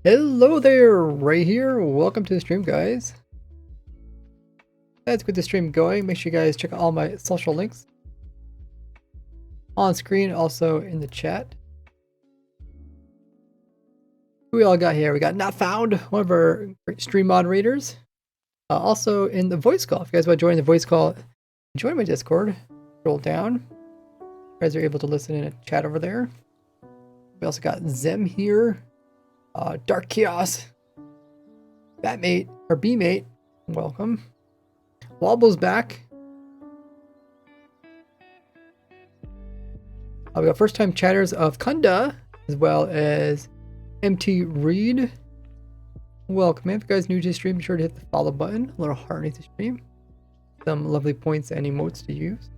Hello there, Ray here. Welcome to the stream, guys. Let's get the stream going. Make sure you guys check out all my social links on screen, also in the chat. Who we all got here? We got Not Found, one of our great stream moderators. Also in the voice call. If you guys want to join the voice call, join my Discord. Scroll down. You guys are able to listen in a chat over there. We also got Zem here. Dark Chaos, Batmate, or B-Mate, welcome. Wobble's back. We got first time chatters of Kunda, as well as MT Reed. Welcome. If you guys are new to the stream, be sure to hit the follow button, a little heart underneath the stream. Some lovely points and emotes to use.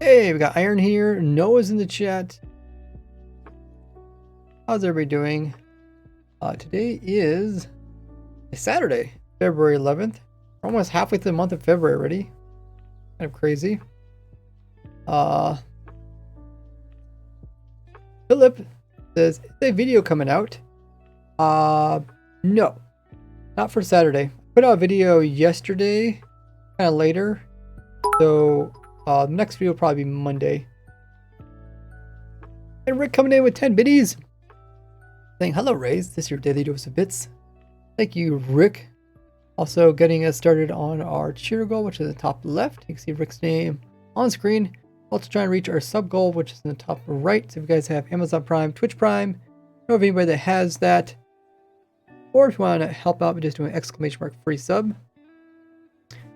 Hey, we got Iron here. Noah's in the chat. How's everybody doing? Today is Saturday, February 11th. We're almost halfway through the month of February already. Kind of crazy. Philip says, is a video coming out? No. Not for Saturday. Put out a video yesterday, kind of later. So, the next video will probably be Monday. And Rick coming in with 10 biddies. Saying, hello, Rays. This is your daily dose of bits. Thank you, Rick. Also getting us started on our cheer goal, which is in the top left. You can see Rick's name on screen. Also trying to reach our sub goal, which is in the top right. So if you guys have Amazon Prime, Twitch Prime, know of anybody that has that, or if you want to help out by just doing ! free sub.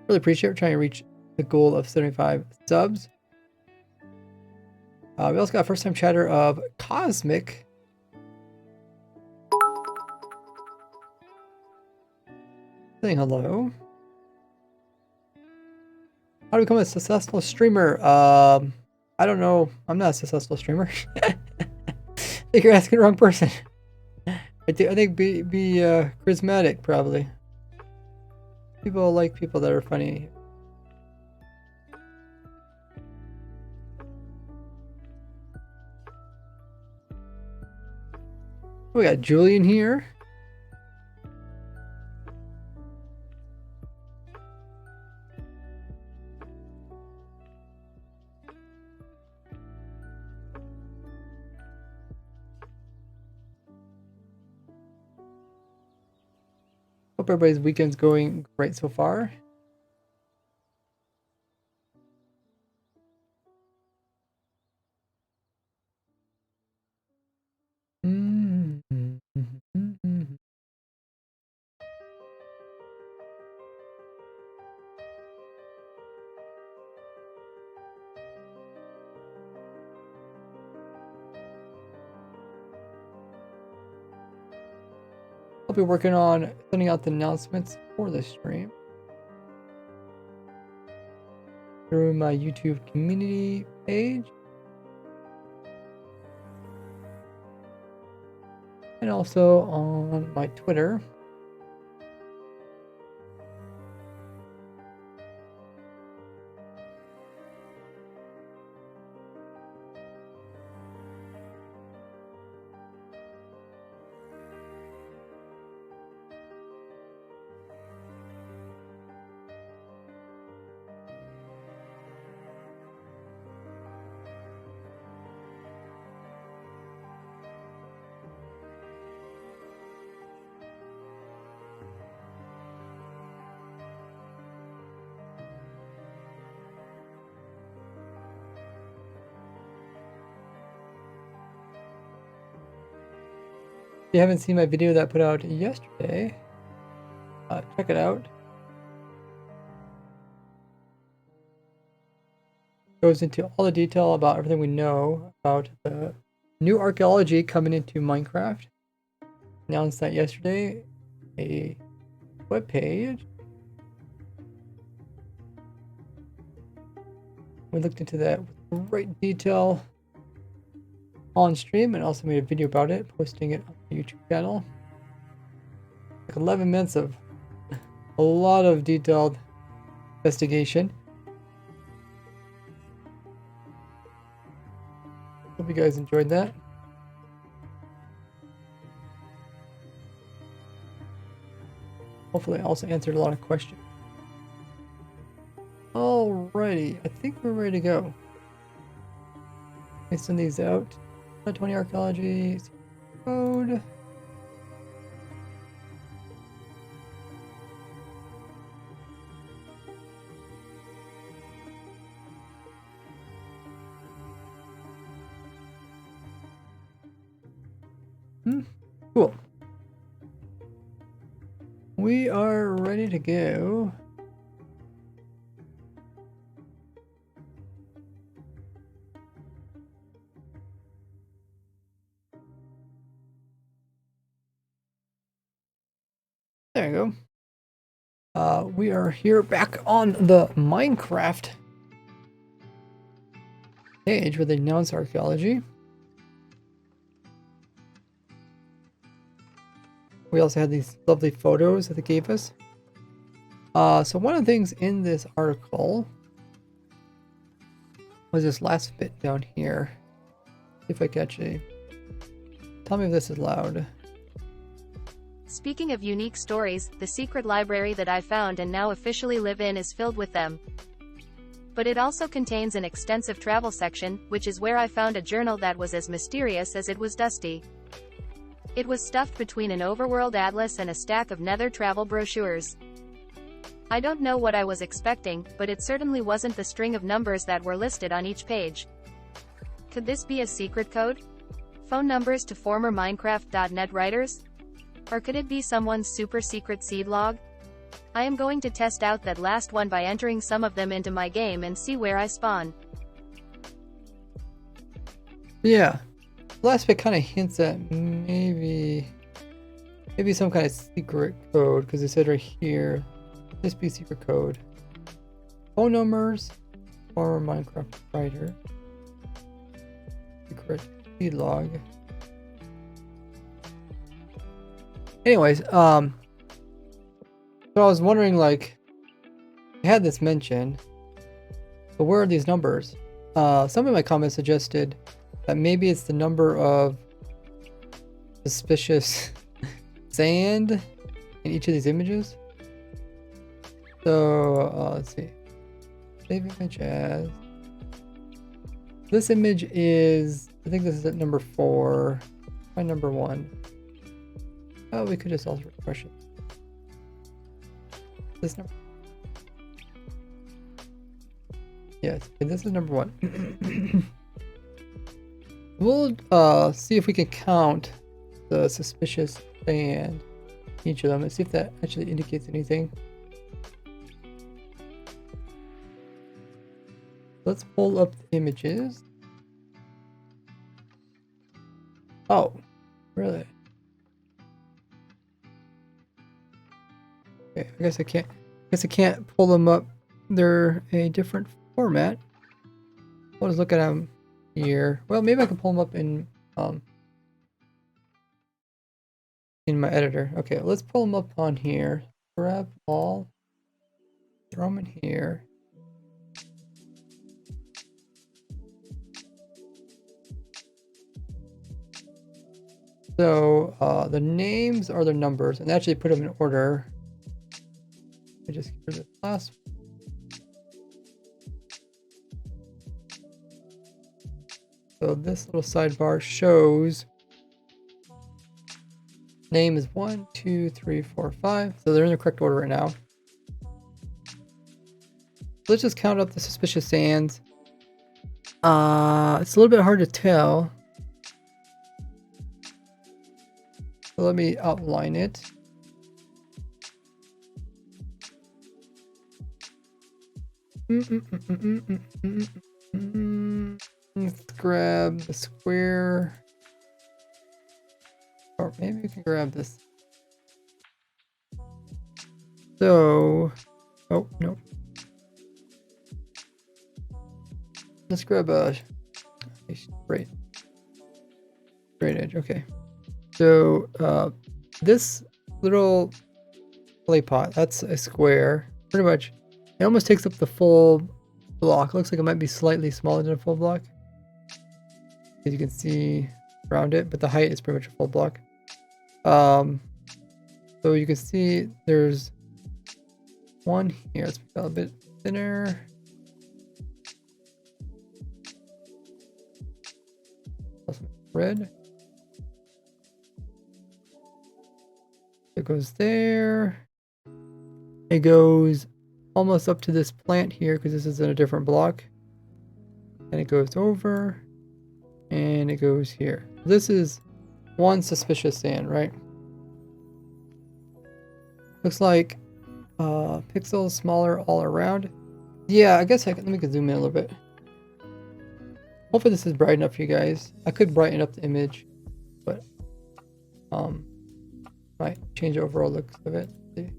Really appreciate it. We're trying to reach the goal of 75 subs. We also got first time chatter of Cosmic. Saying hello. How to become a successful streamer? I don't know. I'm not a successful streamer. I think you're asking the wrong person. I think be charismatic, probably. People like people that are funny. We got Julian here. Hope everybody's weekend's going great so far. I'll be working on sending out the announcements for this stream through my YouTube community page and also on my Twitter. If you haven't seen my video that I put out yesterday, check it out. Goes into all the detail about everything we know about the new archaeology coming into Minecraft. Announced that yesterday. A webpage. We looked into that with great detail on stream and also made a video about it, posting it on the YouTube channel. Like 11 minutes of a lot of detailed investigation. Hope you guys enjoyed that. Hopefully I also answered a lot of questions. Alrighty, I think we're ready to go. Let me send these out. 20 Archaeology Secret CODE. Cool. We are ready to go. There you go. We are here back on the Minecraft page where they announce archaeology. We also had these lovely photos that they gave us. So one of the things in this article was this last bit down here. See if I can actually... Tell me if this is loud. Speaking of unique stories, the secret library that I found and now officially live in is filled with them. But it also contains an extensive travel section, which is where I found a journal that was as mysterious as it was dusty. It was stuffed between an overworld atlas and a stack of nether travel brochures. I don't know what I was expecting, but it certainly wasn't the string of numbers that were listed on each page. Could this be a secret code? Phone numbers to former Minecraft.net writers? Or could it be someone's super secret seed log? I am going to test out that last one by entering some of them into my game and see where I spawn. Yeah. Last bit kind of hints at maybe some kind of secret code, because it said right here, this be secret code. Phone numbers, former Minecraft writer, secret feed log. Anyways, so I was wondering, like, I had this mentioned, but where are these numbers? Some of my comments suggested that maybe it's the number of suspicious sand in each of these images. So let's see. Save image as. This image is, I think this is at number 4. Try number 1. Oh, we could just also refresh it. This number. Yes, and this is number 1. We'll see if we can count the suspicious sand in each of them and see if that actually indicates anything. Let's pull up the images. Oh, really? Okay, I guess I can't pull them up. They're a different format. I'll just look at them here. Well, maybe I can pull them up in my editor. Okay, let's pull them up on here. Grab all, throw them in here. So the names are the numbers, and actually put them in order. I just get rid of the last. So this little sidebar shows name is 1, 2, 3, 4, 5. So they're in the correct order right now. Let's just count up the suspicious sands. It's a little bit hard to tell. So let me outline it. Let's grab the square. Or maybe we can grab this. So, oh, no. Let's grab a straight edge. Okay. So, this little clay pot, that's a square. Pretty much, it almost takes up the full block. Looks like it might be slightly smaller than a full block. as you can see around it, but the height is pretty much a full block. So you can see there's one here. Let's make it a bit thinner. Red. It goes there. It goes almost up to this plant here because this is in a different block. And it goes over. And it goes here. This is one suspicious sand, right? Looks like pixels smaller all around. Yeah, I guess let me zoom in a little bit. Hopefully this is bright enough for you guys. I could brighten up the image, but might change the overall looks of it. See.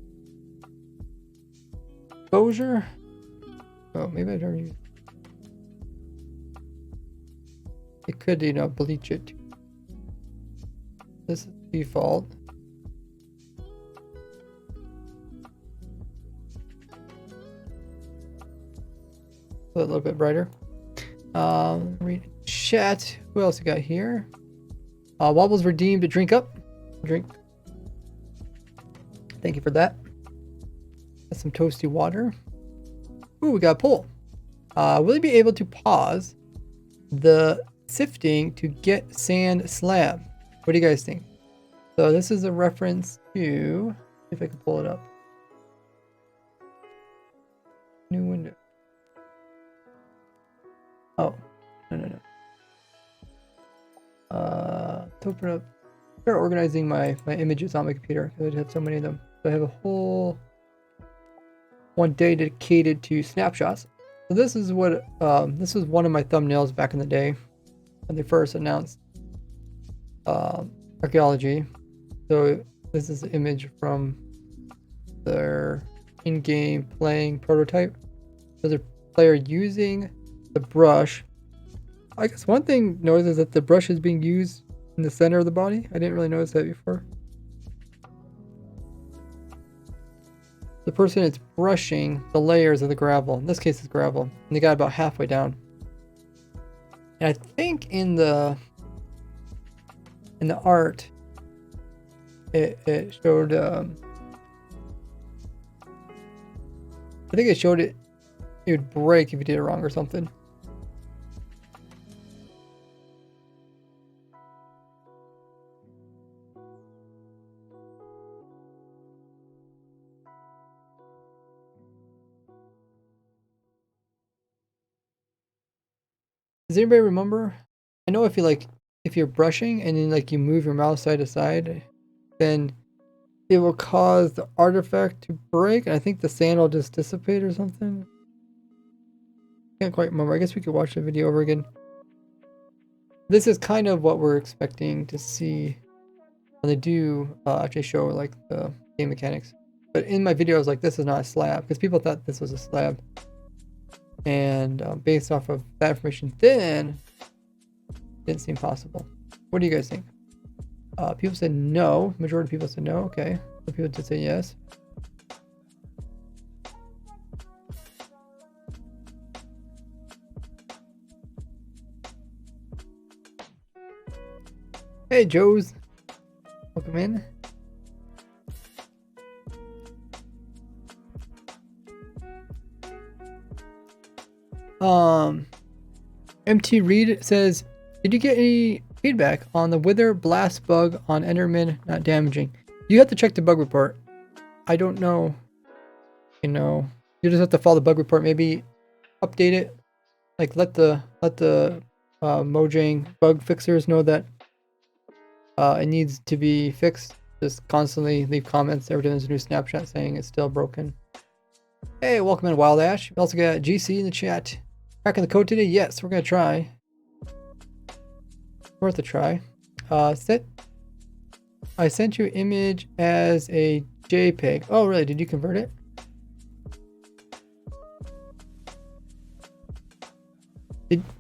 Exposure. Oh, maybe I don't use. It could, you know, bleach it. This is default. A little bit brighter. Read chat. Who else we got here? Wobbles redeemed. Drink up. Drink. Thank you for that. Got some toasty water. Ooh, we got a poll. Will you be able to pause the sifting to get sand slab? What do you guys think? So this is a reference to, if I can pull it up. New window. Oh, no. To open up, start organizing my images on my computer. I have so many of them. So I have a whole one day dedicated to snapshots. So this is what this was one of my thumbnails back in the day when they first announced archaeology. So this is the image from their in-game playing prototype. So the player using the brush. I guess one thing notice is that the brush is being used in the center of the body. I didn't really notice that before. The person is brushing the layers of the gravel. In this case, it's gravel, and they got about halfway down. And I think in the art, it showed. I think it showed it would break if you did it wrong or something. Does anybody remember? I know if you're brushing and then like you move your mouse side to side, then it will cause the artifact to break. And I think the sand will just dissipate or something. Can't quite remember. I guess we could watch the video over again. This is kind of what we're expecting to see when they do actually show like the game mechanics. But in my video, I was like, this is not a slab because people thought this was a slab. And based off of that information, then didn't seem possible. What do you guys think? People said no. Majority of people said no. Okay. Some people did say yes. Hey, Joe's. Welcome in. MT Reed says, did you get any feedback on the wither blast bug on Enderman not damaging? You have to check the bug report. I don't know. You know, you just have to follow the bug report. Maybe update it. Like let the Mojang bug fixers know that it needs to be fixed. Just constantly leave comments every time there's a new snapshot saying it's still broken. Hey, welcome in Wild Ash. We also got GC in the chat. Cracking the code today? Yes, we're gonna try. Worth a try. I sent you an image as a JPEG. Oh, really? Did you convert it?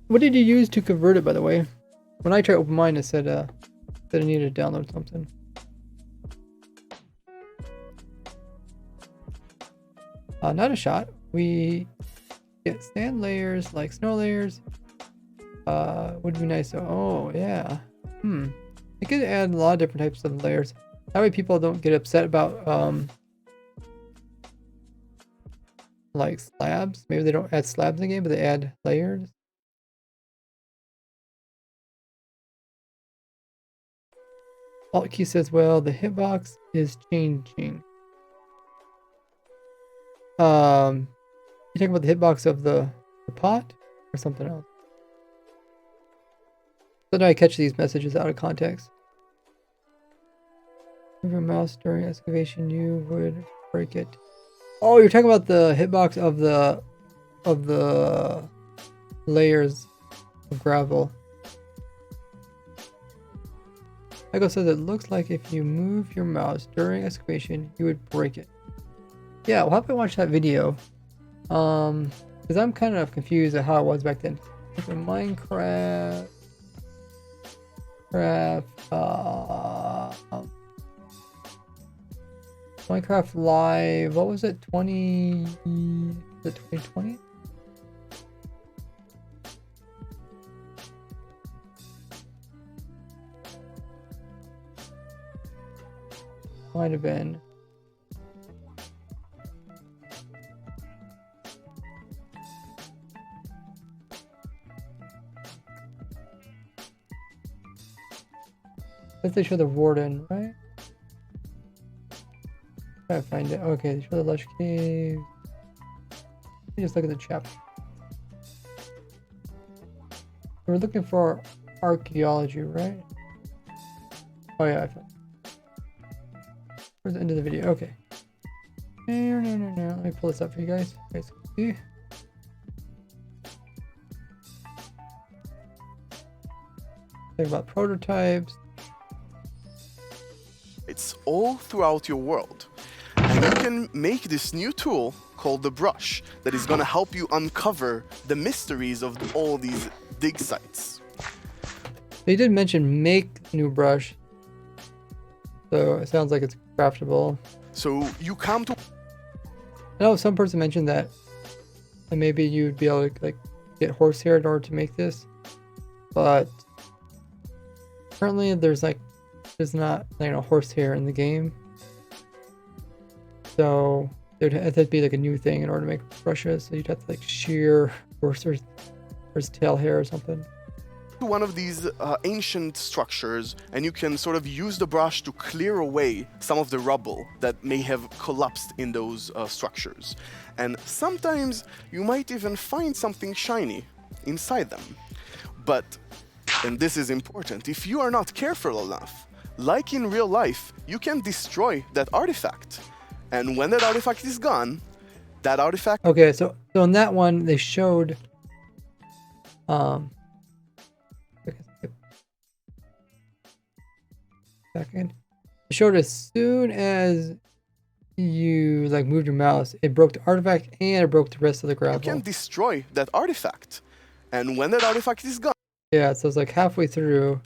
What did you use to convert it, by the way? When I tried to open mine, it said that I needed to download something. Not a shot. We get sand layers like snow layers. would be nice. Oh, yeah. It could add a lot of different types of layers. That way people don't get upset about, like slabs. Maybe they don't add slabs in the game, but they add layers. Alt key says, well, the hitbox is changing. You talking about the hitbox of the pot or something else? So I catch these messages out of context. Move your mouse during excavation, you would break it. Oh, you're talking about the hitbox of the layers of gravel. Michael says it looks like if you move your mouse during excavation, you would break it. Yeah, we'll have to watch that video. Because I'm kind of confused at how it was back then. So Minecraft Live, what was it? 2020? Might have been. Let's they show the warden, right? Try to find it. Okay, they show the lush cave. Let me just look at the chapter. We're looking for archaeology, right? Oh yeah, I found it. Where's the end of the video? Okay. No. Let me pull this up for you guys. You guys can see. Think about prototypes. It's all throughout your world. And you can make this new tool called the brush that is going to help you uncover the mysteries of all these dig sites. They did mention make new brush. So it sounds like it's craftable. So you come to... I know some person mentioned that and maybe you'd be able to like get horsehair in order to make this. But currently there's not horsehair in the game. So there'd have to be like a new thing in order to make brushes. So you'd have to like shear horse's tail hair or something. One of these ancient structures, and you can sort of use the brush to clear away some of the rubble that may have collapsed in those structures. And sometimes you might even find something shiny inside them. But, and this is important, if you are not careful enough, like in real life, you can destroy that artifact. And when that artifact is gone, that artifact... Okay, so in that one, they showed... Second. It showed as soon as you like moved your mouse, it broke the artifact and it broke the rest of the gravel. You can destroy that artifact. And when that artifact is gone... Yeah, so it's like halfway through.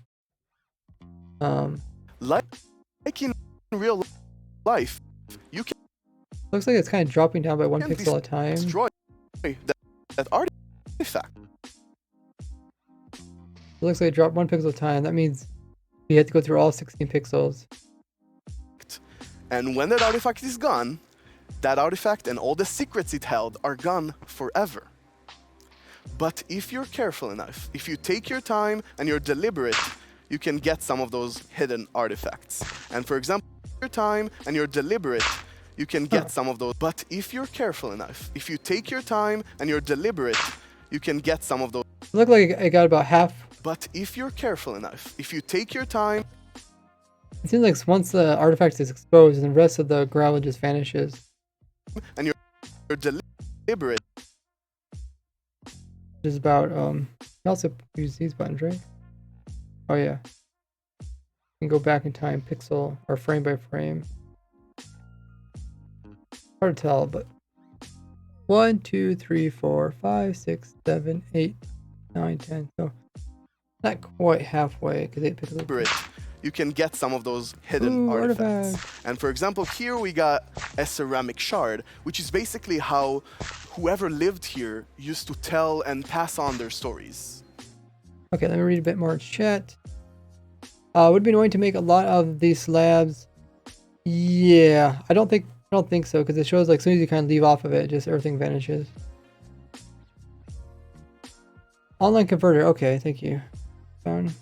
Like in real life, you can... Looks like it's kind of dropping down by 1 pixel at a time. Destroy that artifact. It looks like it dropped 1 pixel at a time. That means you have to go through all 16 pixels. And when that artifact is gone, that artifact and all the secrets it held are gone forever. But if you're careful enough, if you take your time and you're deliberate, you can get some of those hidden artifacts. And for example, your time and you're deliberate, you can get some of those. But if you're careful enough, if you take your time and you're deliberate, you can get some of those. It looked like I got about half. But if you're careful enough, if you take your time... It seems like once the artifact is exposed, and the rest of the gravel just vanishes. And you're deliberate. Which is about, you also use these buttons, right? Oh yeah. You can go back in time, pixel, or frame by frame. Hard to tell, but 1, 2, 3, 4, 5, 6, 7, 8, 9, 10. So not quite halfway, because 8 pixels. You can get some of those hidden artifacts. And for example, here we got a ceramic shard, which is basically how whoever lived here used to tell and pass on their stories. Okay, let me read a bit more chat. Would be annoying to make a lot of these slabs. Yeah, I don't think so, because it shows like as soon as you kind of leave off of it, just everything vanishes. Online converter. Okay, thank you. Found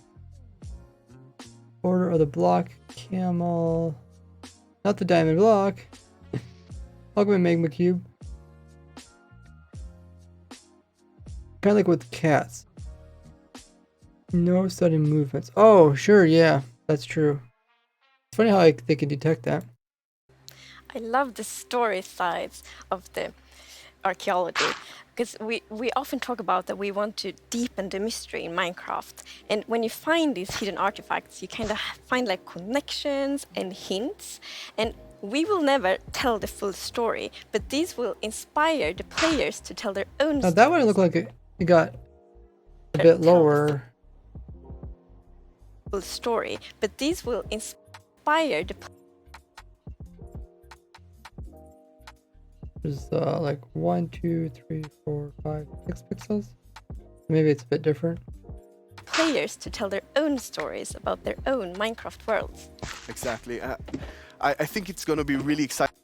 order of the block camel, not the diamond block. Welcome in Magma Cube. Kind of like with cats. No sudden movements. Oh, sure, yeah, that's true. It's funny how like they can detect that. I love the story sides of the archaeology, because we often talk about that we want to deepen the mystery in Minecraft, and when you find these hidden artifacts, you kind of find like connections and hints, and we will never tell the full story, but these will inspire the players to tell their own Now stories. that one looked like it got a bit lower. Full story, but these will inspire the There's like 1, 2, 3, 4, 5, 6 pixels. Maybe it's a bit different. players to tell their own stories about their own Minecraft worlds. Exactly. I think it's going to be really exciting.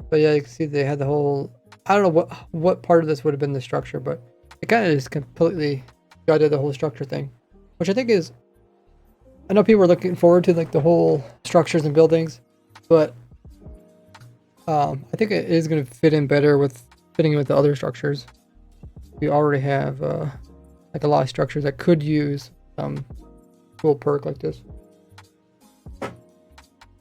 But yeah, you can see they had the whole. I don't know what part of this would have been the structure, but it kind of just completely gutted the whole structure thing, which I think is. I know people are looking forward to like the whole structures and buildings, but I think it is going to fit in better with fitting in with the other structures. We already have like a lot of structures that could use some cool perk like this.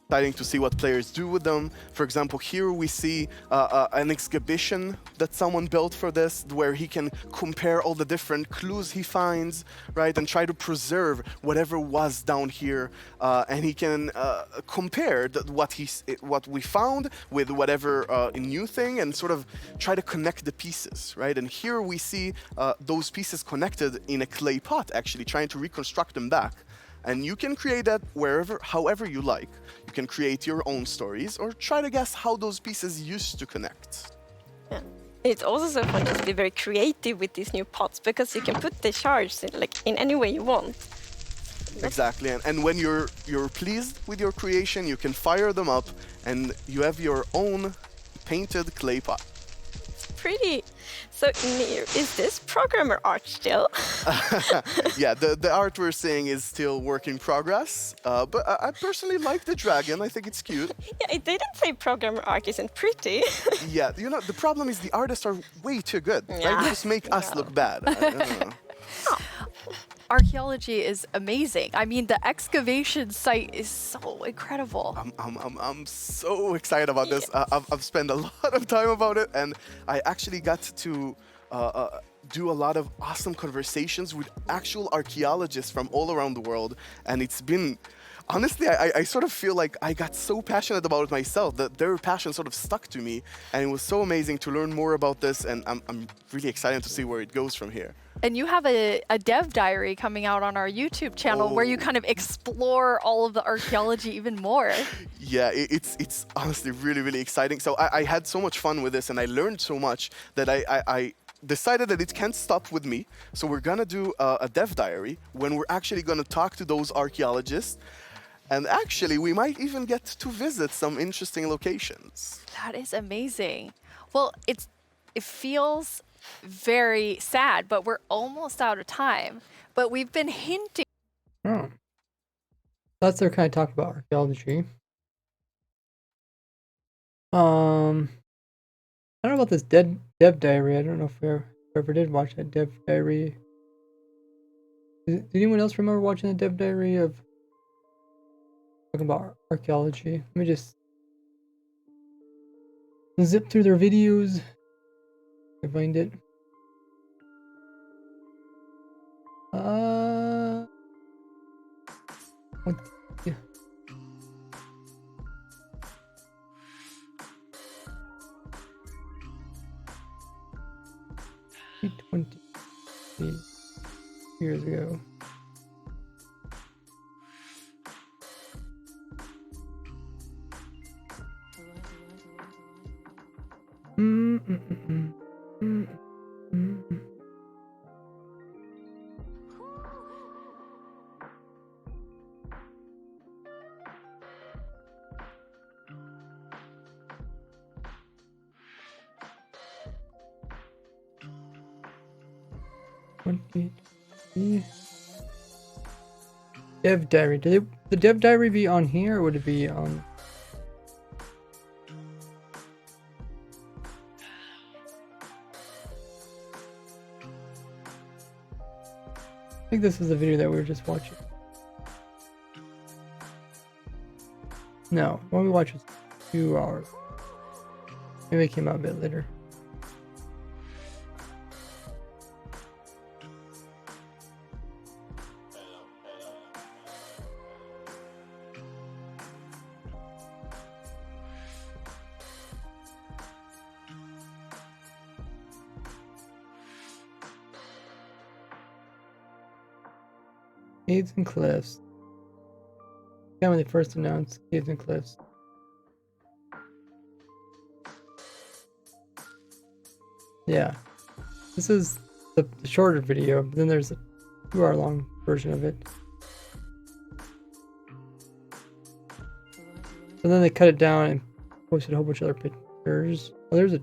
Exciting to see what players do with them. For example, here we see an exhibition that someone built for this, where he can compare all the different clues he finds, right, and try to preserve whatever was down here, and he can compare what we found with whatever new thing, and sort of try to connect the pieces, right? And here we see those pieces connected in a clay pot, actually trying to reconstruct them back. And you can create that however you like. You can create your own stories or try to guess how those pieces used to connect. Yeah. It's also so fun to be very creative with these new pots, because you can put the shards in any way you want. Exactly, and when you're pleased with your creation, you can fire them up, and you have your own painted clay pot. Pretty. So, Nir, is this programmer art still? Yeah, the art we're seeing is still work in progress, but I personally like the dragon. I think it's cute. Yeah, it didn't say programmer art isn't pretty. Yeah, you know, the problem is the artists are way too good. Right? Yeah. They just make us look bad. I don't know. Archaeology is amazing. I mean, the excavation site is so incredible. I'm so excited about this. I've spent a lot of time about it, and I actually got to do a lot of awesome conversations with actual archaeologists from all around the world, and it's been. Honestly, I sort of feel like I got so passionate about it myself that their passion sort of stuck to me, and it was so amazing to learn more about this, and I'm really excited to see where it goes from here. And you have a dev diary coming out on our YouTube channel where you kind of explore all of the archaeology even more. Yeah, it's honestly really, really exciting. So I had so much fun with this, and I learned so much that I decided that it can't stop with me. So we're gonna do a dev diary when we're actually gonna talk to those archaeologists. And actually, we might even get to visit some interesting locations. That is amazing. Well, it feels very sad, but we're almost out of time. But we've been hinting. Oh. That's their kind of talk about archaeology. I don't know about this dev diary. I don't know if we ever did watch that dev diary. Did anyone else remember watching the dev diary of talking about archaeology? Let me just zip through their videos. I find it. Yeah. Years ago. 20. Dev diary. Did the dev diary be on here, or would it be on? I think this is the video that we were just watching. No, when we watched was 2 hours. Maybe it came out a bit later. Caves and cliffs. Yeah, when they first announced caves and cliffs. Yeah, this is the shorter video, but then there's a 2-hour long version of it. And then they cut it down and posted a whole bunch of other pictures. Oh, there's a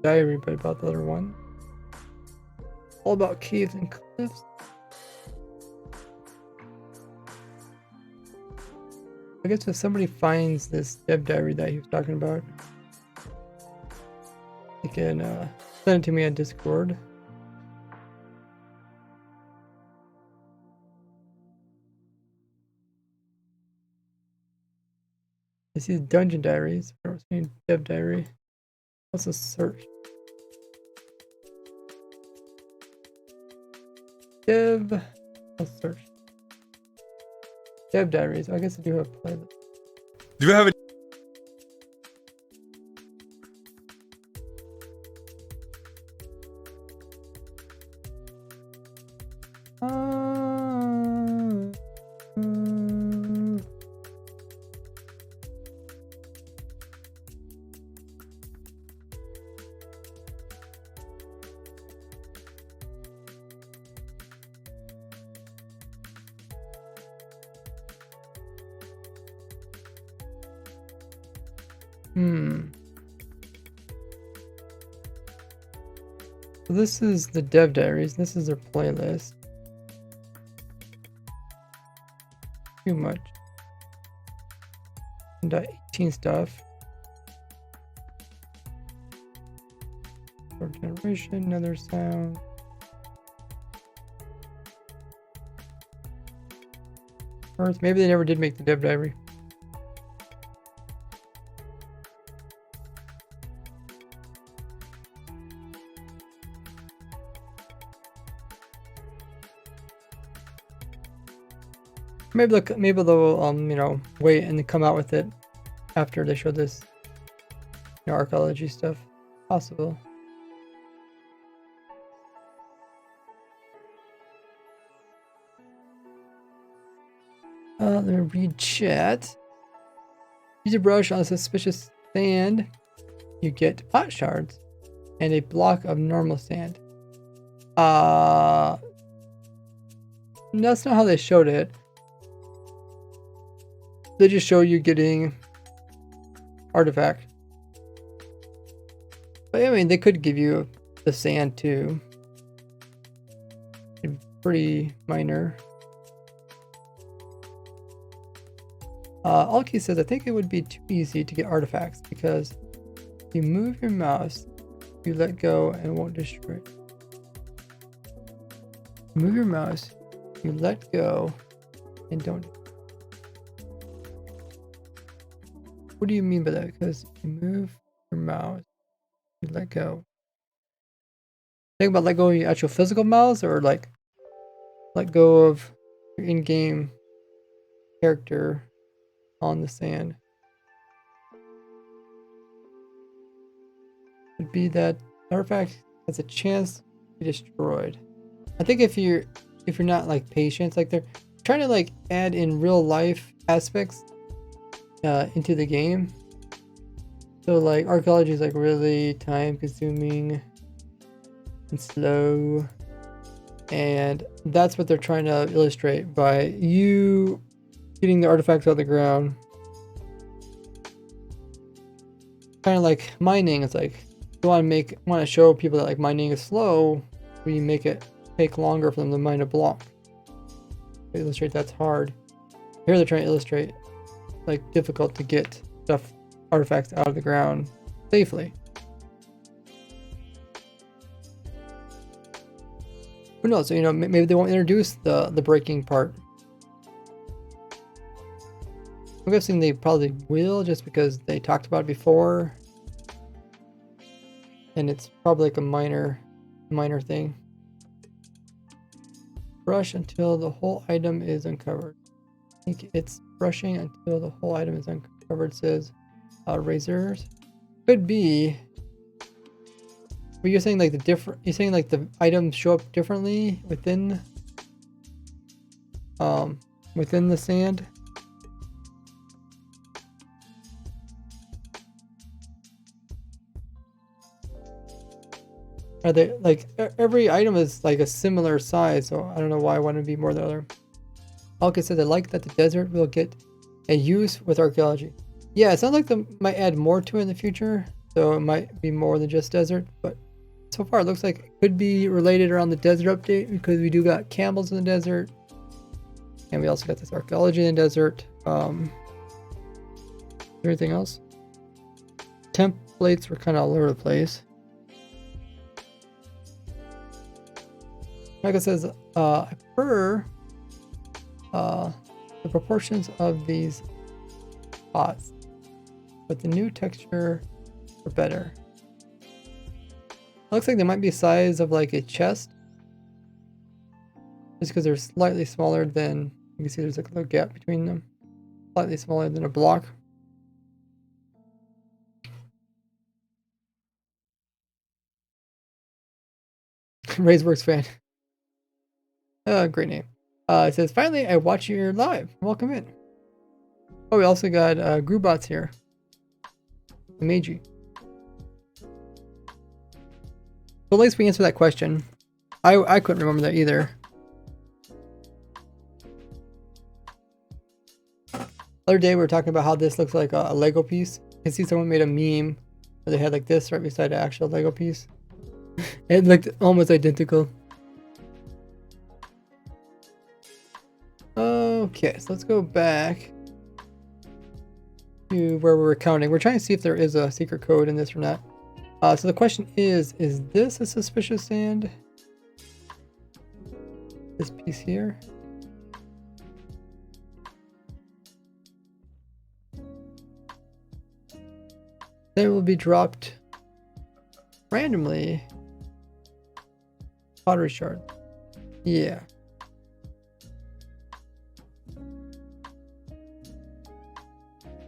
diary, but about the other one. All about caves and cliffs. I guess if somebody finds this dev diary that he was talking about, they can send it to me on Discord. I see the dungeon diaries. I don't see dev diary. Also search. Dev. Let's search. Dev diaries. I guess I do have a playlist. Do you have a So this is the dev diaries. This is their playlist. Too much. And 18 stuff. Short generation, another sound. Earth. Maybe they never did make the dev diary. Maybe they'll you know, wait and then come out with it after they show this, you know, archaeology stuff. Possible. Let me read chat. Use a brush on a suspicious sand. You get pot shards and a block of normal sand. That's not how they showed it. They just show you getting artifact. But I mean, they could give you the sand too. Pretty minor. Alki says, I think it would be too easy to get artifacts because if you move your mouse, you let go and it won't destroy it. Move your mouse, you let go and don't. What do you mean by that? Because if you move your mouse, you let go. Think about let go of your actual physical mouse, or like let go of your in-game character on the sand. Would be that artifact has a chance to be destroyed. I think if you're not like patient, like they're trying to like add in real life aspects into the game. So like archaeology is like really time consuming and slow, and that's what they're trying to illustrate by you getting the artifacts out of the ground. Kind of like mining. It's like you want to show people that like mining is slow, we make it take longer for them to mine a block. To illustrate that's hard. Here they're trying to illustrate like difficult to get stuff, artifacts out of the ground safely. Who knows? So, you know, maybe they won't introduce the breaking part. I'm guessing they probably will, just because they talked about it before, and it's probably like a minor thing. Brush until the whole item is uncovered. I think it's brushing until the whole item is uncovered, says razors. Could be. But you're saying like you're saying like the items show up differently within the sand? Are they like every item is like a similar size, so I don't know why one would be more than the other. Alka says I like that the desert will get a use with archaeology. Yeah, it sounds like they might add more to it in the future, so it might be more than just desert, but so far it looks like it could be related around the desert update, because we do got camels in the desert, and we also got this archaeology in the desert. Is there anything else? Templates were kind of all over the place. Michael says, I prefer the proportions of these pots, but the new texture are better. Looks like they might be size of like a chest, just because they're slightly smaller than, you can see there's like a little gap between them, slightly smaller than a block. Ray's fan. Great name. It says, finally, I watch you live. Welcome in. Oh, we also got Grubots here. The Meiji. So at least we answered that question. I couldn't remember that either. The other day we were talking about how this looks like a Lego piece. I can see someone made a meme where they had like this right beside an actual Lego piece. It looked almost identical. Okay, so let's go back to where we were counting. We're trying to see if there is a secret code in this or not. So the question is this a suspicious sand? This piece here? They will be dropped randomly. Pottery shard. Yeah.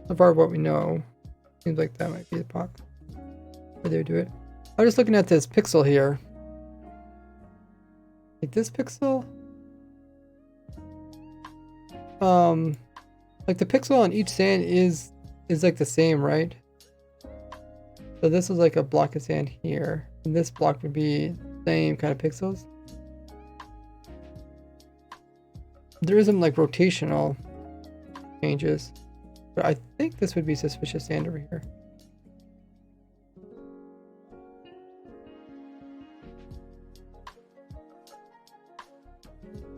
So far what we know, seems like that might be the pot where they would do it. I'm just looking at this pixel here. Like this pixel? Like the pixel on each sand is like the same, right? So this is like a block of sand here, and this block would be the same kind of pixels. There is some like rotational changes, but I think this would be suspicious sand over here.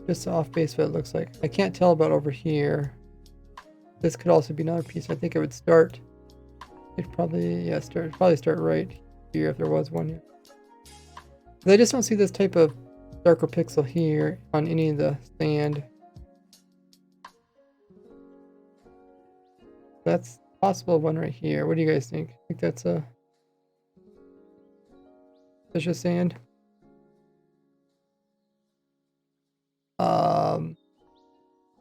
Just off base what it looks like. I can't tell about over here. This could also be another piece. I think it would start. It'd probably start right here if there was one here. But I just don't see this type of darker pixel here on any of the sand. That's possible one right here. What do you guys think? I think that's a suspicious sand.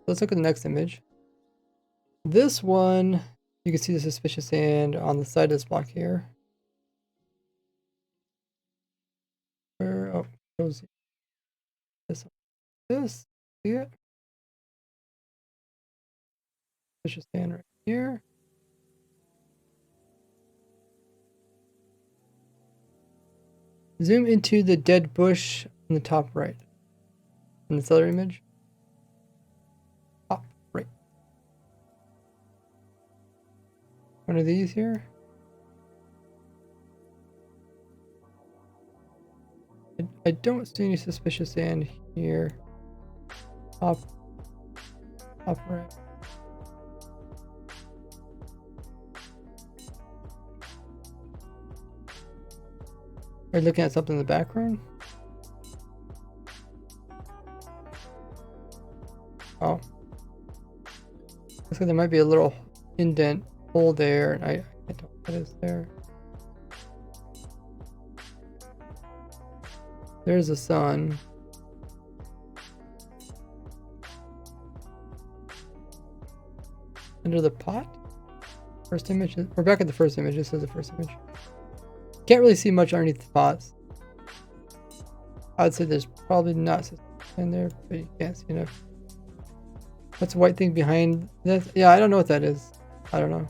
Let's look at the next image. This one, you can see the suspicious sand on the side of this block here. Where, oh, shows this one. This, see it? Suspicious sand right here. Zoom into the dead bush in the top right. In this other image. Top right. One of these here. I don't see any suspicious sand here. Top right. Are you looking at something in the background? Oh. Looks like there might be a little indent hole there, and I don't know what is there. There's the sun. Under the pot? First image? We're back at the first image. This is the first image. Can't really see much underneath the pots. I'd say there's probably not in there, but you can't see enough. What's the white thing behind this? Yeah, I don't know what that is. I don't know.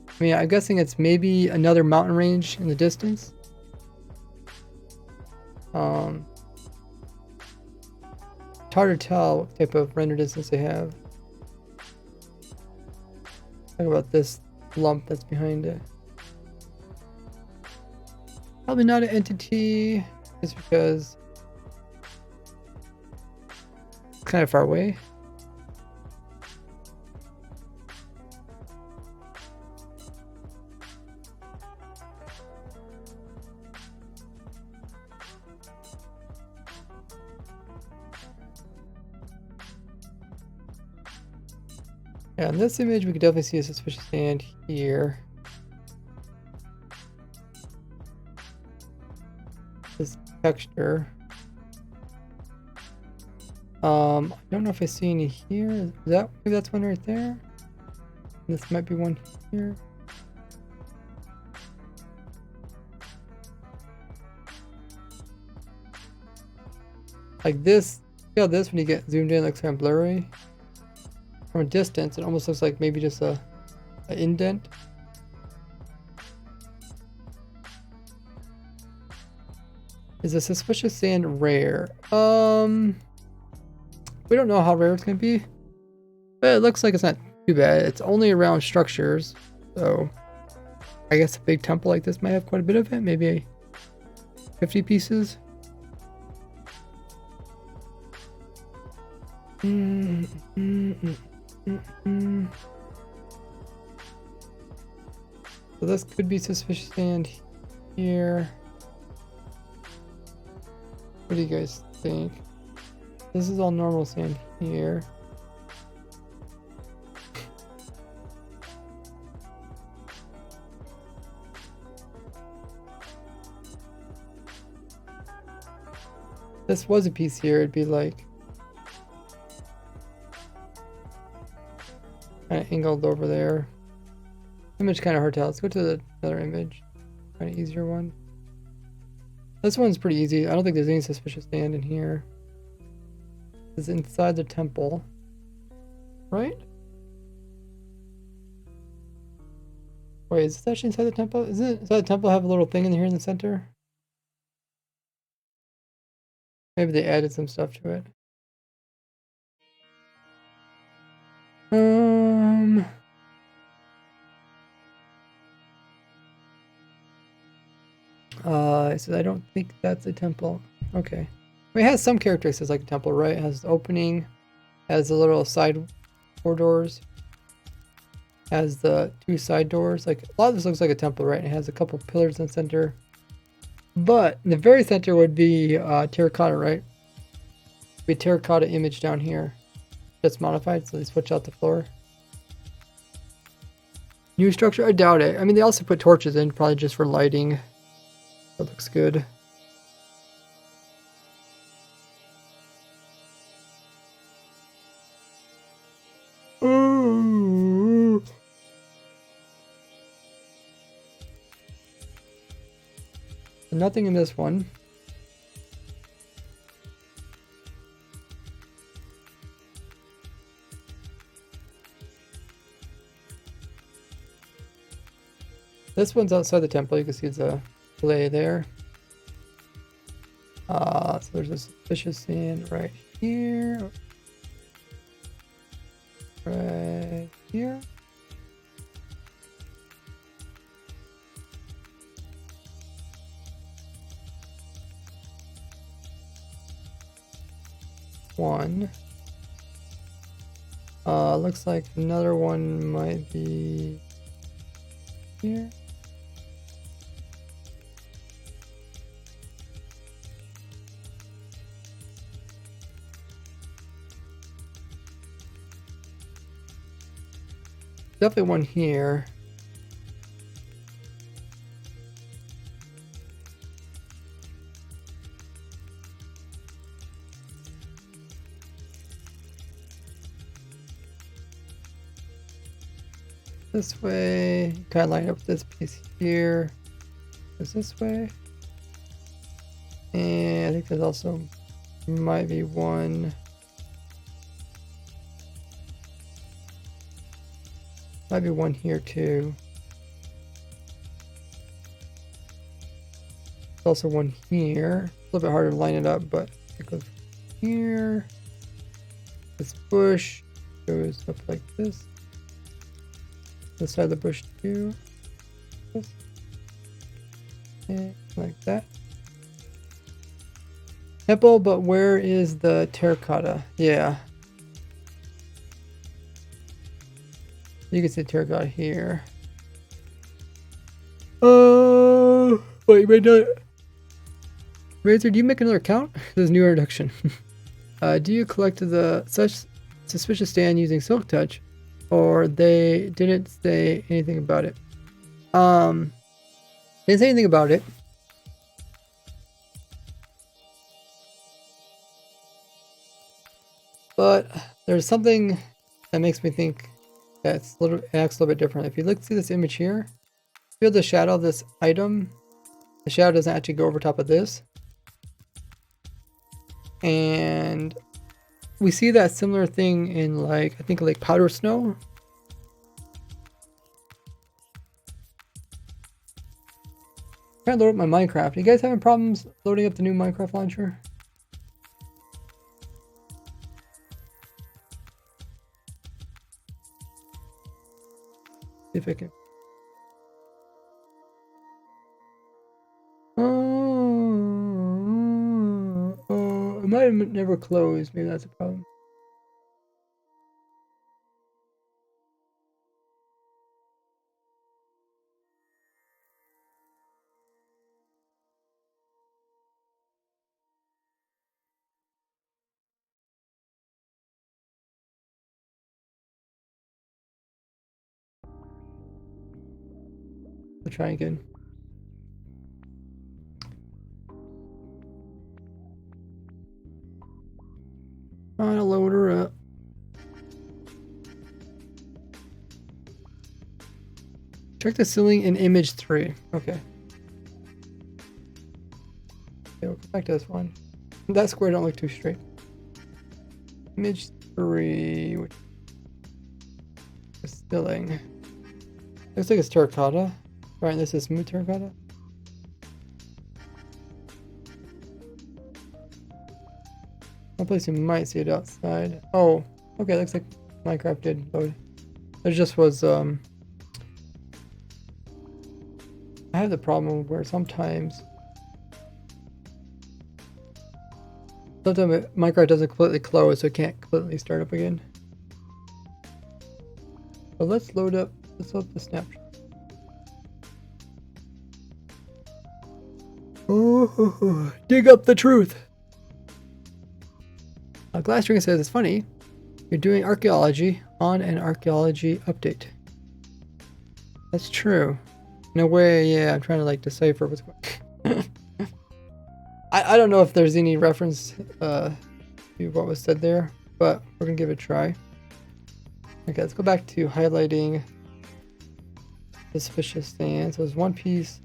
I mean, I'm guessing it's maybe another mountain range in the distance. It's hard to tell what type of render distance they have. Talk about this lump that's behind it. Probably not an entity, just because it's kind of far away. Yeah, in this image, we could definitely see a suspicious sand here. This texture. I don't know if I see any here. Is that maybe that's one right there? This might be one here. Like this. Yeah, this when you get zoomed in, looks kind of blurry. From a distance, it almost looks like maybe just an indent. Is a suspicious sand rare? We don't know how rare it's gonna be, but it looks like it's not too bad. It's only around structures, so I guess a big temple like this might have quite a bit of it. Maybe 50 pieces. So this could be suspicious sand here. What do you guys think? This is all normal sand here. This was a piece here, it'd be like kind of angled over there. Image kind of hard to tell. Let's go to the other image. Kind of easier one. This one's pretty easy. I don't think there's any suspicious sand in here. It's inside the temple, right? Wait, is this actually inside the temple? Is it inside the temple? Have a little thing in here in the center? Maybe they added some stuff to it. So I don't think that's a temple. Okay. I mean, it has some characteristics like a temple, right? It has the opening, has the little side corridors, has the two side doors. Like, a lot of this looks like a temple, right? It has a couple pillars in the center. But in the very center would be terracotta, right? Be a terracotta image down here. That's modified, so they switch out the floor. New structure? I doubt it. I mean, they also put torches in, probably just for lighting. That looks good. Ooh. Nothing in this one. This one's outside the temple. You can see the play there. So there's a suspicious sand right here. Right here. one. Looks like another one might be here. Definitely one here. This way, kind of line up this piece here. Goes this way. And I think there's also might be one. Might be one here too. There's also one here. A little bit harder to line it up, but it goes here. This bush goes up like this. This side of the bush too. This. And like that. Temple, but where is the terracotta? Yeah. You can see terracotta here. Wait, not. Razor, do you make another account? This is new introduction. Do you collect the such suspicious stand using Silk Touch, or they didn't say anything about it? Didn't say anything about it. But there's something that makes me think that's acts a little bit different. If you look through this image here, feel the shadow of this item. The shadow doesn't actually go over top of this. And we see that similar thing in I think like powder snow. I'm trying to load up my Minecraft. You guys having problems loading up the new Minecraft launcher? See if I can. It might have never closed. Maybe that's a problem. I'll try again. Trying to load her up. Check the ceiling in image 3. Okay. Okay, we'll come back to this one. That square don't look too straight. Image 3, which is ceiling. Looks like it's terracotta. Right, this is smooth terracotta. One place you might see it outside. Oh, okay, looks like Minecraft did load. There just was, I have the problem where sometimes Minecraft doesn't completely close, so it can't completely start up again. But let's load up the snapshot. Oh, dig up the truth. Glassring says it's funny. You're doing archaeology on an archaeology update. That's true. In a way, yeah, I'm trying to decipher what's going on. I don't know if there's any reference to what was said there, but we're gonna give it a try. Okay, let's go back to highlighting suspicious stand. So there's one piece.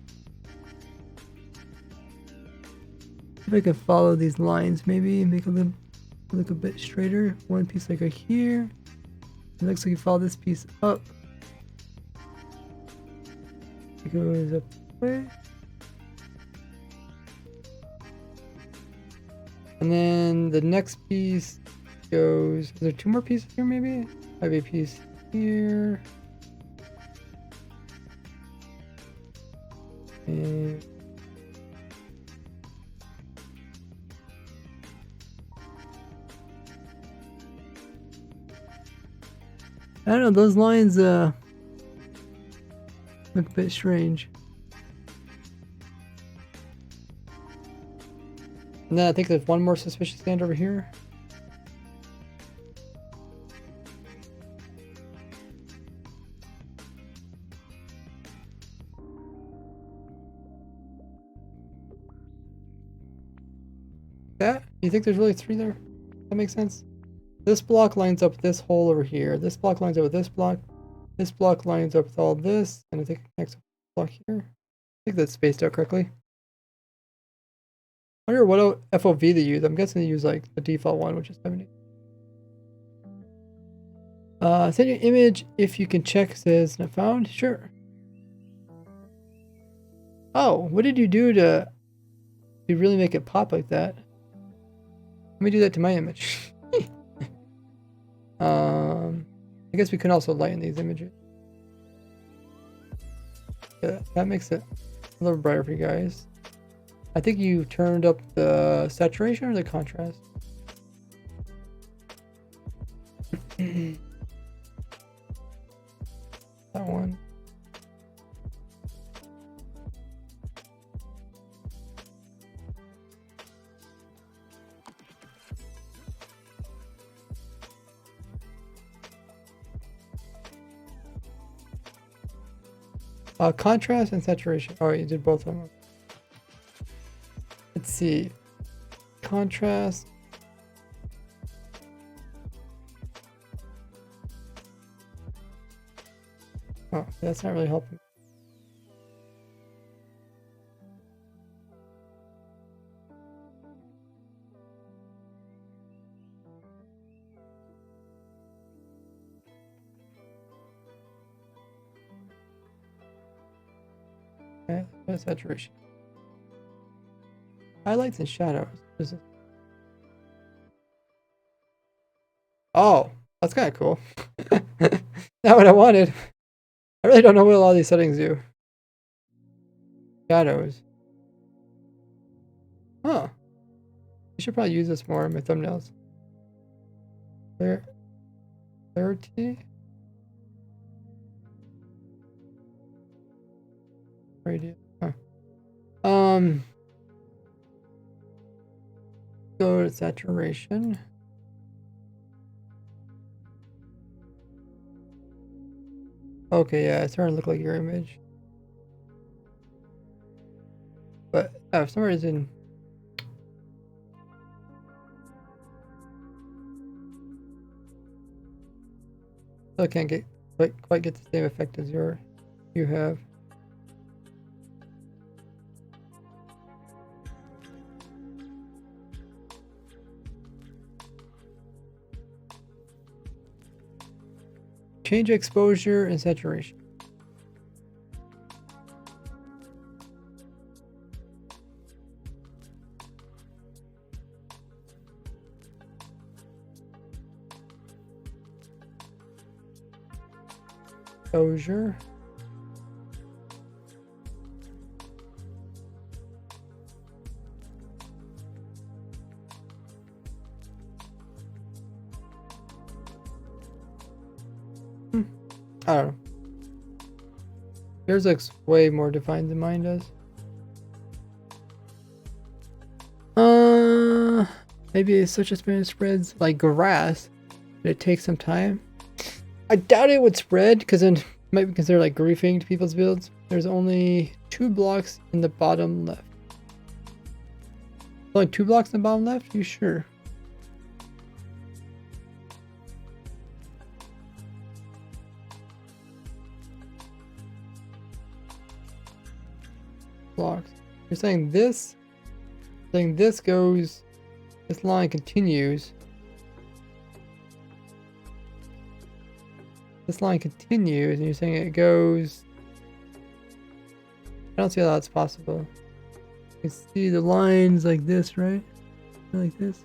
If I can follow these lines, maybe make a little look a bit straighter. One piece right here. It looks like you follow this piece up. It goes up this way. And then the next piece goes. Is there 2 more pieces here maybe? Might be a piece here. And I don't know, those lines look a bit strange. And then I think there's one more suspicious stand over here. That? You think there's really 3 there? That makes sense? This block lines up with this hole over here. This block lines up with this block. This block lines up with all this. And I think it connects with this block here. I think that's spaced out correctly. I wonder what FOV they use. I'm guessing they use like the default one, which is 70. Send your image if you can check, says not found. Sure. Oh, what did you do to really make it pop like that? Let me do that to my image. I guess we can also lighten these images. Yeah, that makes it a little brighter for you guys. I think you turned up the saturation or the contrast. That one. Contrast and saturation. Oh, you did both of them. Let's see. Contrast. Oh, that's not really helping. Okay, saturation. Highlights and shadows. What is it? Oh, that's kind of cool. Not what I wanted. I really don't know what all these settings do. Shadows. Huh. I should probably use this more in my thumbnails. Clarity. Radius. Huh. Go to saturation. Okay, yeah, it's starting to look like your image. But for some reason, still can't get quite get the same effect as you have. Change exposure and saturation. Exposure. I don't know. Yours looks way more defined than mine does. Maybe such experience spreads like grass, but it takes some time. I doubt it would spread because then it might be considered like griefing to people's builds. There's only 2 blocks in the bottom left. Only 2 blocks in the bottom left? You sure? Blocks. You're saying this? Saying this goes. This line continues. This line continues, and you're saying it goes. I don't see how that's possible. You can see the lines like this, right? Like this.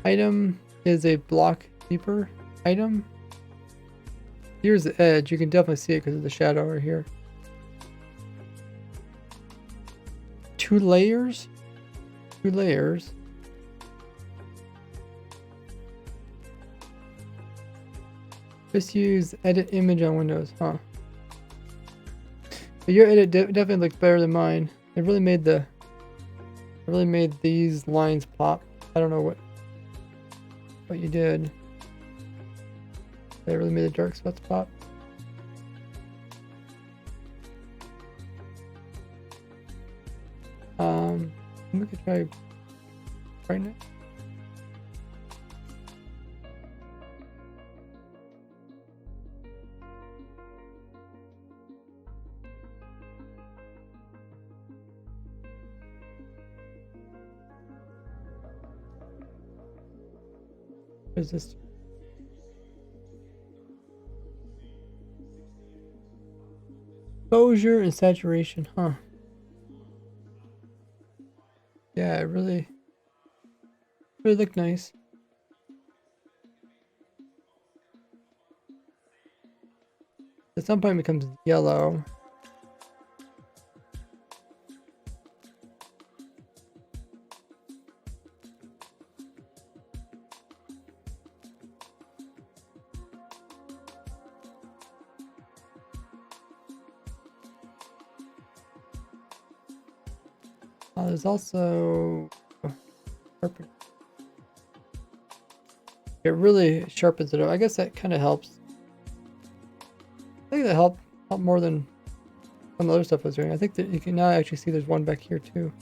Item is a block deeper item. Here's the edge. You can definitely see it because of the shadow right here. 2 layers. 2 layers. Just use edit image on Windows, huh? But your edit definitely looked better than mine. It really made these lines pop. I don't know what you did. They really made the dark spots pop. We could try brightness. There's this. Exposure and saturation, huh? Yeah, it really looked nice. At some point it becomes yellow. There's also sharpen. It really sharpens it up. I guess that kind of helps. I think that helped more than some other stuff I was doing. I think that you can now actually see there's one back here too.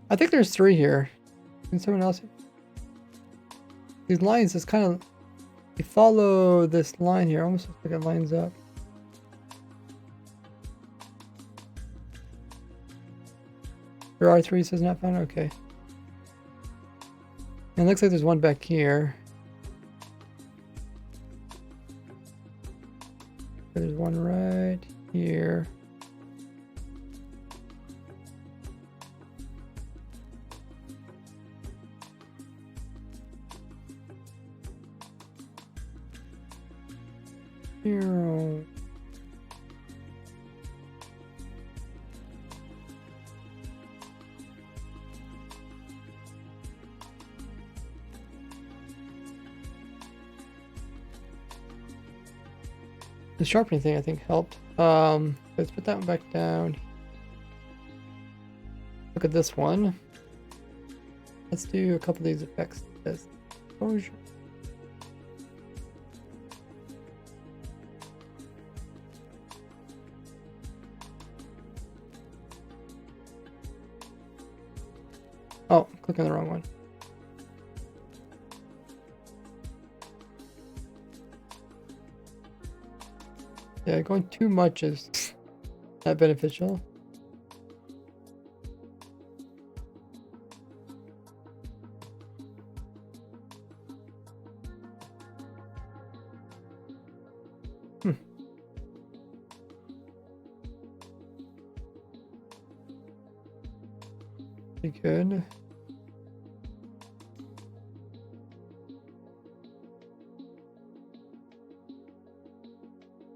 I think there's 3 here. Can someone else? These lines just kind of, you follow this line here, almost looks like it lines up. There are 3, says not found. Okay. And it looks like there's one back here. There's one right here. Here. The sharpening thing I think helped. Let's put that one back down. Look at this one. Let's do a couple of these effects. This exposure. Oh, click on the wrong one. Yeah, going too much is not beneficial. Pretty good.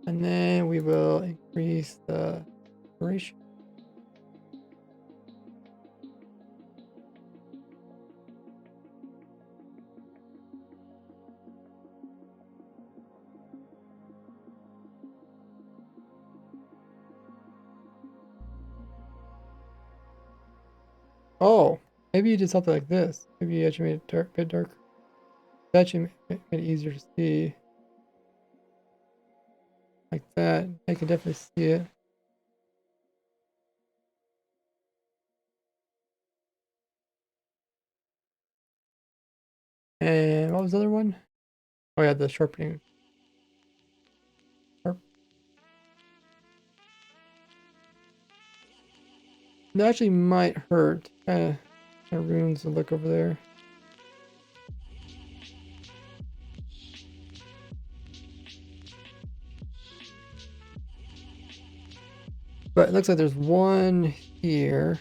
And then we will increase the duration. Oh, maybe you did something like this. Maybe you actually made it dark, a bit darker. That actually made it easier to see. Like that. I can definitely see it. And what was the other one? Oh yeah, the sharpening. That actually might hurt. Kind of ruins the look over there. But it looks like there's one here.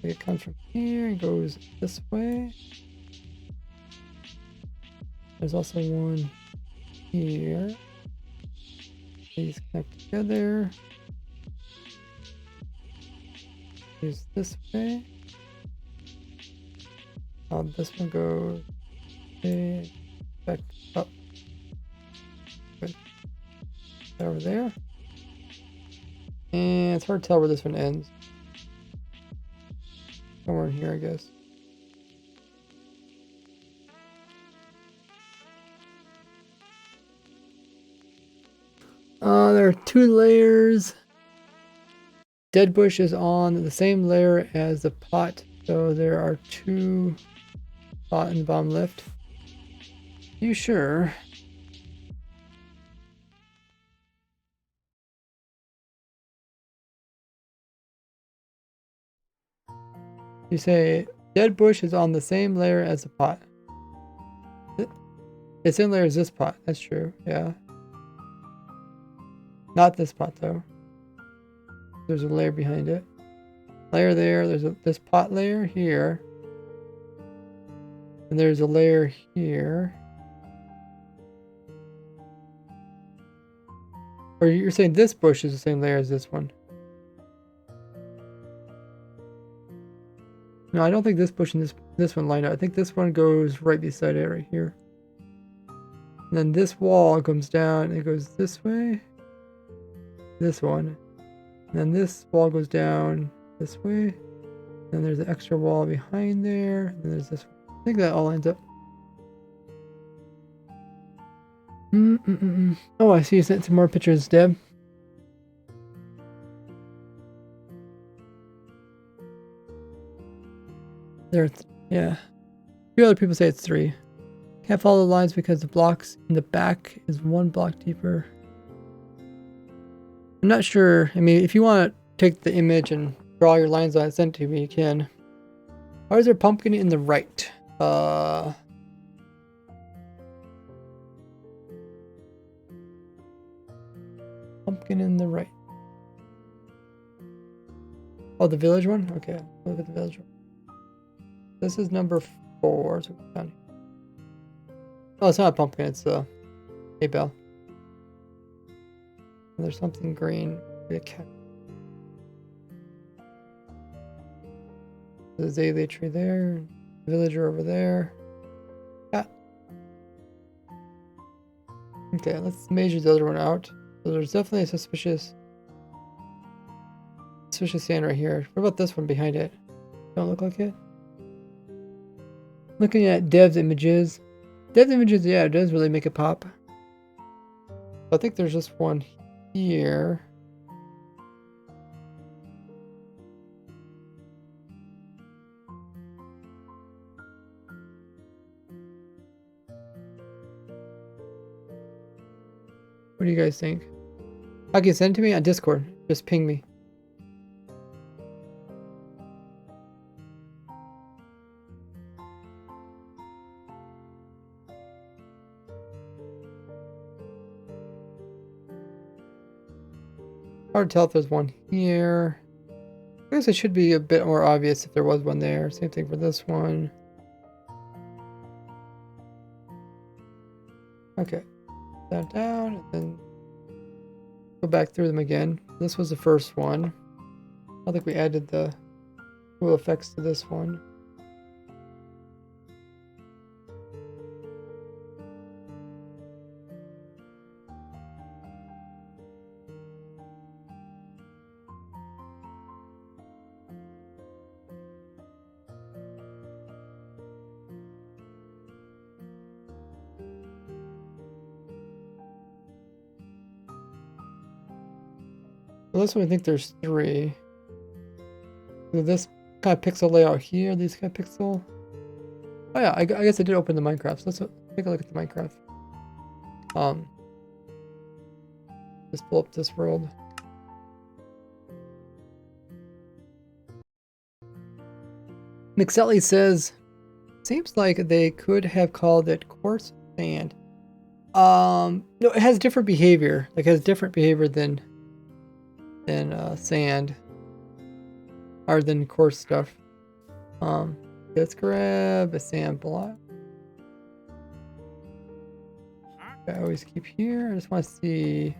It comes from here and goes this way. There's also one here. These connect together. Use this way. This one goes back up. Good. Over there. And it's hard to tell where this one ends. Somewhere in here, I guess. There are 2 layers. Dead bush is on the same layer as the pot, so there are 2 pot in the bottom left. You sure? You say dead bush is on the same layer as the pot. The same layer as this pot. That's true. Yeah. Not this pot though. There's a layer behind it. Layer there. There's this pot layer here. And there's a layer here. Or you're saying this bush is the same layer as this one? No, I don't think this bush and this one line up. I think this one goes right beside it right here. And then this wall comes down and it goes this way. This one. And then this wall goes down this way. Then there's an extra wall behind there. And then there's this one. I think that all lines up. Oh, I see you sent some more pictures, Deb. Yeah. A few other people say it's 3. Can't follow the lines because the blocks in the back is 1 block deeper. I'm not sure. I mean, if you want to take the image and draw your lines on it, send it to me, you can. Why is there a pumpkin in the right? Pumpkin in the right. Oh, the village one? Okay, look at the village one. This is number 4. So oh, it's not a pumpkin, it's a hay bale. And there's something green. A cat. The azalea tree there. Villager over there. Cat. Okay, let's measure the other one out. So there's definitely a suspicious sand right here. What about this one behind it? Don't look like it. Looking at Dev's images. Dev's images, yeah, it does really make it pop. I think there's just one here. What do you guys think? I can send it to me on Discord. Just ping me. Hard to tell if there's one here. I guess it should be a bit more obvious if there was one there. Same thing for this one. Okay. That down and then go back through them again. This was the first one. I think we added the cool effects to this one. Well, this one I think there's 3. So this kind of pixel layout here, these kind of pixel. Oh yeah, I guess I did open the Minecraft. So let's take a look at the Minecraft. Just pull up this world. McSally says, seems like they could have called it coarse sand. No, it has different behavior. Like it has different behavior than sand, or than coarse stuff. Let's grab a sand block. I always keep here. I just want to see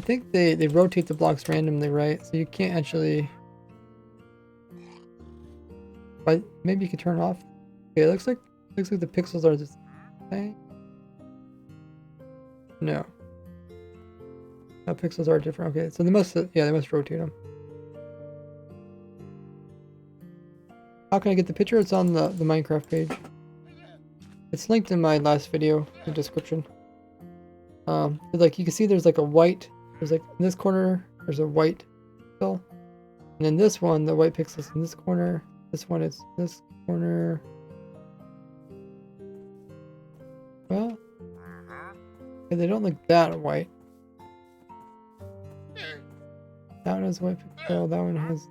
I think they rotate the blocks randomly, right? So you can't actually. But maybe you could turn off. Okay, it looks like the pixels are the same. No. No, pixels are different. Okay, so they must rotate them. How can I get the picture? It's on the Minecraft page. It's linked in my last video in the description. Like you can see there's like a white, there's like in this corner, there's a white pixel. And then this one, the white pixel's in this corner. This one is this corner. Well, they don't look that white. That one has white pixel, that one has...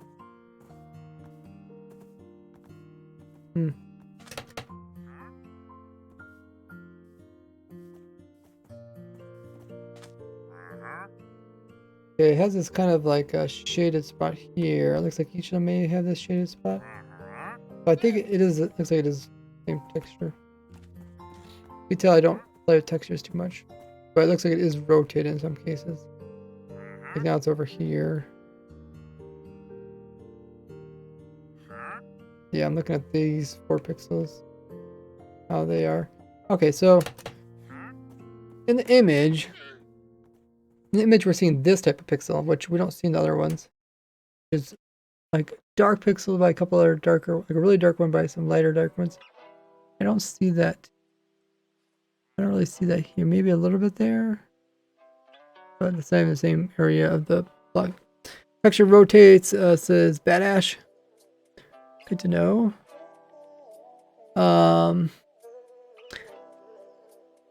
Okay, it has this kind of like a shaded spot here. It looks like each of them may have this shaded spot. But I think it looks like it is the same texture. You can tell I don't play with textures too much. But it looks like it is rotated in some cases. Like now it's over here. Yeah, I'm looking at these 4 pixels. How they are. Okay, so in the image we're seeing this type of pixel, which we don't see in the other ones. It's like dark pixel by a couple other darker, like a really dark one by some lighter dark ones. I don't see that. I don't really see that here. Maybe a little bit there. But it's not in the same area of the block. Texture rotates, says Badash. Good to know.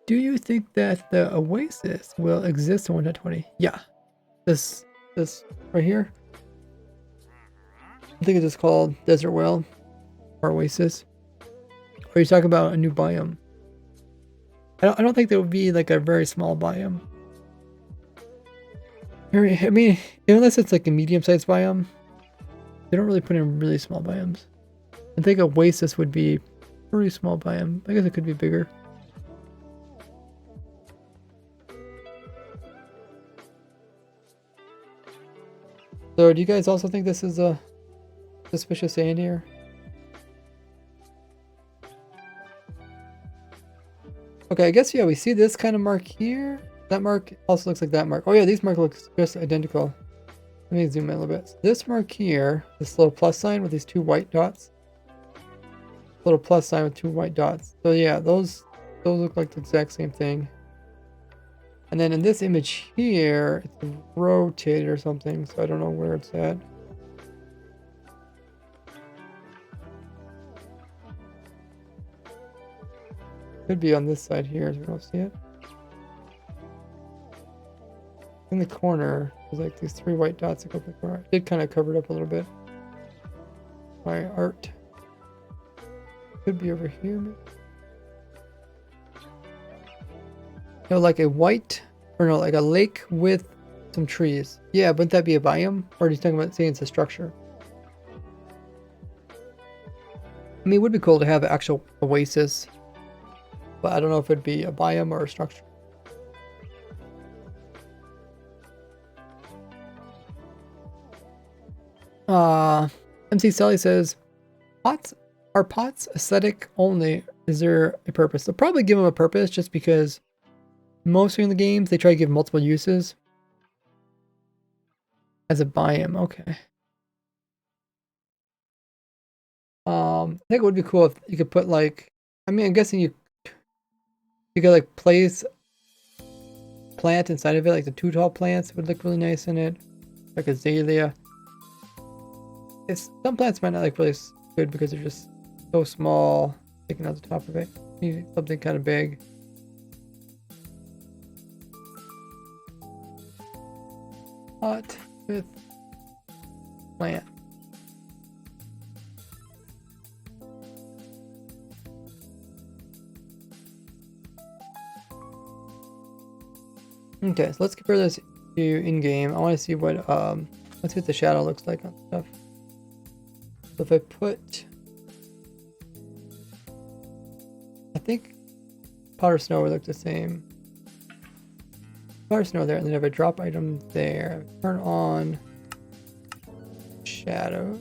Do you think that the Oasis will exist in 1.20? Yeah. This right here. I think it's just called Desert Well or Oasis. Or are you talking about a new biome? I don't think there would be like a very small biome. I mean, unless it's like a medium-sized biome, they don't really put in really small biomes. I think Oasis would be a pretty small biome. I guess it could be bigger. So, do you guys also think this is a suspicious sand here? Okay, I guess, yeah, we see this kind of mark here. That mark also looks like that mark. Oh yeah, these marks look just identical. Let me zoom in a little bit. So this mark here, this little plus sign with these 2 white dots. Little plus sign with 2 white dots. So yeah, those look like the exact same thing. And then in this image here, it's rotated or something, so I don't know where it's at. Could be on this side here, as we don't see it. In the corner, there's like these 3 white dots that go up the corner. I did kind of cover it up a little bit. My art. Could be over here, maybe. No, like a white, or no, like a lake with some trees. Yeah, wouldn't that be a biome? Or are you talking about saying it's a structure? I mean, it would be cool to have an actual oasis, but I don't know if it'd be a biome or a structure. MC Sally says, are pots aesthetic only? Is there a purpose? They'll probably give them a purpose just because mostly in the games they try to give multiple uses. As a biome, okay. I think it would be cool if you could put like, I mean, I'm guessing you could like place plant inside of it, like the 2 tall plants would look really nice in it, like azalea. Some plants might not look really good because they're just so small, sticking out the top of it. You need something kind of big. Pot with plant. Okay, so let's compare this to in-game. I want to see what let's see what the shadow looks like on stuff. So if I put, I think powder snow would look the same. powder snow there, and then if I drop item there, turn on shadow,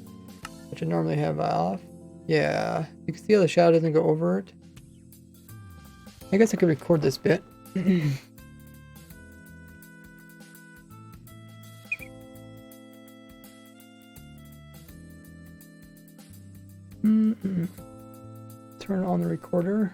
which I normally have off. Yeah, you can see how the shadow doesn't go over it. I guess I could record this bit. Turn on the recorder.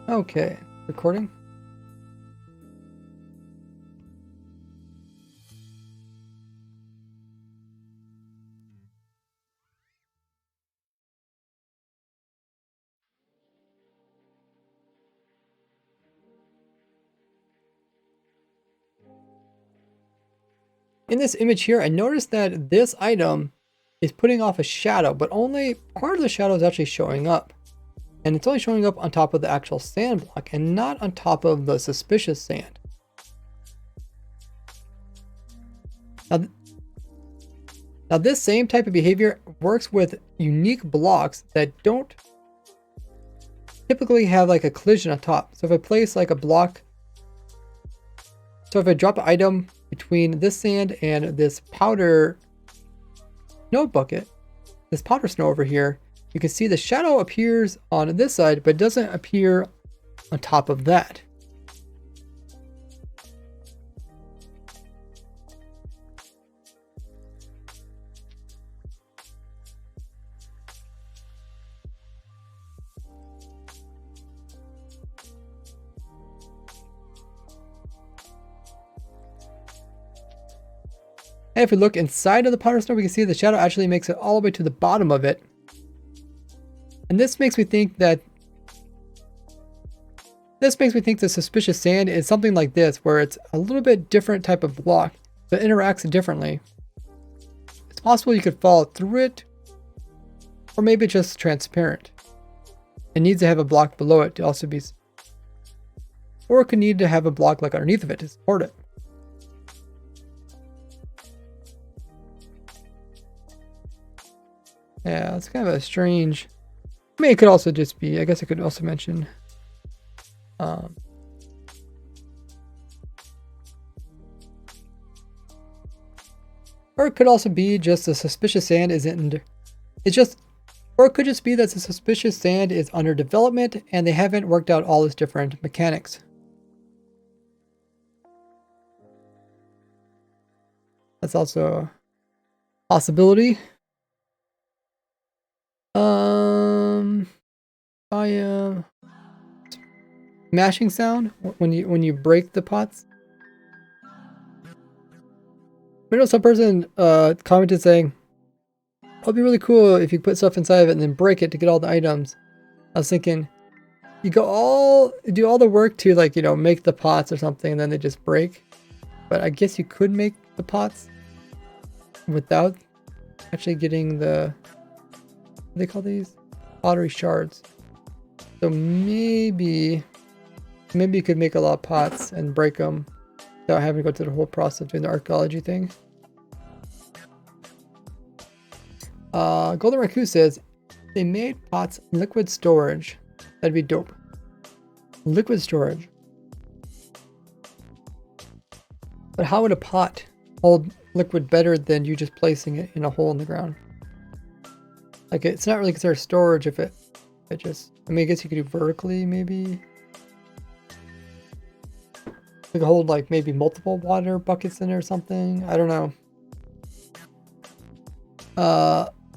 Okay, recording. In this image here, I noticed that this item is putting off a shadow, but only part of the shadow is actually showing up. And it's only showing up on top of the actual sand block and not on top of the suspicious sand. Now this same type of behavior works with unique blocks that don't typically have like a collision on top. So if I place like a block, so if I drop an item between this sand and this powder snow bucket, this powder snow over here, you can see the shadow appears on this side, but doesn't appear on top of that. And if we look inside of the powder snow, we can see the shadow actually makes it all the way to the bottom of it. And this makes me think that the suspicious sand is something like this, where it's a little bit different type of block that interacts differently. It's possible you could fall through it, or maybe it's just transparent. It needs to have a block below it to also be, or it could need to have a block like underneath of it to support it. Yeah, it's kind of a strange. I mean, it could also just be, I guess I could also mention or it could also be just the suspicious sand isn't, it's just, or it could just be that the suspicious sand is under development and they haven't worked out all its different mechanics. That's also a possibility. Mashing sound when you break the pots. I know some person commented saying, "It'd be really cool if you put stuff inside of it and then break it to get all the items." I was thinking, you do all the work to, like, you know, make the pots or something, and then they just break. But I guess you could make the pots without actually getting the, what do they call these? Pottery shards. So maybe you could make a lot of pots and break them without having to go through the whole process of doing the archaeology thing. Golden Raccoon says they made pots liquid storage. That'd be dope. Liquid storage. But how would a pot hold liquid better than you just placing it in a hole in the ground? Like, it's not really considered storage if it just, I mean, I guess you could do vertically maybe. You could hold like maybe multiple water buckets in there or something. I don't know.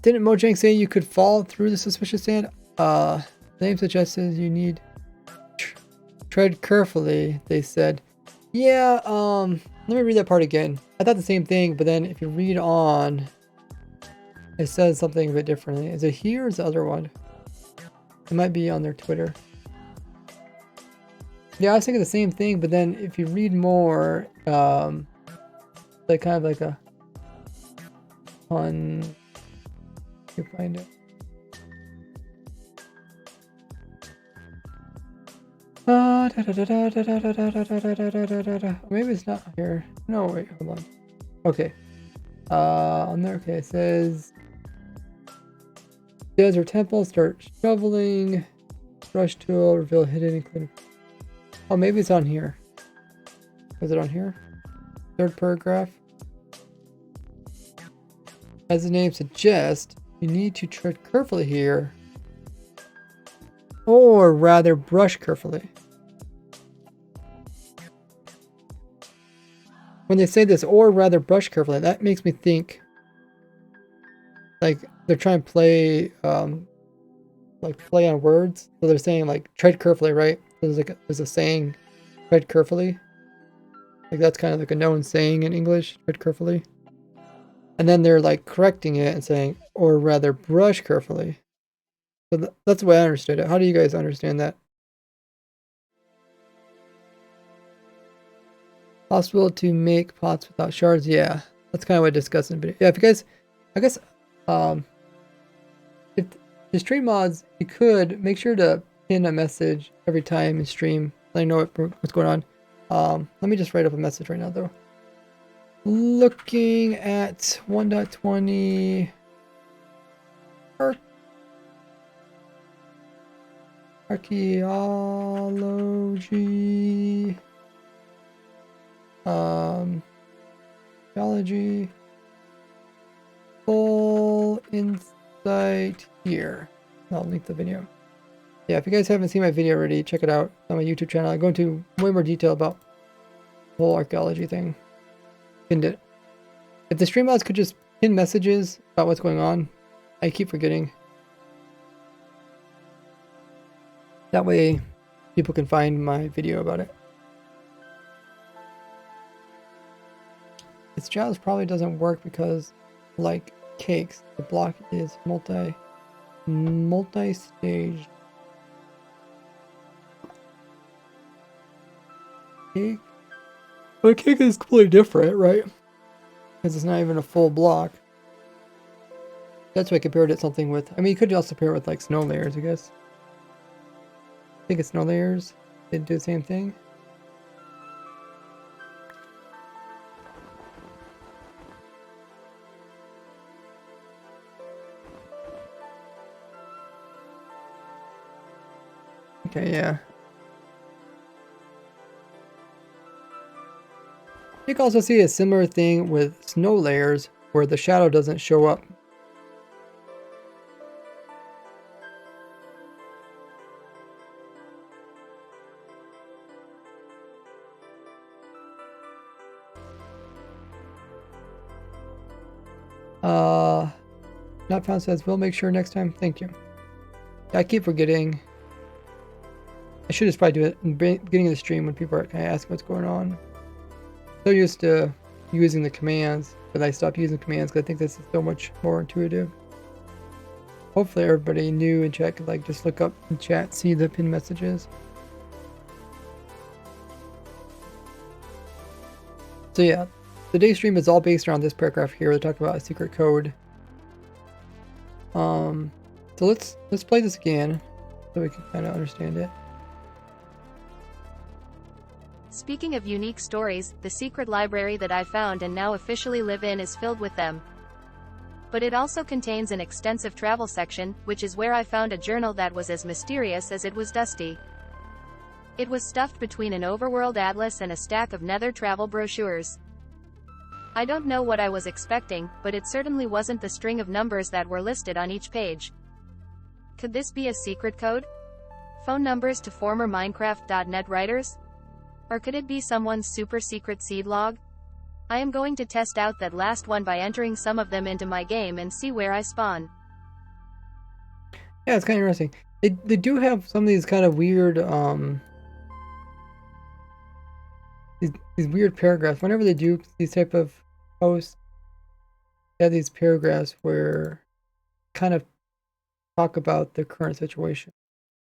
Didn't Mojang say you could fall through the suspicious sand? The name suggested you need tread carefully, they said. Yeah, let me read that part again. I thought the same thing, but then if you read on, it says something a bit differently. Is it here or is the other one? It might be on their Twitter. Yeah, I was thinking the same thing, but then if you read more, like kind of like a, on. You find it. Maybe it's not here. No, wait, hold on. Okay. On there, okay, it says desert temple, start shoveling, brush tool, reveal hidden and clean. Oh, maybe it's on here. Is it on here? Third paragraph. As the name suggests, you need to tread carefully here, or rather brush carefully. When they say this, or rather brush carefully, that makes me think like they're trying to play like play on words. So they're saying like tread carefully, right? So there's a saying, tread carefully. Like that's kind of like a known saying in English, tread carefully. And then they're like correcting it and saying, or rather brush carefully. So that's the way I understood it. How do you guys understand that? Possible to make pots without shards? Yeah, that's kind of what I discussed in the video. Yeah, if you guys, I guess, if the stream mods, you could make sure to pin a message every time in stream. Let me know what's going on. Let me just write up a message right now, though. Looking at 1.20. Archaeology. Archaeology. Full insight here. I'll link the video. Yeah, if you guys haven't seen my video already, check it out on my YouTube channel. I go into way more detail about the whole archaeology thing. Pinned it. If the stream mods could just pin messages about what's going on, I keep forgetting. That way, people can find my video about it. Its jaws probably doesn't work because, like cakes, the block is multi-stage. Cake? But cake is completely different, right? Because it's not even a full block. That's why I compared it something with. I mean, you could also compare it with like snow layers, I guess. I think it's snow layers. They do the same thing. Okay, yeah. You can also see a similar thing with snow layers where the shadow doesn't show up. Not found says, we'll make sure next time. Thank you. I keep forgetting. I should just probably do it in the beginning of the stream when people are kind of asking what's going on. So used to using the commands, but I stopped using commands because I think this is so much more intuitive. Hopefully everybody new in chat could like just look up in chat, see the pinned messages. So yeah, today's stream is all based around this paragraph here. They talk about a secret code. So let's play this again so we can kind of understand it. Speaking of unique stories, the secret library that I found and now officially live in is filled with them. But it also contains an extensive travel section, which is where I found a journal that was as mysterious as it was dusty. It was stuffed between an overworld atlas and a stack of nether travel brochures. I don't know what I was expecting, but it certainly wasn't the string of numbers that were listed on each page. Could this be a secret code? Phone numbers to former Minecraft.net writers? Or could it be someone's super secret seed log? I am going to test out that last one by entering some of them into my game and see where I spawn. Yeah, it's kind of interesting. They do have some of these kind of weird these weird paragraphs. Whenever they do these type of posts, they have these paragraphs where kind of talk about the current situation.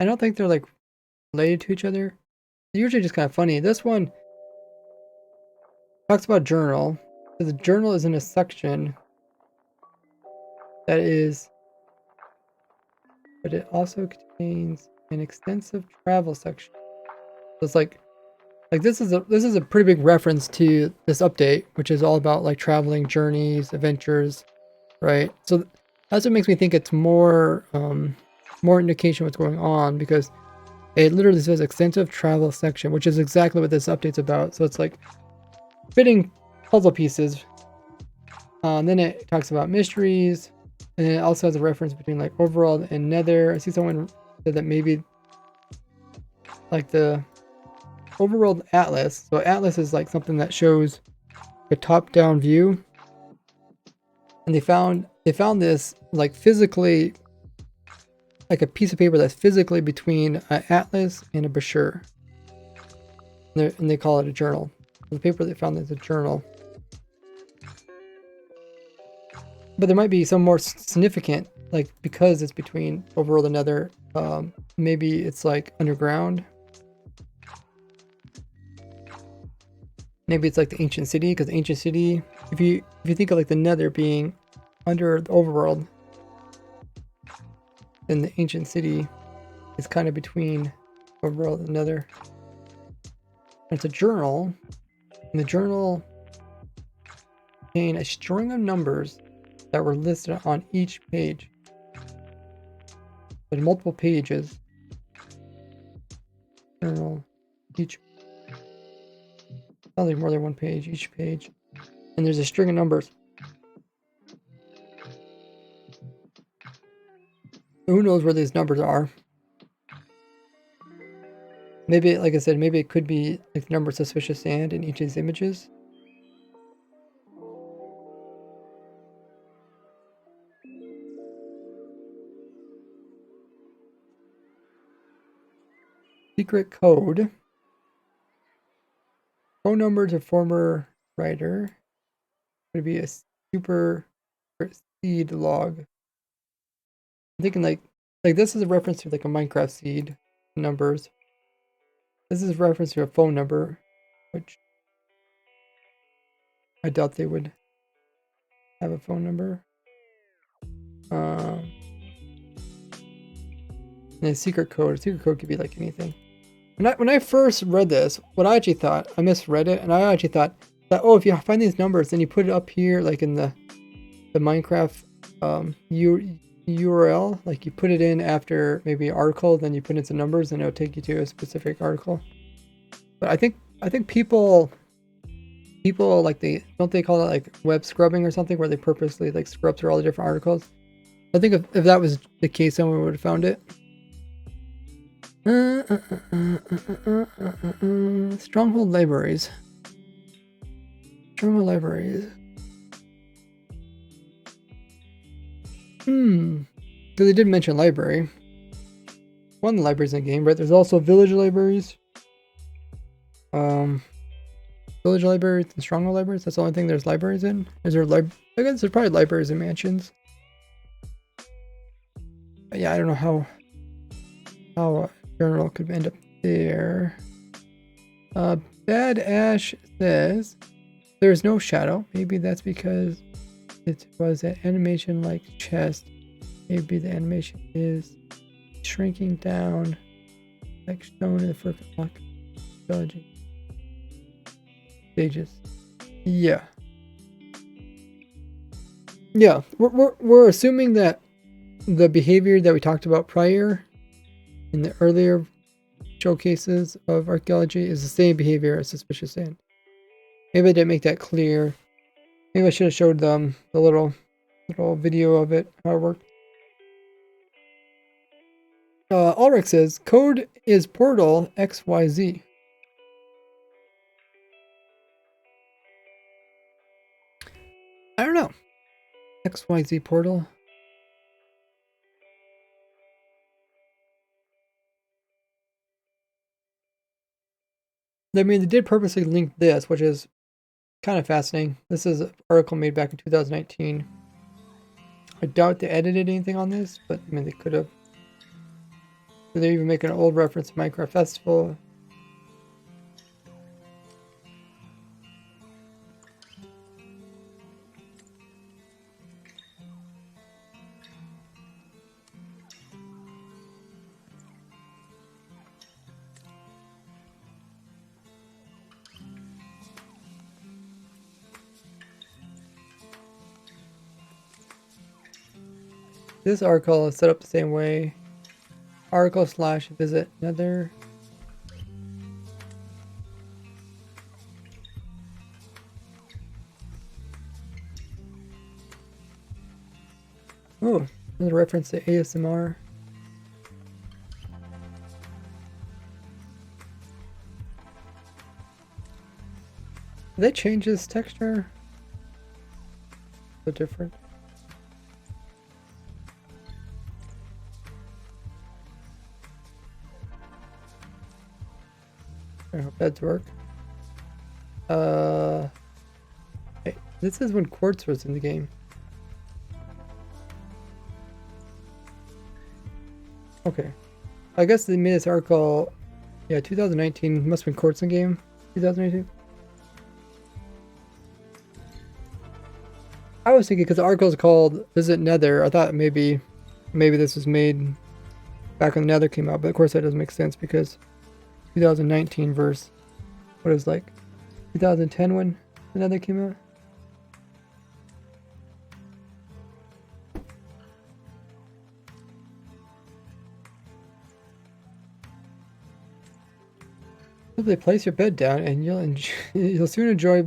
I don't think they're like related to each other. They're usually just kind of funny. This one talks about journal. So the journal is in a section That is, but it also contains an extensive travel section. So it's like this is a pretty big reference to this update, which is all about like traveling, journeys, adventures, right? So that's what makes me think it's more more indication of what's going on, because it literally says extensive travel section, which is exactly what this update's about. So it's like fitting puzzle pieces. And then it talks about mysteries, and it also has a reference between like overworld and nether. I see someone said that maybe like the overworld atlas. So atlas is like something that shows a top-down view, and they found this like physically, like a piece of paper that's physically between an atlas and a brochure, and they call it a journal. The paper they found is a journal, but there might be some more significant, like because it's between overworld and nether. Maybe it's like underground. Maybe it's like the ancient city, because the ancient city, if you think of like the nether being under the overworld, then the ancient city is kind of between overworld and nether. And it's a journal, and the journal contained a string of numbers that were listed on each page. But multiple pages. Journal, each sounds like more than one page, each page. And there's a string of numbers. Who knows where these numbers are? Maybe, like I said, maybe it could be like the number of suspicious sand in each of these images. Secret code. Phone number to former writer. Would be a super seed log. I'm thinking like this is a reference to like a Minecraft seed numbers. This is a reference to a phone number, which I doubt they would have a phone number. And a secret code. A secret code could be like anything. When I first read this, what I actually thought, I misread it, and I actually thought that, oh, if you find these numbers, then you put it up here, like in the Minecraft URL, like you put it in after maybe an article, then you put in some numbers, and it'll take you to a specific article. But I think people like they call it like web scrubbing or something, where they purposely like scrub through all the different articles. I think if that was the case, someone would have found it. Stronghold libraries. Stronghold libraries. Because they did mention library. One of the libraries in the game, right? There's also village libraries. Village libraries and stronghold libraries. That's the only thing there's libraries in. Is there I guess there's probably libraries in mansions. But yeah, I don't know how a journal could end up there. Bad Ash says there's no shadow. Maybe that's because it was an animation like chest. Maybe the animation is shrinking down, like shown in the first archaeology stages. Yeah. We're assuming that the behavior that we talked about prior in the earlier showcases of archaeology is the same behavior as suspicious sand. Maybe I didn't make that clear. Maybe I should have showed them the little video of it, how it worked. Ulrich says, code is portal XYZ. I don't know. XYZ portal. I mean, they did purposely link this, which is kind of fascinating. This is an article made back in 2019. I doubt they edited anything on this, but I mean, they could have. Did they even make an old reference to Minecraft Festival? This article is set up the same way. Article / visit nether. Oh, there's a reference to ASMR. Did they change this texture? So different. I hope that's work. Hey, this is when quartz was in the game. Okay. I guess they made this article, yeah, 2019. Must have been quartz in game. 2019. I was thinking because the article is called Visit Nether. I thought maybe this was made back when Nether came out, but of course that doesn't make sense because 2019 verse what it was like 2010 when the Nether came out. Simply place your bed down and you'll soon enjoy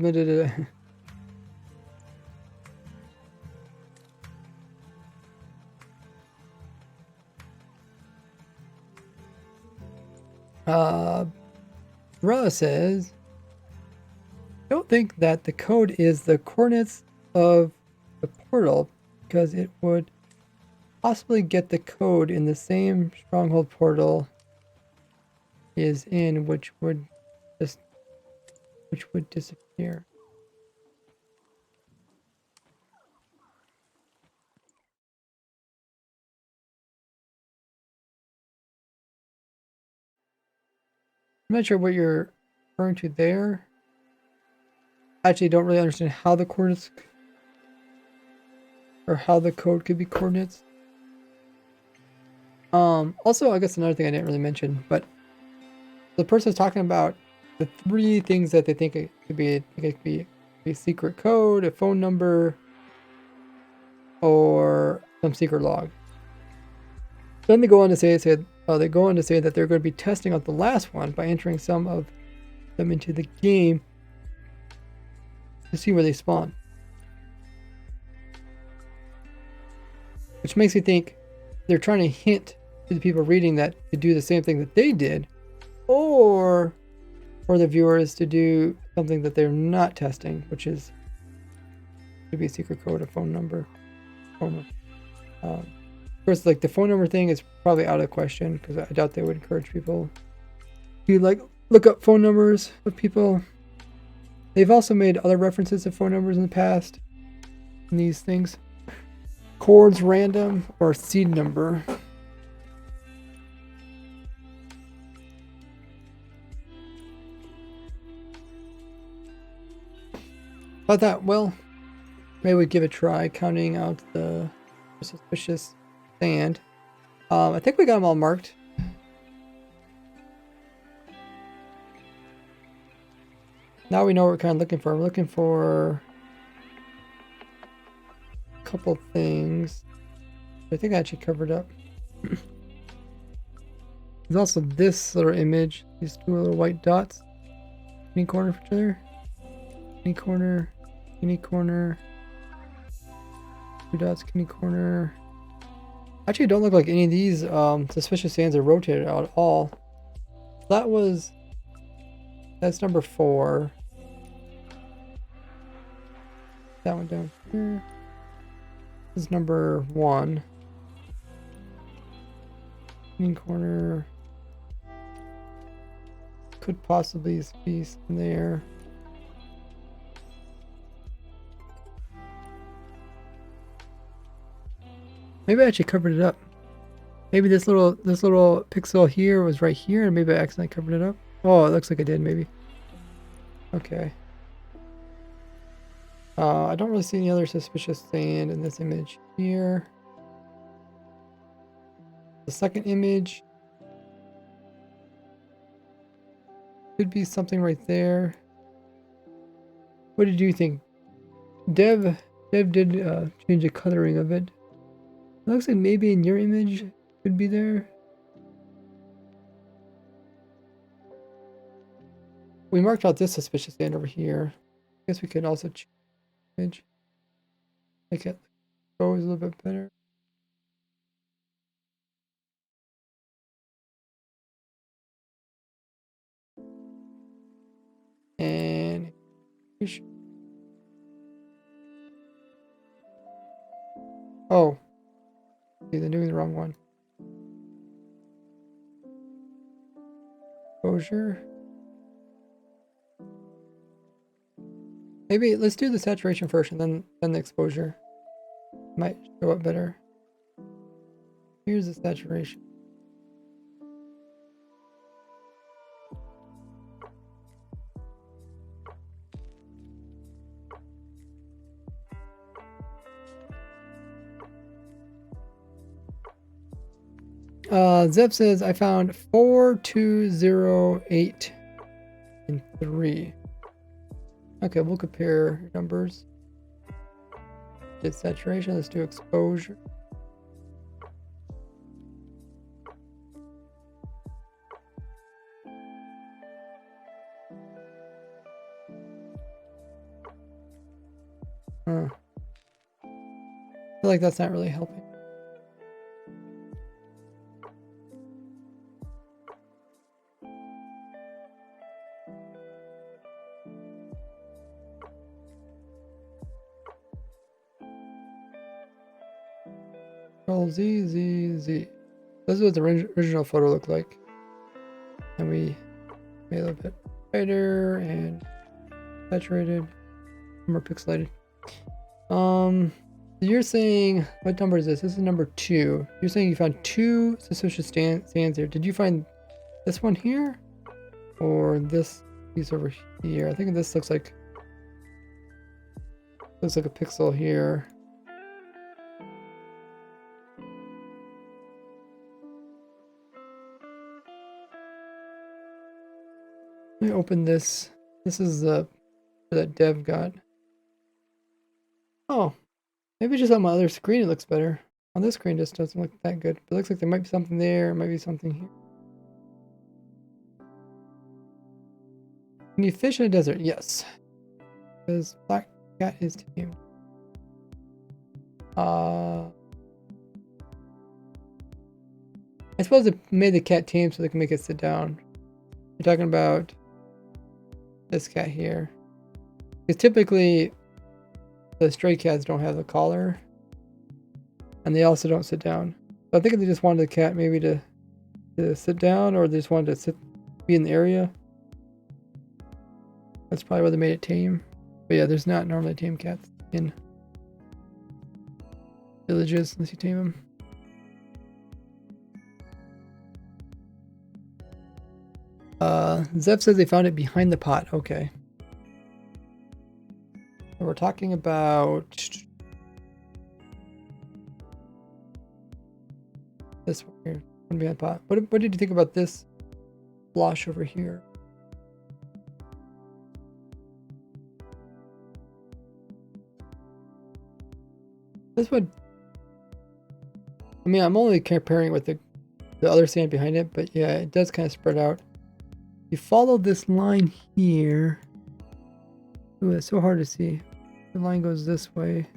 Rella says, I don't think that the code is the coordinates of the portal because it would possibly get the code in the same stronghold portal is in, which would disappear. I'm not sure what you're referring to there. I actually don't really understand how the coordinates or how the code could be coordinates. Also, I guess another thing I didn't really mention, but the person is talking about the 3 things that they think it could be. It could be a secret code, a phone number, or some secret log. Then they go on to say that they're going to be testing out the last one by entering some of them into the game to see where they spawn. Which makes me think they're trying to hint to the people reading that to do the same thing that they did, or for the viewers to do something that they're not testing, which is to be a secret code, a phone number. Of course, like the phone number thing is probably out of the question because I doubt they would encourage people to like look up phone numbers of people. They've also made other references to phone numbers in the past in these things. Chords random or seed number. I thought, well, maybe we'd give it a try counting out the suspicious sand. I think we got them all marked. Now we know what we're kind of looking for. We're looking for a couple things. I think I actually covered up. There's also this little image. These 2 little white dots. Any corner for each other. Any corner. Any corner. 2 dots. Any corner. Actually, don't look like any of these suspicious sands are rotated out at all. That's number 4. That one down here. This is number 1. Green corner. Could possibly be some there. Maybe I actually covered it up. Maybe this little pixel here was right here, and maybe I accidentally covered it up. Oh, it looks like I did, maybe. Okay. I don't really see any other suspicious sand in this image here. The second image could be something right there. What did you think? Dev did change the coloring of it. looks like maybe in your image it could be there. We marked out this suspicious stand over here. I guess we could also change image. Make it go a little bit better. And oh, see, they're doing the wrong one. Exposure. Maybe let's do the saturation first and then the exposure. Might show up better. Here's the saturation. Zev says I found 4208 and 3. Okay, we'll compare numbers. Did saturation, let's do exposure. I feel like that's not really helping. Control Z, Z, Z. This is what the original photo looked like. And we made it a little bit brighter and saturated, more pixelated. You're saying, what number is this? This is number 2. You're saying you found 2 suspicious stands here. Did you find this one here? Or this piece over here? I think this looks like a pixel here. Let me open this. This is the that Dev got. Oh, maybe just on my other screen it looks better. On this screen it just doesn't look that good. But it looks like there might be something there, might be something here. Can you fish in a desert? Yes. Because black cat is tamed. I suppose it made the cat tame so they can make it sit down. You're talking about this cat here. Because typically the stray cats don't have the collar. And they also don't sit down. So I think they just wanted the cat maybe to sit down, or they just wanted to be in the area. That's probably why they made it tame. But yeah, there's not normally tame cats in villages unless you tame them. Zev says they found it behind the pot. Okay. So we're talking about this one here, one behind the pot. What did you think about this splosh over here? This one, I mean, I'm only comparing with the other sand behind it, but yeah, it does kind of spread out. You follow this line here. Ooh, it's so hard to see. The line goes this way.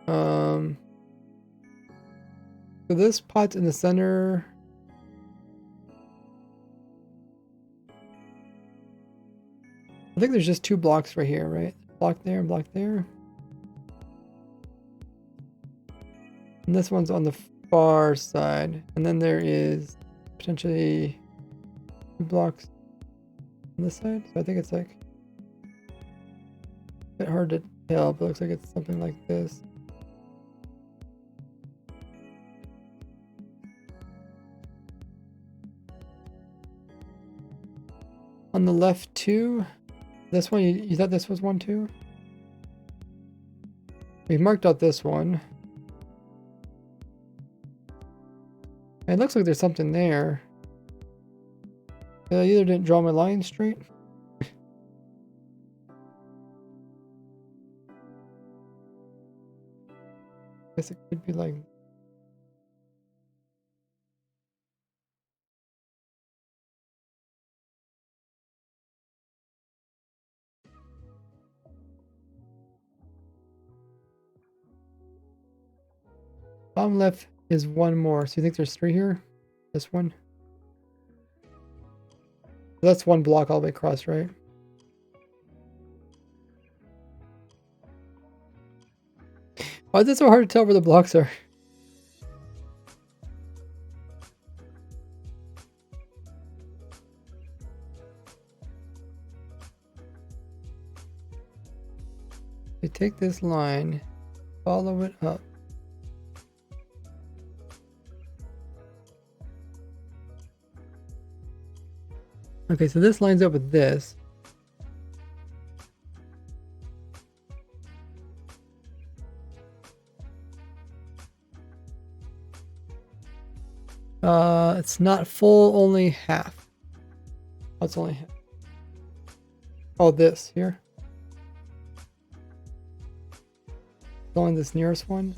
So this pot's in the center. I think there's just 2 blocks right here, right? Block there and block there. And this one's on the far side. And then there is potentially 2 blocks on this side. So I think it's like a bit hard to tell, but it looks like it's something like this. On the left 2. This one, you thought this was one too? We marked out this one. It looks like there's something there. I either didn't draw my line straight. guess it could be like. Bottom left is one more. So you think there's 3 here? This one? That's one block all the way across, right? Why is it so hard to tell where the blocks are? You take this line, follow it up. Okay, so this lines up with this. It's not full, only half. Oh, it's only half. Oh, this here. It's only this nearest one.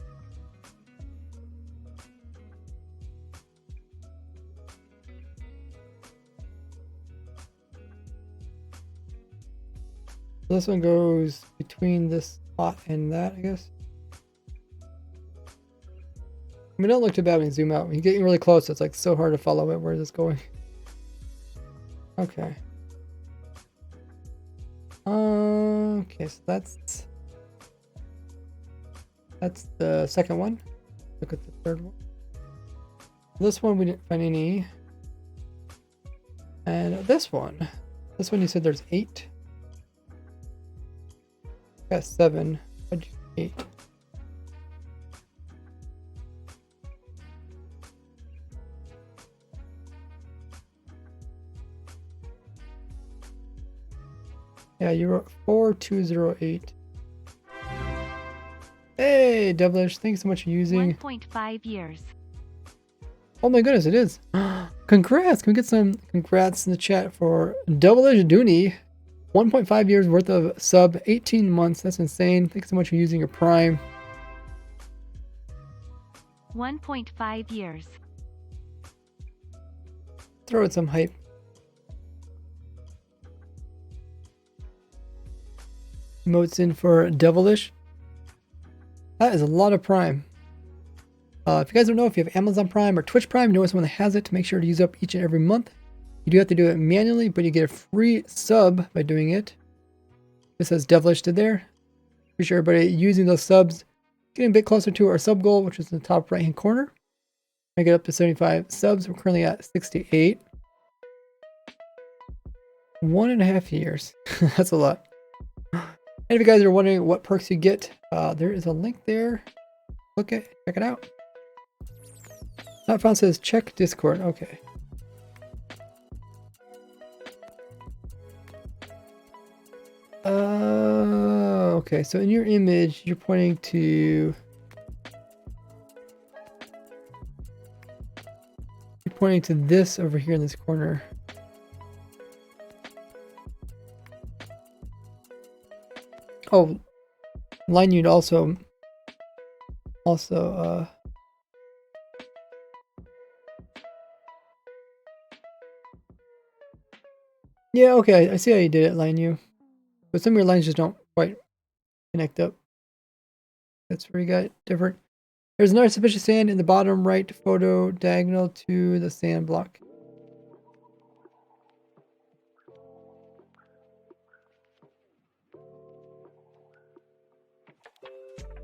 So this one goes between this spot and that, I guess. I mean, don't look too bad when you zoom out. When you get really close, it's like so hard to follow it. Where is this going? Okay. Okay, so that's the second one. Look at the third one. This one we didn't find any. And this one you said there's 8. Got 7. 8. Yeah, you wrote 4208. Hey, Devilish, thanks so much for using 1.5 years. Oh my goodness, it is. Congrats! Can we get some congrats in the chat for Devilish Dooney? 1.5 years worth of sub, 18 months. That's insane. Thanks so much for using your Prime. 1.5 years. Throw it some hype. Emotes in for Devilish. That is a lot of Prime. If you guys don't know, if you have Amazon Prime or Twitch Prime, you know someone that has it, to make sure to use up each and every month. You do have to do it manually, but you get a free sub by doing it. Just as Devilish did there. Appreciate everybody using those subs. Getting a bit closer to our sub goal, which is in the top right hand corner. I get up to 75 subs. We're currently at 68. 1.5 years. That's a lot. And if you guys are wondering what perks you get, there is a link there. Click it, check it out. Not found says check Discord. Okay. Okay, so in your image, you're pointing to this over here in this corner. Oh, line unit also yeah, okay, I see how you did it, line you. But some of your lines just don't quite connect up. That's where you got different. There's another suspicious sand in the bottom right photo, diagonal to the sand block.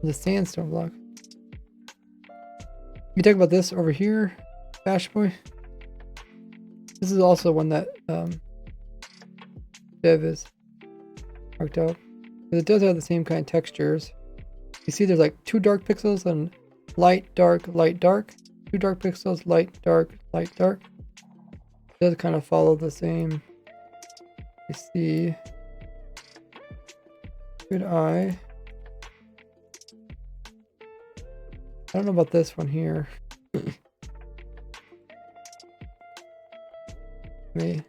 The sandstone block. You talk about this over here, Bash Boy. This is also one that Dev is marked out. But it does have the same kind of textures. You see there's like 2 dark pixels and light, dark, light, dark. 2 dark pixels, light, dark, light, dark. It does kind of follow the same. You see. Good eye. I don't know about this one here. Me.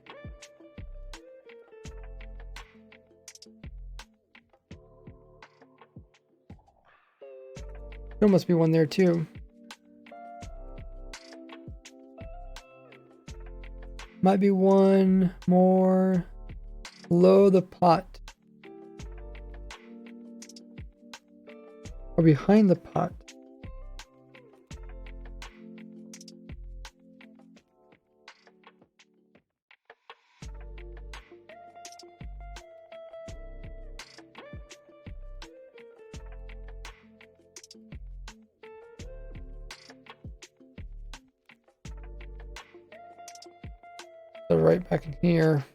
There must be one there too. Might be one more below the pot. Or behind the pot. So right back in here.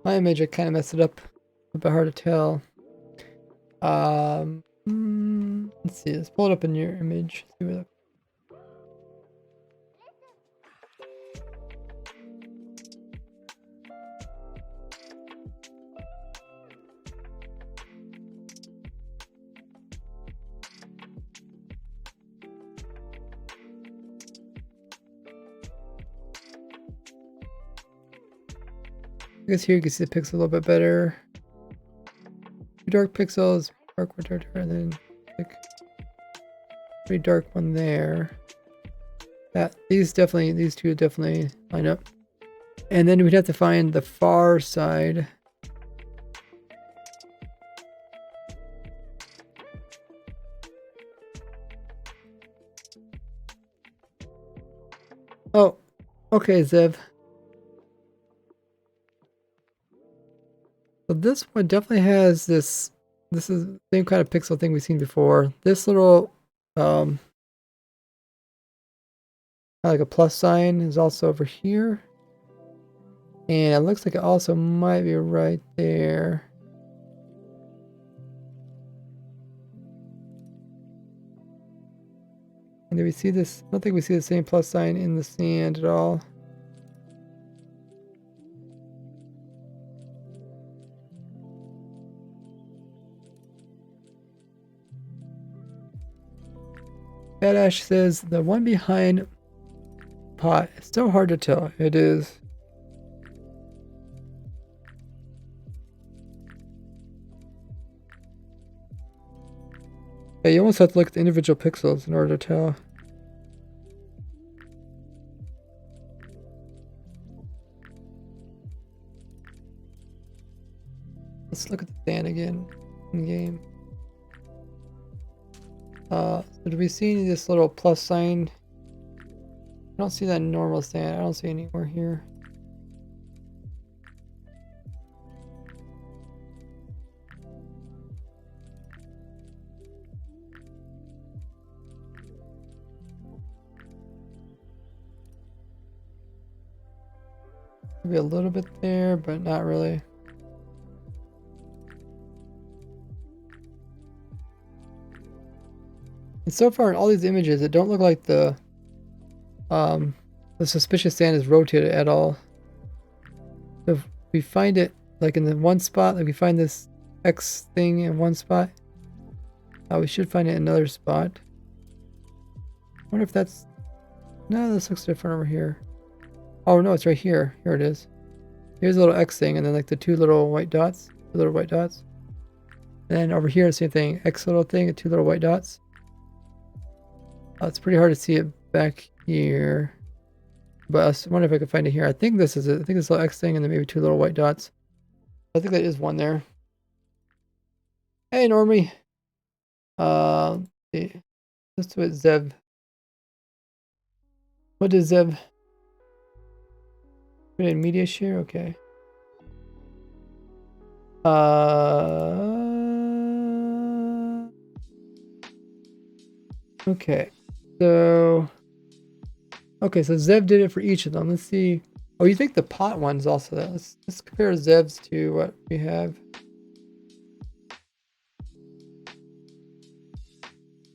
My image, I kind of messed it up. A bit hard to tell. Let's see. Let's pull it up in your image. See where I guess here you can see the pixel a little bit better. Two dark pixels, dark one, dark, and then like pretty dark one there. That these two definitely line up. And then we'd have to find the far side. Oh, okay, Zev. So this one definitely has this. This is the same kind of pixel thing we've seen before. This little, like a plus sign is also over here. And it looks like it also might be right there. And do we see this? I don't think we see the same plus sign in the sand at all. Bad Ash says the one behind pot. It's so hard to tell. It is. Yeah, you almost have to look at the individual pixels in order to tell. Let's look at the sand again in game. So do we see this little plus sign? I don't see that in normal sand. I don't see anywhere here. Maybe a little bit there, but not really. And so far in all these images, it don't look like the suspicious sand is rotated at all. So if we find it like in the one spot, like we find this X thing in one spot, we should find it in another spot. I wonder if that's... No, this looks different over here. Oh no, it's right here. Here it is. Here's a little X thing, and then like the two little white dots. Two little white dots. And then over here, same thing. X little thing and two little white dots. It's pretty hard to see it back here. But I wonder if I can find it here. I think this is it. I think this little X thing and then maybe two little white dots. I think that is one there. Hey, Normie. Let's see. Let's do it, Zev. What is Zev? Put in media share? Okay. Okay. So Zev did it for each of them. Let's see. Oh, you think the pot one's also that? Let's compare Zev's to what we have.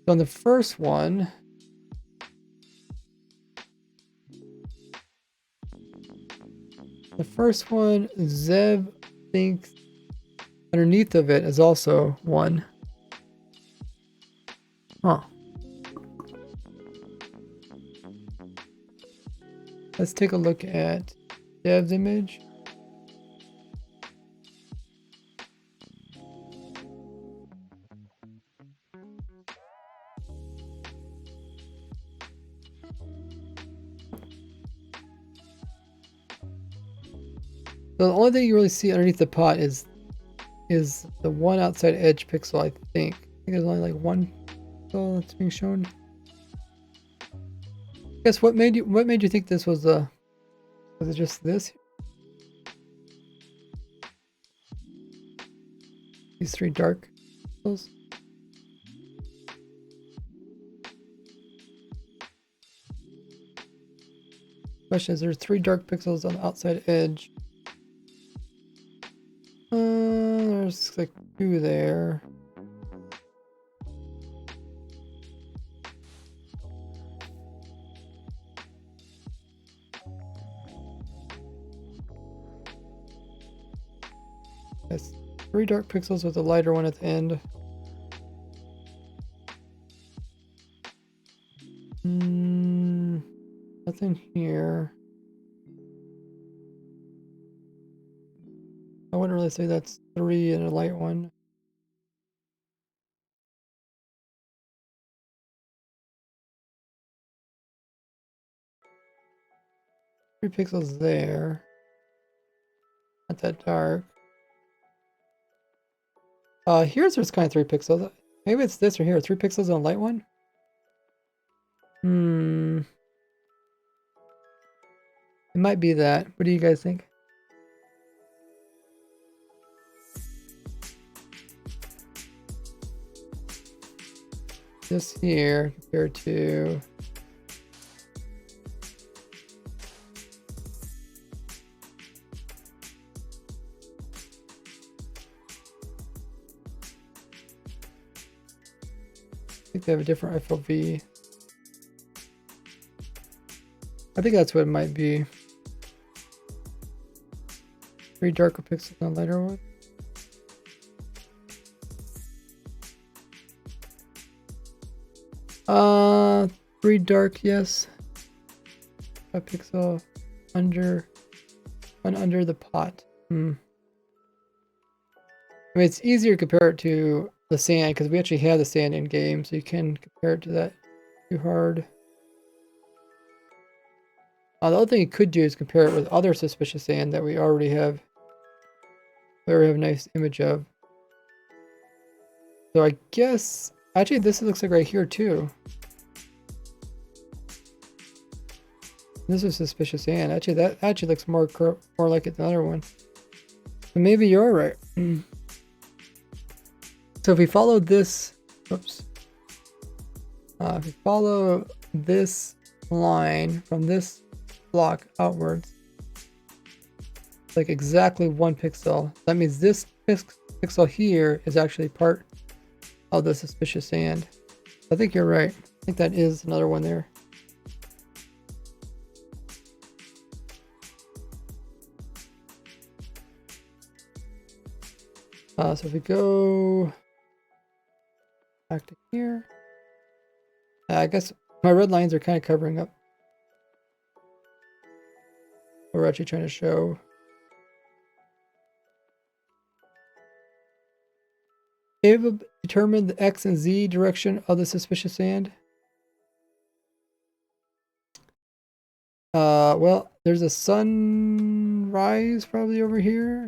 So on the first one, Zev thinks underneath of it is also one. Huh. Let's take a look at Zev's image. So the only thing you really see underneath the pot is the one outside edge pixel, I think. I think there's only like one pixel that's being shown. Guess what made you think this was it just this? These three dark pixels. Question is, there's three dark pixels on the outside edge. There's like two there. Yes, three dark pixels with a lighter one at the end. Nothing here. I wouldn't really say that's three and a light one. Three pixels there. Not that dark. Here's there's kind of three pixels. Maybe it's this or here. 3 pixels on a light one? It might be that. What do you guys think? This here compared to I think they have a different FOV. I think that's what it might be. 3 darker pixels on a lighter one. Three dark, yes. A pixel under the pot. I mean, it's easier to compare it to the sand because we actually have the sand in game, so you can compare it to that too hard. The other thing you could do is compare it with other suspicious sand that we already have. We already have a nice image of. So I guess actually this looks like right here too. This is suspicious sand. Actually, that actually looks more like it than the other one. So maybe you're right. So if we follow this, oops. If we follow this line from this block outwards, like exactly 1 pixel. That means this pixel here is actually part of the suspicious sand. I think you're right. I think that is another one there. So if we go back to here, I guess my red lines are kind of covering up what we're actually trying to show. Able to determine the X and Z direction of the suspicious sand. Well, there's a sunrise probably over here.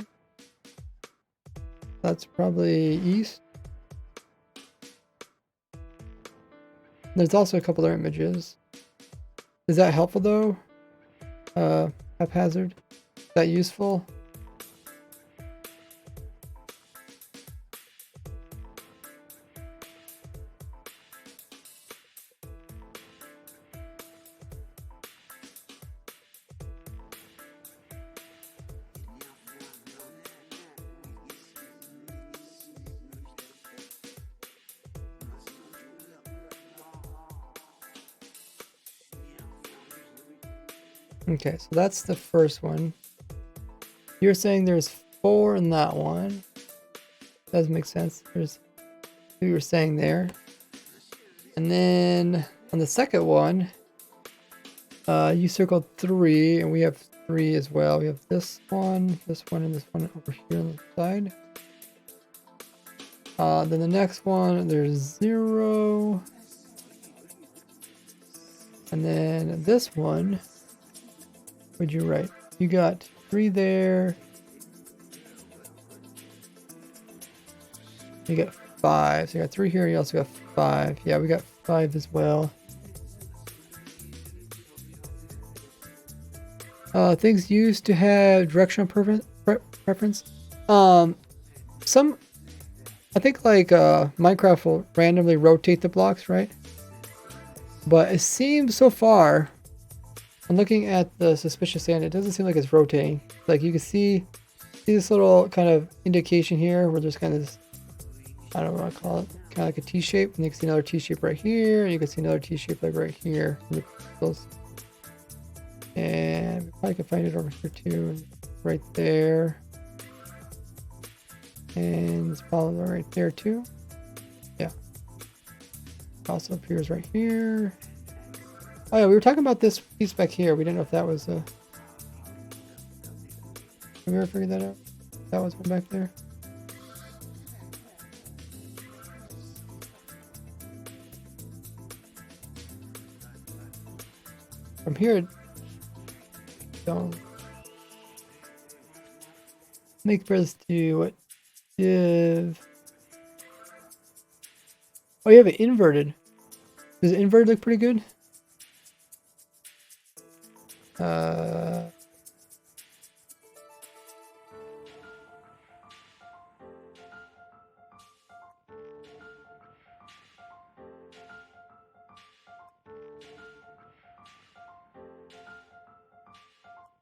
That's probably east. There's also a couple other images. Is that helpful though? Haphazard? Is that useful? Okay, so that's the first one. You're saying there's 4 in that one. Does make sense. There's 2 you're saying there. And then on the second one, you circled 3, and we have 3 as well. We have this one, and this one over here on the side. Then the next one, there's 0. And then this one, what'd you write? You got 3 there, You got 5. So you got 3 here. You also got 5. Yeah, we got 5 as well. Things used to have directional preference. Some, I think like Minecraft will randomly rotate the blocks, right? But it seems so far, I'm looking at the suspicious sand, it doesn't seem like it's rotating. Like you can see this little kind of indication here where there's kind of this, I don't know what I call it, kind of like a T shape, and you can see another T shape right here, and you can see another T shape like right here. And we probably can find it over here too, right there. And it's probably right there too. Yeah. Also appears right here. Oh yeah, we were talking about this piece back here. We didn't know if that was a... Have we ever figured that out? That was one back there. From here, don't make first to what if... Oh, you have it inverted. Does it inverted look pretty good?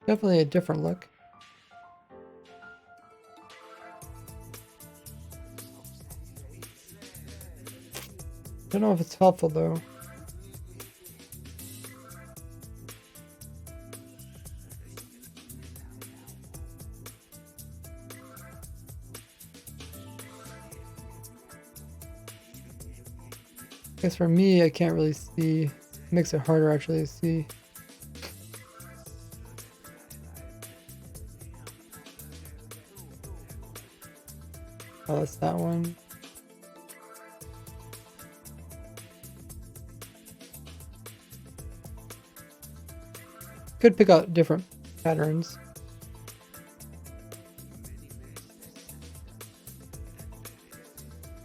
Definitely a different look. Don't know if it's helpful though. I guess for me, I can't really see. It makes it harder actually to see. Oh, that's that one. Could pick out different patterns.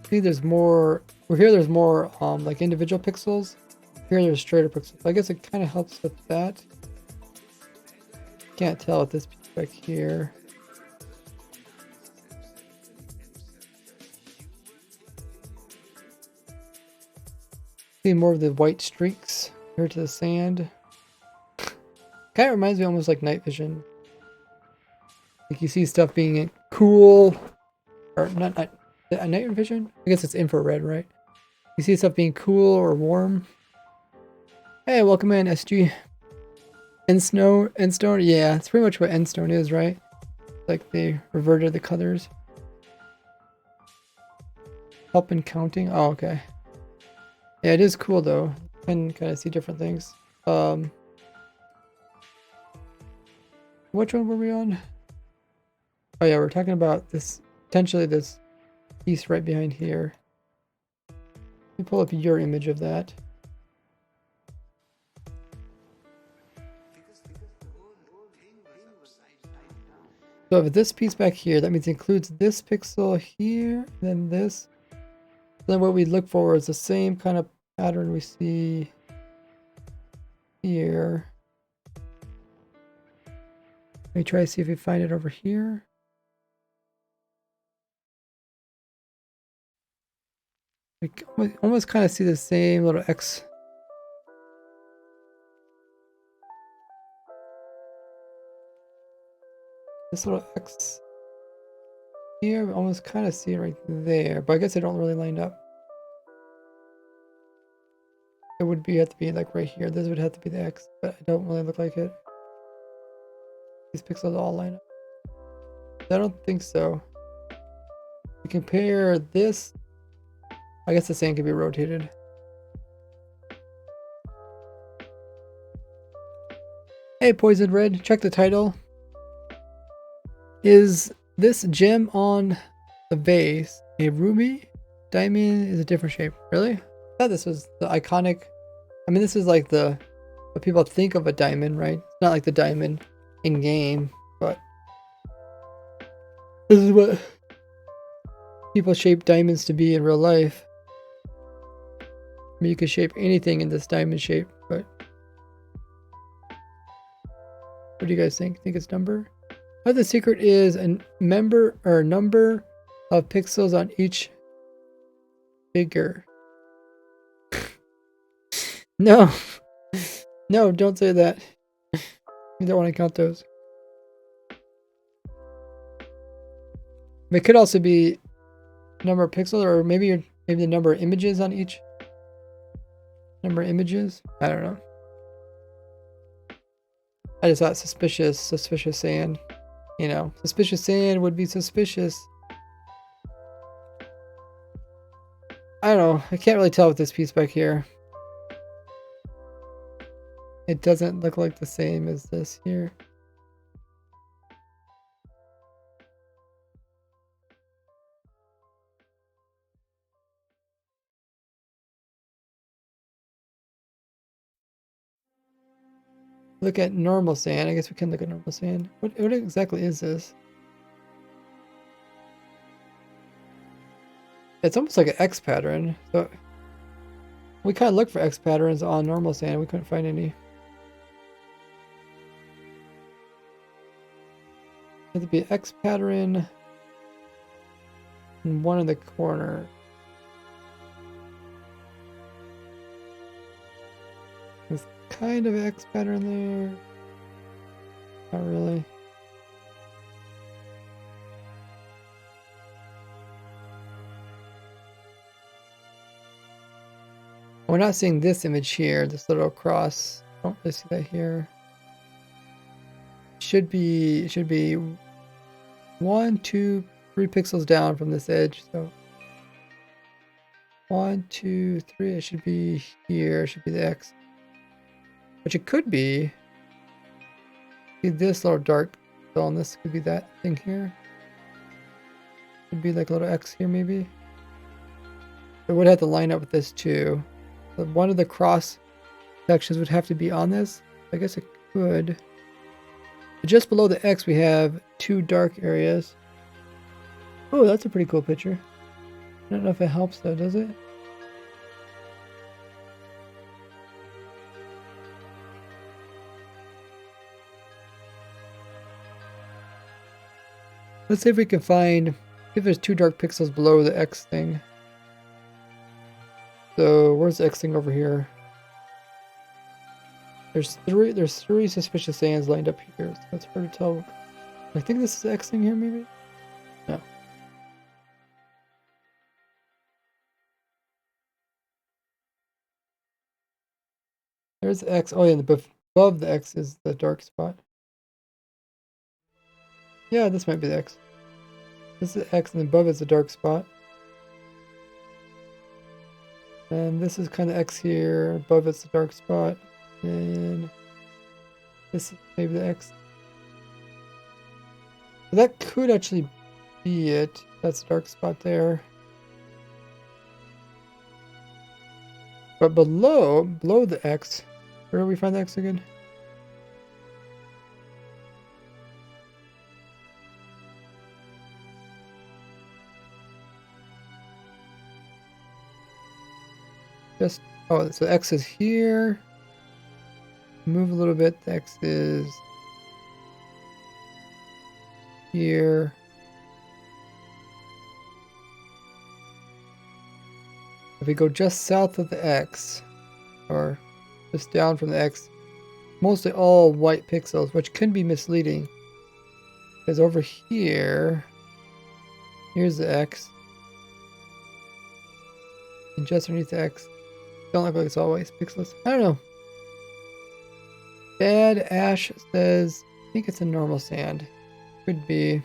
See, there's more. Over here, there's more like individual pixels. Here, there's straighter pixels. I guess it kind of helps with that. Can't tell with this piece back here. See more of the white streaks here to the sand. Kind of reminds me almost like night vision. Like you see stuff being cool, or not night vision? I guess it's infrared, right? You see stuff being cool or warm. Hey, welcome in, SG. Endstone? Yeah, it's pretty much what Endstone is, right? Like they reverted the colors. Help in counting? Oh, okay. Yeah, it is cool though. You can kind of see different things. Which one were we on? Oh yeah, we're talking about this, potentially this piece right behind here. Let me pull up your image of that. So if this piece back here, that means it includes this pixel here, and then this. Then what we look for is the same kind of pattern we see here. Let me try to see if we find it over here. We almost kind of see the same little X. This little X here, we almost kind of see it right there, but I guess they don't really line up. It would have to be like right here. This would have to be the X, but it don't really look like it. These pixels all line up. I don't think so. We compare this. I guess the same could be rotated. Hey, Poison Red, check the title. Is this gem on the vase a ruby? Diamond is a different shape. Really? I thought this was the iconic. I mean, this is like what people think of a diamond, right? It's not like the diamond in game, but this is what people shape diamonds to be in real life. I mean, you could shape anything in this diamond shape, but what do you guys think? Think it's number? Oh, the secret is a number of pixels on each figure. No. No, don't say that. You don't want to count those. It could also be number of pixels, or maybe the number of images on each. Number of images? I don't know. I just thought suspicious sand. You know, suspicious sand would be suspicious. I don't know. I can't really tell with this piece back here. It doesn't look like the same as this here. Look at normal sand. I guess we can look at normal sand. What exactly is this? It's almost like an X pattern. So we kind of looked for X patterns on normal sand. We couldn't find any. There'd be an X pattern and one in the corner. There's kind of an X pattern there. Not really. We're not seeing this image here, this little cross. I don't really see that here. It should be 1, 2, 3 pixels down from this edge. So 1, 2, 3. It should be here. It should be the X. Which it could be this little dark zone. This could be that thing here. Could be like a little X here maybe. It would have to line up with this too. So one of the cross sections would have to be on this. I guess it could. But just below the X we have 2 dark areas. Oh, that's a pretty cool picture. I don't know if it helps though, does it? Let's see if we can find if there's 2 dark pixels below the X thing. So where's the X thing over here? There's three suspicious sands lined up here, so it's hard to tell. I think this is the X thing here, maybe? No. There's the X. Oh yeah, and above the X is the dark spot. Yeah, this might be the X. This is the X, and above is the dark spot. And this is kind of X here. Above it's the dark spot. And this is maybe the X. So that could actually be it. That's the dark spot there. But below the X, where do we find the X again? Oh, so X is here. Move a little bit. The X is here. If we go just south of the X, or just down from the X, mostly all white pixels, which can be misleading. Because over here, here's the X. And just underneath the X, don't look like it's always pixels. I don't know. Bad Ash says, I think it's a normal sand. Could be.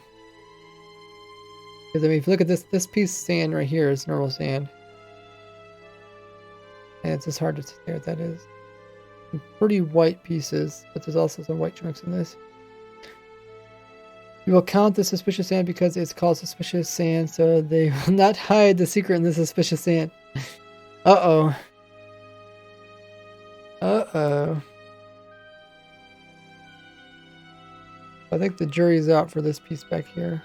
Because I mean, if you look at this piece of sand right here is normal sand. And it's just hard to say what that is. Some pretty white pieces, but there's also some white chunks in this. You will count the suspicious sand because it's called suspicious sand, so they will not hide the secret in the suspicious sand. Uh-oh. Uh-oh. I think the jury's out for this piece back here.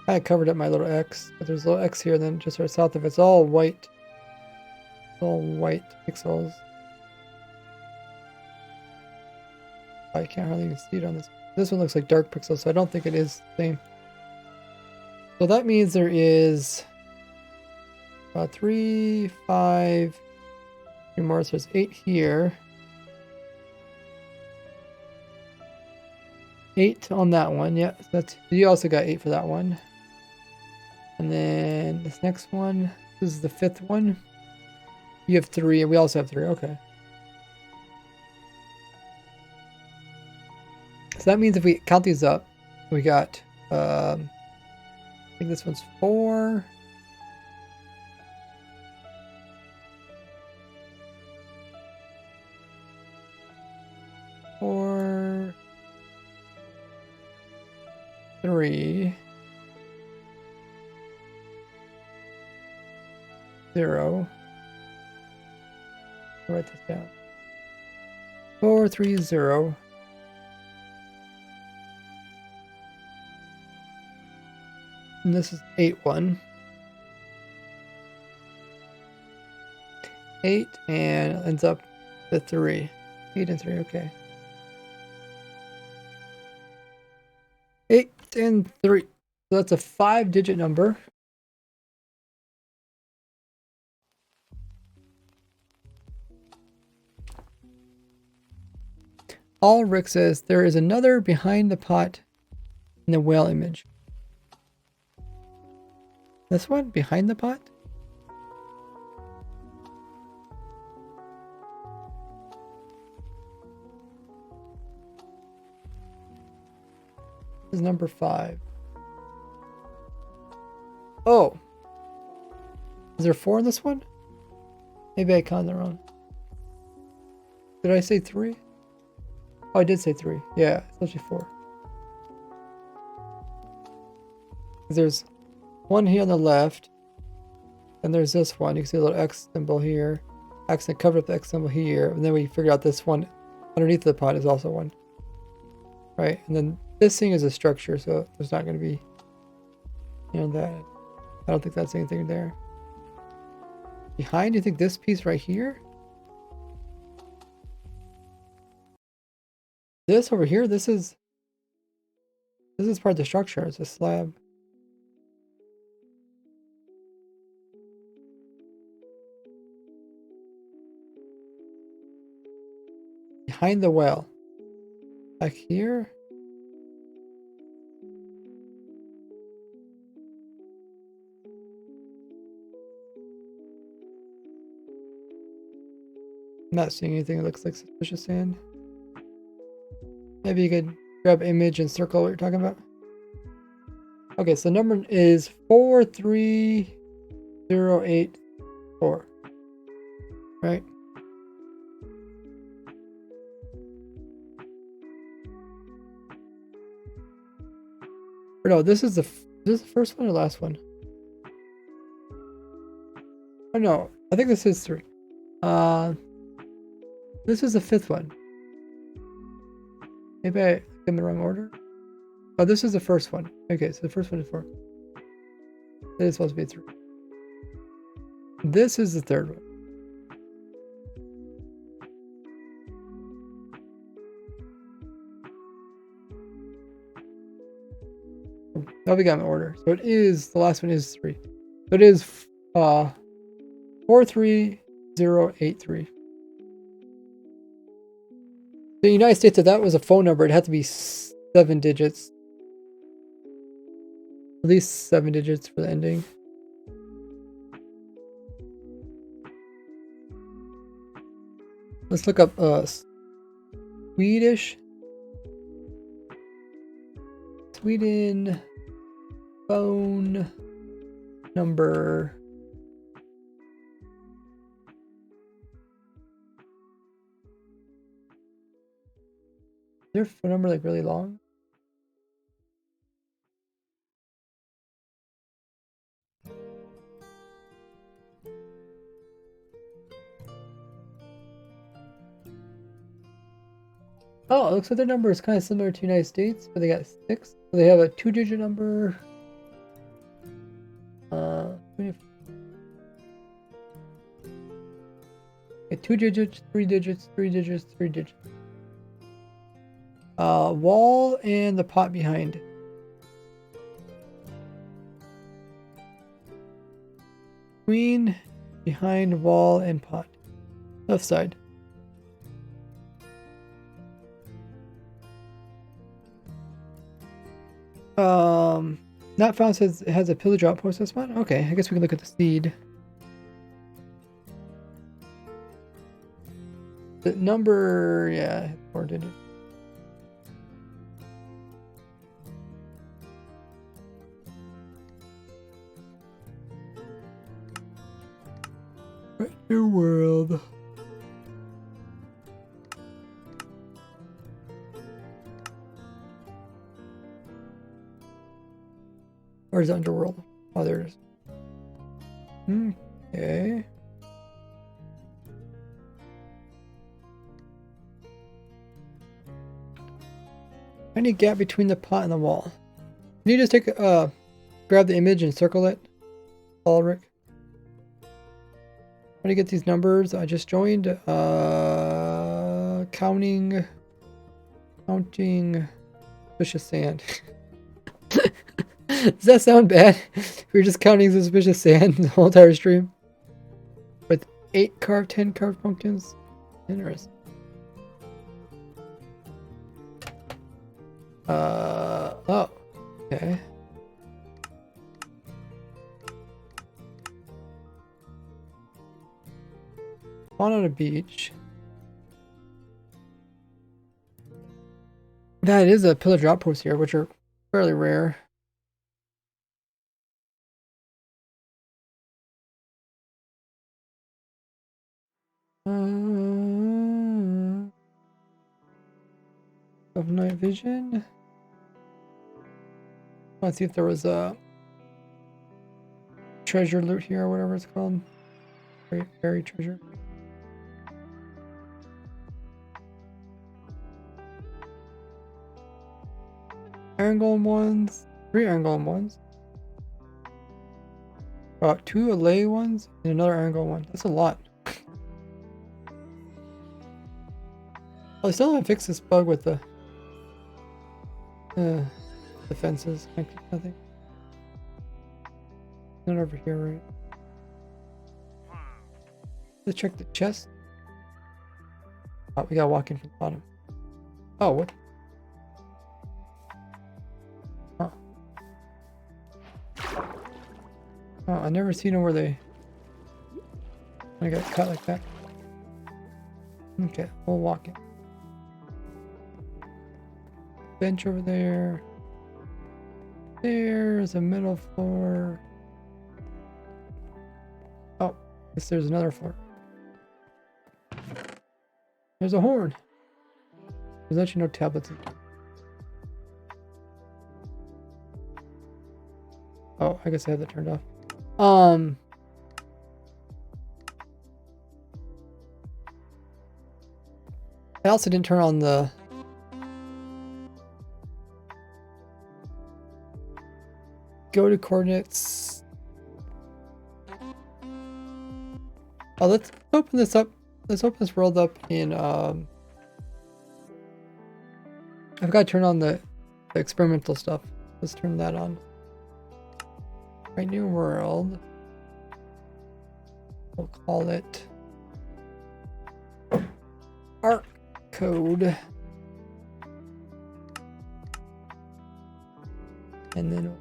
I covered up my little X, but there's a little X here, and then just right south of it's all white. All white pixels. I can't hardly even see it on this. This one looks like dark pixels, so I don't think it is the same. So that means there is 3, 5, 3 more, so there's 8 here. 8 on that one, yeah. So that's, you also got 8 for that one. And then this next one, this is the 5th one. You have 3, and we also have 3, okay. So that means if we count these up, we got, I think this one's 4. 4, 3, 0. I'll write this down. 4, 3, 0. And this is 8, 1. 8 and it ends up to 3. 8 and 3, okay. 8 and 3. So that's a 5-digit number. All Rick says there is another behind the pot in the whale image. This one behind the pot? This is number 5. Oh. Is there 4 in this one? Maybe I counted wrong. Did I say 3? Oh, I did say 3. Yeah, it's actually 4. There's one here on the left, and there's this one. You can see a little X symbol here. Accidentally covered up the X symbol here, and then we figured out this one underneath the pot is also one. Right, and then this thing is a structure, so there's not going to be, you know, that. I don't think that's anything there. Behind, you think this piece right here? This over here, this is part of the structure. It's a slab. Behind the well. Back here. I'm not seeing anything that looks like suspicious sand. Maybe you could grab image and circle what you're talking about. Okay, so number is 43084. Right? Or no, this is the first one or last one? Oh no, I think this is 3. This is the 5th one. Maybe I in the wrong order. Oh, this is the first one. Okay, so the first one is 4. It is supposed to be 3. This is the 3rd one. Now we got an order. So it is, the last one is 3. So it is 43083. The United States, if that was a phone number, it had to be 7 digits. At least 7 digits for the ending. Let's look up Swedish. Sweden phone number. Is their phone number like really long? Oh, it looks like their number is kind of similar to United States, but they got 6. So they have a 2-digit number. Okay, 2 digits, 3 digits, 3 digits, 3 digits. Wall and the pot behind. Queen, behind, wall, and pot. Left side. Not found says it has a pillar drop post this one. Okay, I guess we can look at the seed. The number, yeah, 4 digits. Right, new world. Where's the underworld? Oh, there it is. Okay. Any gap between the pot and the wall. Can you just take grab the image and circle it, Ulrich? How do you get these numbers? I just joined. Counting suspicious sand. Does that sound bad? We're just counting suspicious sand the whole entire stream with 8 carved, 10 carved pumpkins. Interesting. Oh, okay. On a beach. That is a pillar drop post here, which are fairly rare. Of night vision. Let's see if there was a treasure loot here or whatever it's called. Buried treasure. Iron golem ones, 3 iron golem ones. 2 allay ones and another iron golem one. That's a lot. I still haven't fixed this bug with the fences. Nothing. Not over here, right? Let's check the chest. Oh, we gotta walk in from the bottom. Oh, what? Oh. Oh, I never seen them where I got cut like that. Okay, we'll walk in. Bench over there. There's a middle floor. Oh, guess there's another floor. There's a horn. There's actually no tablets. Oh, I guess I have that turned off. I also didn't turn on the go to coordinates. Oh, let's open this up. Let's open this world up in I've got to turn on the experimental stuff. Let's turn that on. Right, new world. We'll call it Arc Code. And then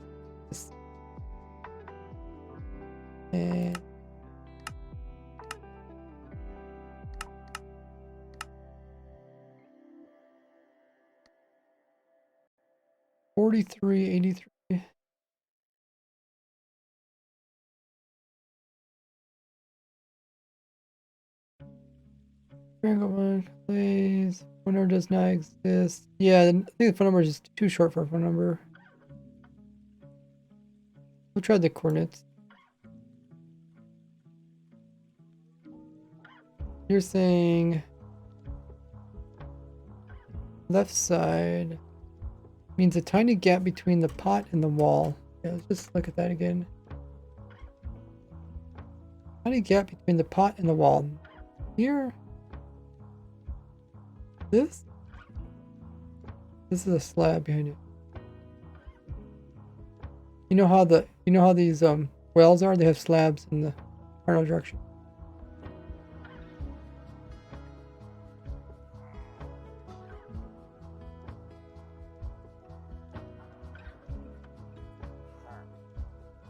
and 4383. Please. Phone number does not exist. Yeah, I think the phone number is just too short for a phone number. We'll try the coordinates. You're saying left side means a tiny gap between the pot and the wall. Yeah, let's just look at that again. Tiny gap between the pot and the wall. here. This is a slab behind it. You know how these wells are? They have slabs in the cardinal direction.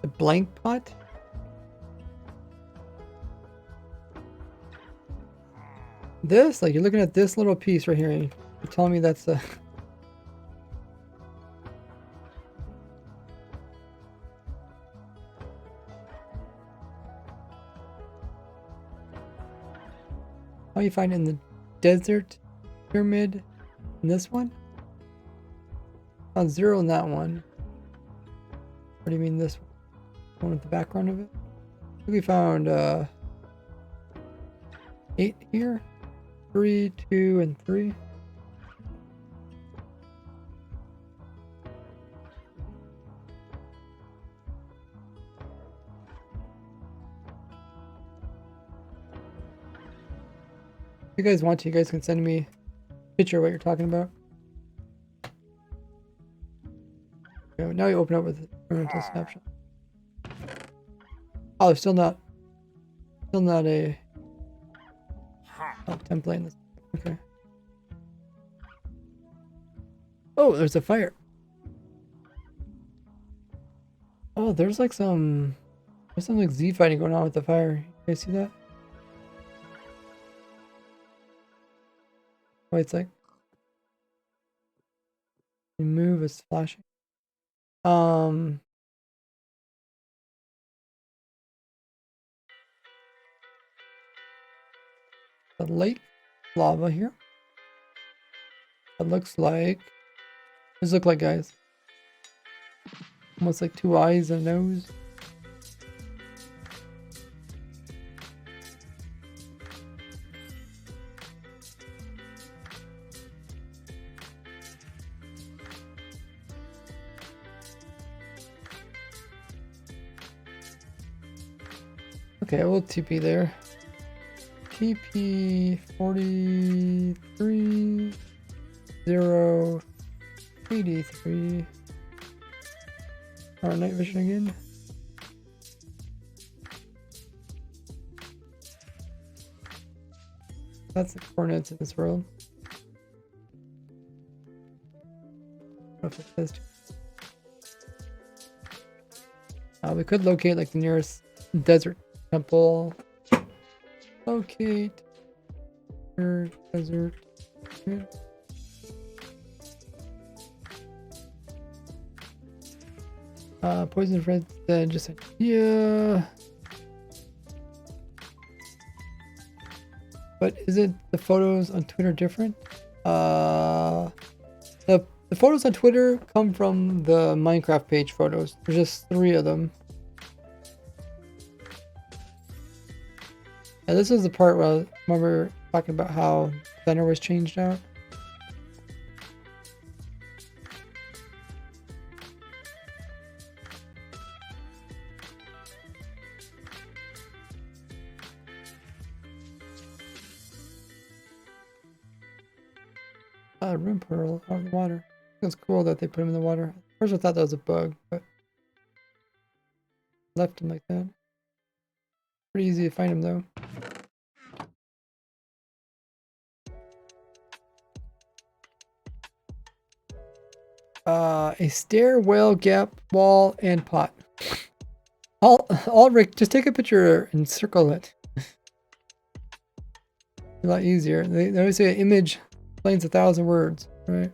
The blank pot? This, like, you're looking at this little piece right here. You're telling me that's a... How you find it in the desert pyramid? In this one? Found 0 in that one. What do you mean this one? One with the background of it? I think we found 8 here. 3, 2, and 3. If you guys want to, you guys can send me a picture of what you're talking about. Okay, now you open up with experimental snapshot. Oh, there's still not a template in this. Okay. Oh, there's a fire. Oh, there's like some like Z fighting going on with the fire. You guys see that? Oh, it's like you move, it's flashing. The lake lava here. It looks like. What does it look like, guys? Almost like 2 eyes and a nose. Okay, we'll TP there. TP 43 0 83. Our night vision again. That's the coordinates of this world. I don't know if it says to. We could locate like the nearest desert temple. Locate desert. Poison red, then just idea. But isn't the photos on Twitter different? The photos on Twitter come from the Minecraft page photos. There's just 3 of them. And this is the part where I remember talking about how center was changed out. Room pearl out of the water. It's cool that they put him in the water. At first I thought that was a bug, but left him like that. Pretty easy to find him though. A stairwell, gap, wall, and pot. All Rick, just take a picture and circle it. A lot easier. They always say an image explains 1,000 words, right?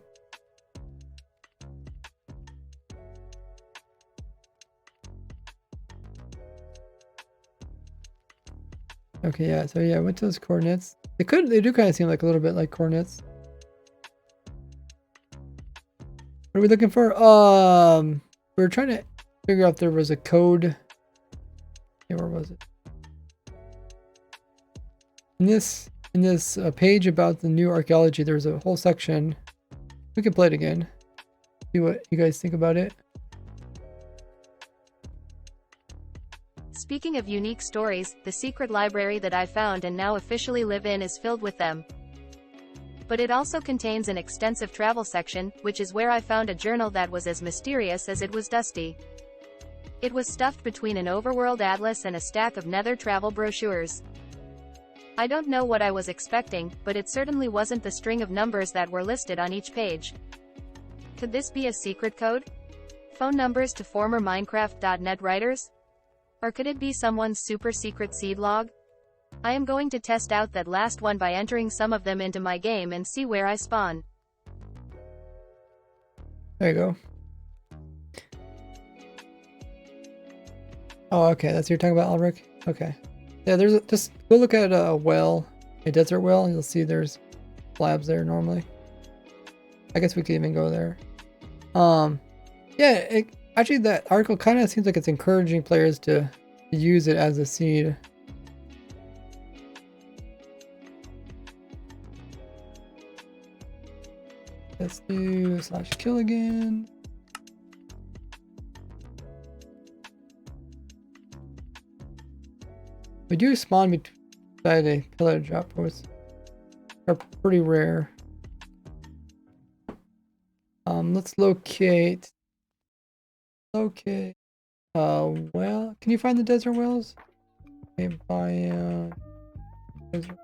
Okay, yeah, so yeah, I went to those coordinates. They do kind of seem like a little bit like coordinates. What are we looking for? We were trying to figure out if there was a code. Okay, where was it? In this page about the new archaeology, there's a whole section. We can play it again. See what you guys think about it. Speaking of unique stories, the secret library that I found and now officially live in is filled with them. But it also contains an extensive travel section, which is where I found a journal that was as mysterious as it was dusty. It was stuffed between an overworld atlas and a stack of nether travel brochures. I don't know what I was expecting, but it certainly wasn't the string of numbers that were listed on each page. Could this be a secret code? Phone numbers to former Minecraft.net writers? Or could it be someone's super secret seed log? I am going to test out that last one by entering some of them into my game and see where I spawn. There you go. Oh, okay, that's what you're talking about, Ulrich? Okay. Yeah, there's just go look at a well, a desert well, and you'll see there's slabs there normally. I guess we could even go there. Yeah, actually that article kind of seems like it's encouraging players to use it as a seed. Let's do /kill again. We do spawn beside a pillar drop post. They're pretty rare. Let's locate. Well, can you find the desert wells? Okay, desert.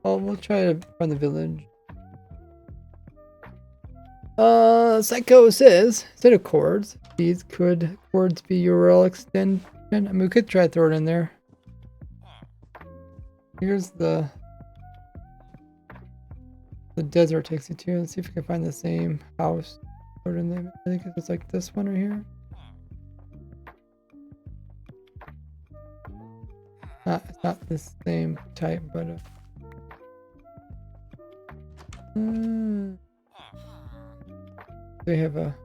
Oh, we'll try to find the village. Psycho says, instead of chords, these could chords be URL extension? I mean, we could try to throw it in there. Here's the desert takes you to. Let's see if we can find the same house. Put it in there. I think it's like this one right here. It's not the same type, but they have a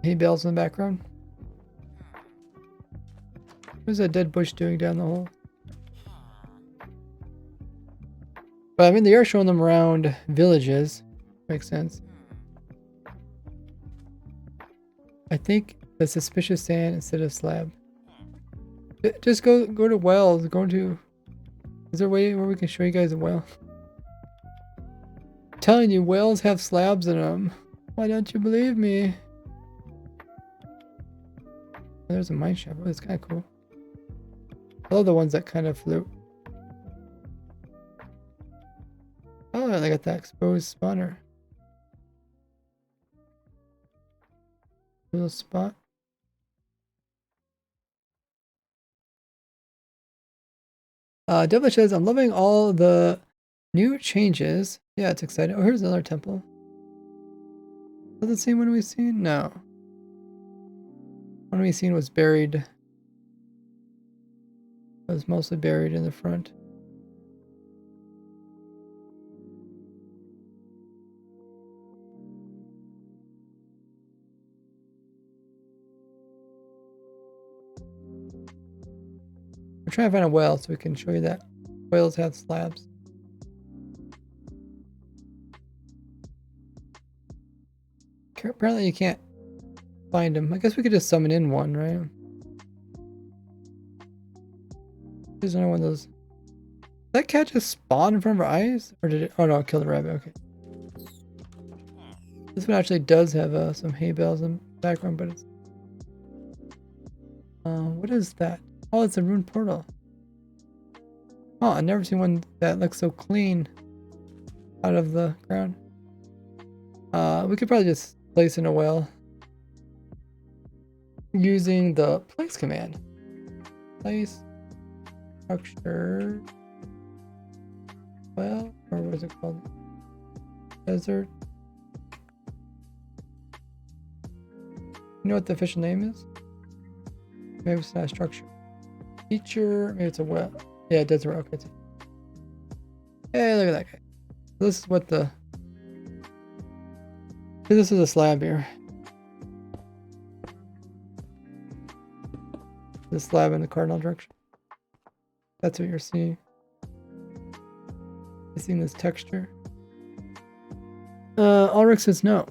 hay bales in the background. What's that dead bush doing down the hole? But I mean, they are showing them around villages. Makes sense. I think the suspicious sand instead of slab. Just go to wells. Go to. Is there a way where we can show you guys a well? I'm telling you, wells have slabs in them. Why don't you believe me? There's a mine shaft. Oh, it's kind of cool. I love the ones that kind of float. Oh, they got that exposed spawner. Little spot. Devilish says, I'm loving all the new changes. Yeah, it's exciting. Oh, here's another temple. Is that the same one we've seen? No. One we've seen was buried. It was mostly buried in the front. We're trying to find a well so we can show you that whales have slabs. Apparently you can't find them. I guess we could just summon in one, right? There's another one of those. Did that cat just spawn in front of our eyes? Or did it? Oh no, it killed the rabbit. Okay. This one actually does have some hay bales in the background, but it's... what is that? Oh, it's a rune portal. Oh, I've never seen one that looks so clean out of the ground. We could probably just place in a well using the place command. Place structure well, or what is it called? Desert. You know what the official name is? Maybe it's not a structure. Feature, maybe it's a well. Yeah, desert. Okay. Hey, look at that guy. This is what the. This is a slab here. The slab in the cardinal direction. That's what you're seeing. You're seeing this texture. Ulrich says no.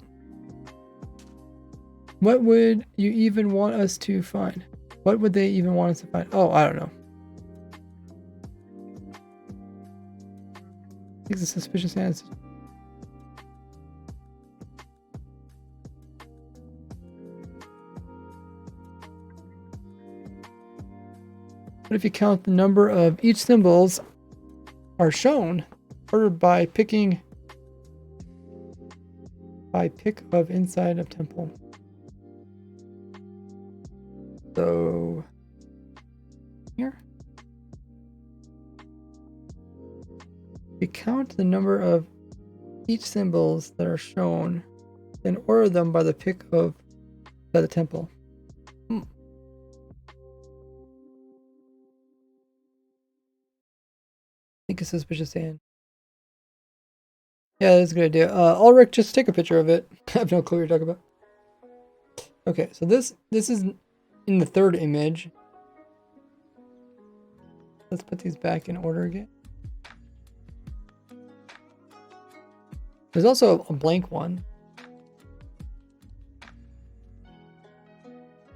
What would you even want us to find? What would they even want us to find? Oh, I don't know. Takes a suspicious answer. What if you count the number of each symbols are shown ordered by pick of inside of temple? So here you count the number of each symbols that are shown, then order them by the pick of by the temple. Think a suspicious hand. Yeah, that's a good idea. Ulrich, just take a picture of it. I have no clue what you're talking about. Okay, so this is in the third image. Let's put these back in order again. There's also a blank one.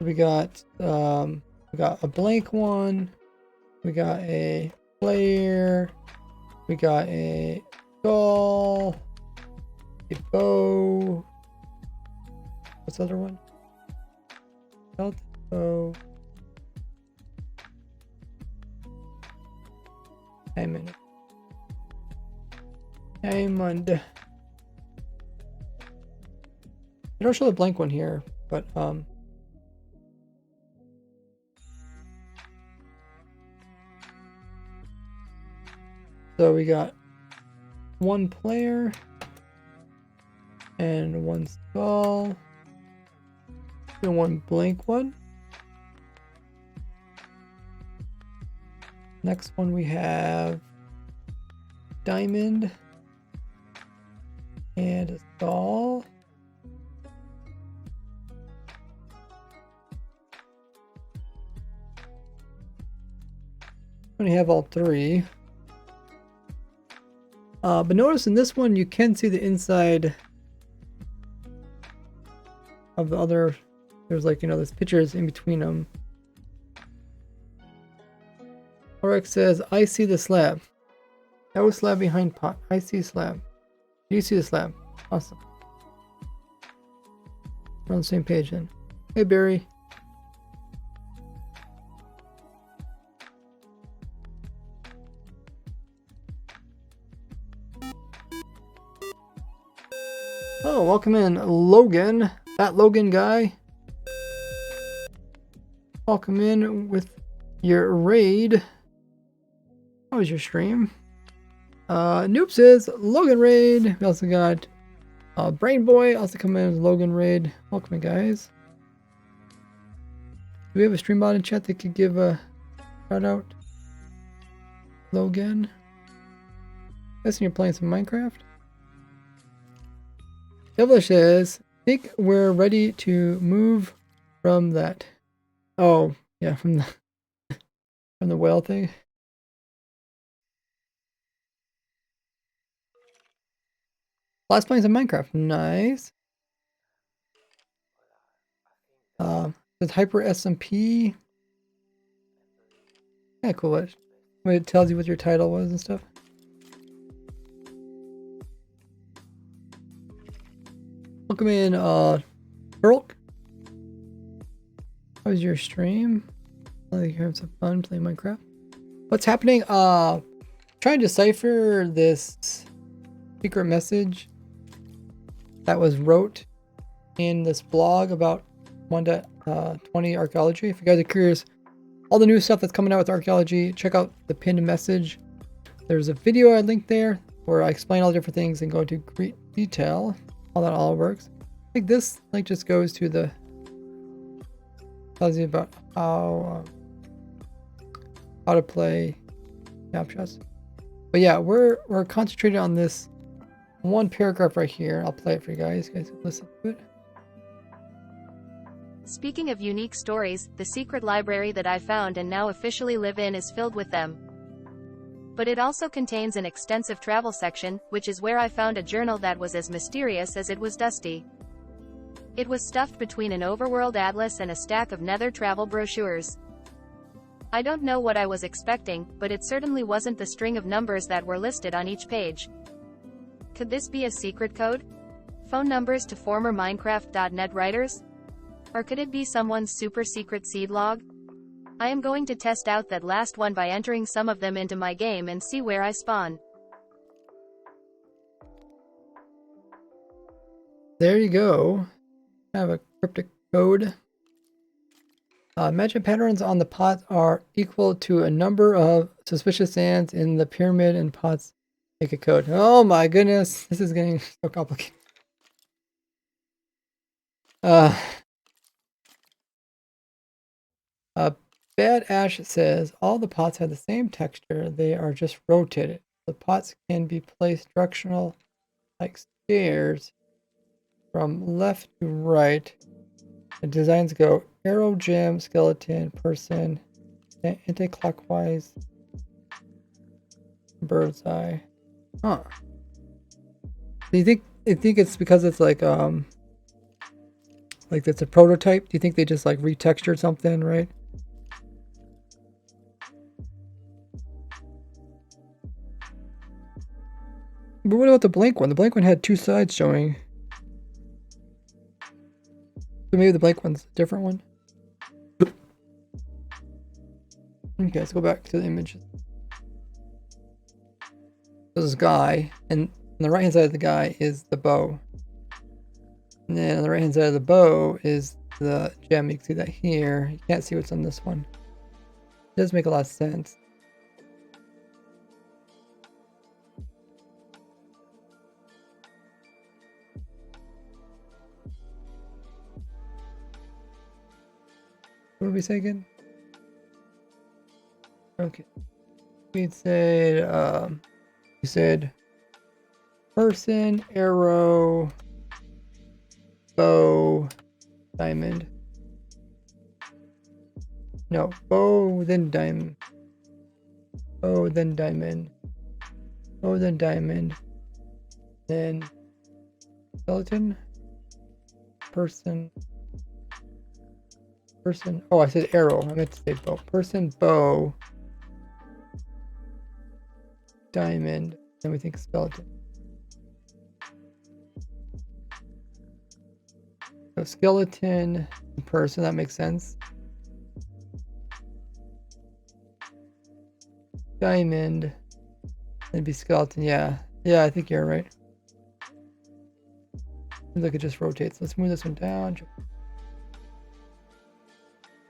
We got a blank one. We got a player. We got a skull. A bow. What's the other one? Belt bow. Diamond. Diamond. They don't show the blank one here, but so we got one player and one skull and one blank one. Next one we have diamond and a skull. We have all three. But notice in this one you can see the inside of the other. There's like, you know, there's pictures in between them. Ulrich says, I see the slab. That was slab behind pot. I see slab. Do you see the slab? Awesome. We're on the same page then. Hey, Barry. Oh, welcome in, Logan. That Logan guy. Welcome in with your raid. How was your stream? Noob says Logan raid. We also got Brain Boy also coming in with Logan raid. Welcome in, guys. Do we have a stream bot in chat that could give a shout out? Logan. Guessing you're playing some Minecraft. Devilish says, think we're ready to move from that. Oh, yeah, from the whale thing. Last playing some Minecraft. Nice. There's Hyper SMP. Yeah, cool. It tells you what your title was and stuff. Welcome in, Perlk. How was your stream? I think you're having some fun playing Minecraft. What's happening? Trying to decipher this secret message that was wrote in this blog about 1.20 archaeology. If you guys are curious, all the new stuff that's coming out with archaeology, check out the pinned message. There's a video I linked there where I explain all the different things and go into great detail. How that all works. I think this link just goes to the tells you about how to play snapshots. But yeah, we're concentrated on this one paragraph right here. I'll play it for you guys. You guys can listen to it. Speaking of unique stories, the secret library that I found and now officially live in is filled with them. But it also contains an extensive travel section, which is where I found a journal that was as mysterious as it was dusty. It was stuffed between an overworld atlas and a stack of nether travel brochures. I don't know what I was expecting, but it certainly wasn't the string of numbers that were listed on each page. Could this be a secret code? Phone numbers to former Minecraft.net writers? Or could it be someone's super secret seed log? I am going to test out that last one by entering some of them into my game and see where I spawn. There you go. I have a cryptic code. Magic patterns on the pot are equal to a number of suspicious sands in the pyramid and pots. Make a code. Oh my goodness, this is getting so complicated. Bad Ash says all the pots have the same texture. They are just rotated. The pots can be placed directional like stairs from left to right. The designs go arrow, gem, skeleton, person, anti-clockwise, bird's eye. Huh. Do you think it's because it's like it's a prototype? Do you think they just like retextured something, right? But what about the blank one? The blank one had two sides showing. So maybe the blank one's a different one. Okay, let's go back to the image. This guy, and on the right hand side of the guy is the bow. And then on the right hand side of the bow is the gem. You can see that here. You can't see what's on this one. It does make a lot of sense. What did we say again? Okay. We said person, arrow, bow, diamond. No, bow, then diamond. Bow, then diamond. Bow, then diamond. Then skeleton. Person. Oh, I said arrow. I meant to say bow. Person, bow, diamond. Then we think skeleton. So skeleton, person. That makes sense. Diamond. Then be skeleton. Yeah, I think you're right. Seems like it just rotates. Let's move this one down.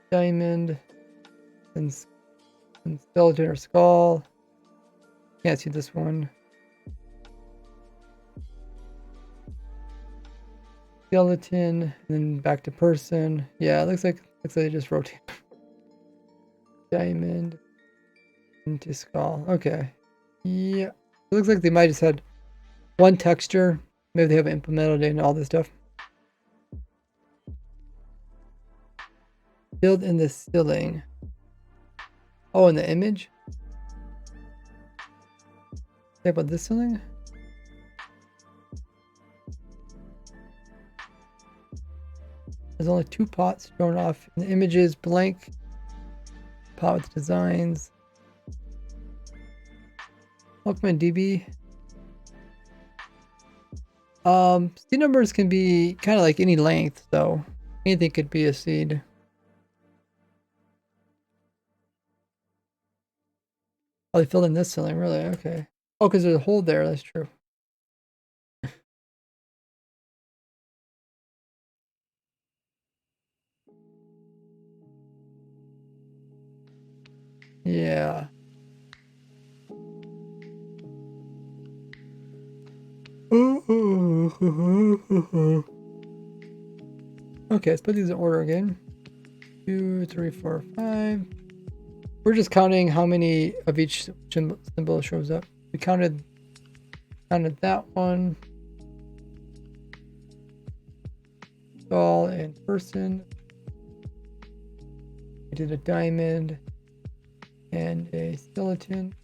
Diamond, and skeleton or skull. Can't see this one. Skeleton, and then back to person. Yeah, it looks like they just rotate. Diamond into skull. Okay. Yeah, it looks like they might just had one texture. Maybe they haven't implemented it in all this stuff. Build in the ceiling. Oh, in the image? Say about this ceiling? There's only two pots shown off in the images. Blank pot with designs. Pokemon DB. Seed numbers can be kind of like any length, so anything could be a seed. Oh, they filled in this ceiling, really? Okay. Oh, because there's a hole there, that's true. Yeah. Okay, let's put these in order again. 2, 3, 4, 5. We're just counting how many of each symbol shows up. We counted that one. Skull and person. We did a diamond and a skeleton.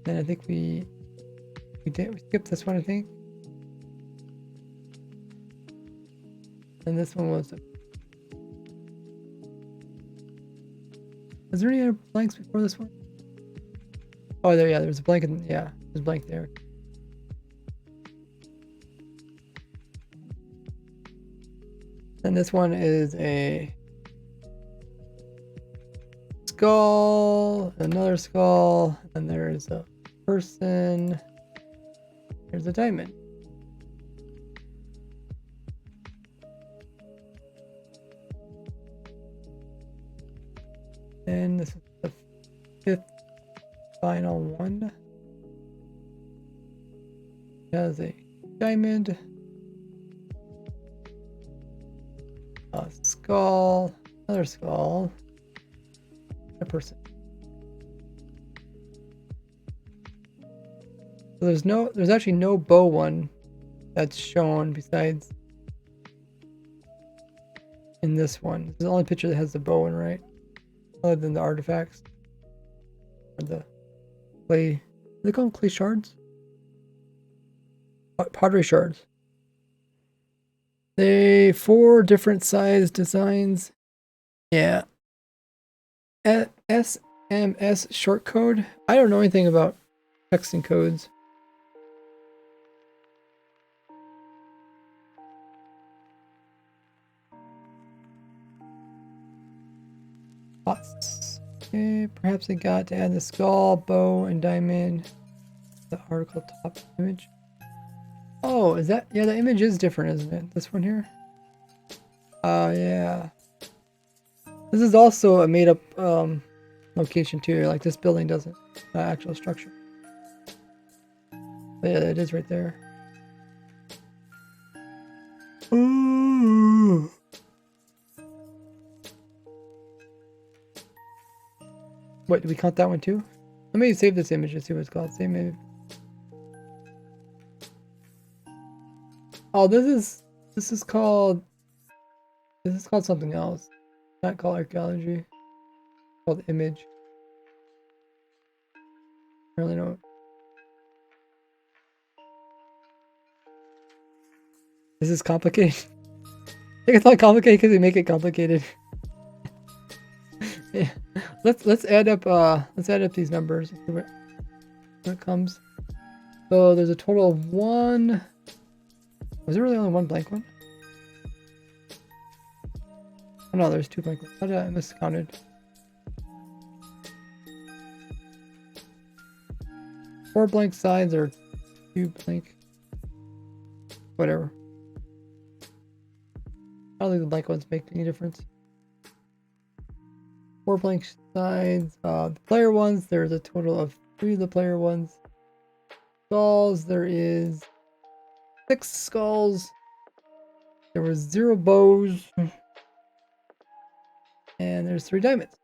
Then I think we skipped this one, I think. And this one was. Is there any other blanks before this one? Oh, there, yeah, there's a blank. Yeah, there's a blank there. And this one is a skull, another skull, and there's a person. There's a diamond. And this is the fifth final one. It has a diamond, a skull, another skull, a person. So there's actually no bow one that's shown besides in this one. This is the only picture that has the bow one, right? Other than the artifacts. Or the clay. They call them clay shards? Pottery shards. They 4 different size designs. Yeah. SMS short code. I don't know anything about texting codes. Okay, perhaps I got to add the skull, bow, and diamond. The article top image. Oh, is that? Yeah, the image is different, isn't it? This one here? Oh, yeah. This is also a made-up location too. Like this building doesn't, actual structure. But yeah, it is right there. Ooh. Wait, did we count that one too? Let me save this image and see what it's called. Same image. Oh, this is called something else. Not called archaeology. It's called image. I really don't. This is complicated. I think it's not complicated because they make it complicated. Yeah. Let's add up these numbers. See what it comes. So there's a total of 1. Was there really only 1 blank one? Oh no, there's 2 blank ones. How did I miscounted? 4 blank sides or 2 blank. Whatever. I don't think the blank ones make any difference. 4 blank sides. The player ones, there's a total of 3 of the player ones. Skulls, there is 6 skulls. There was 0 bows. And there's 3 diamonds.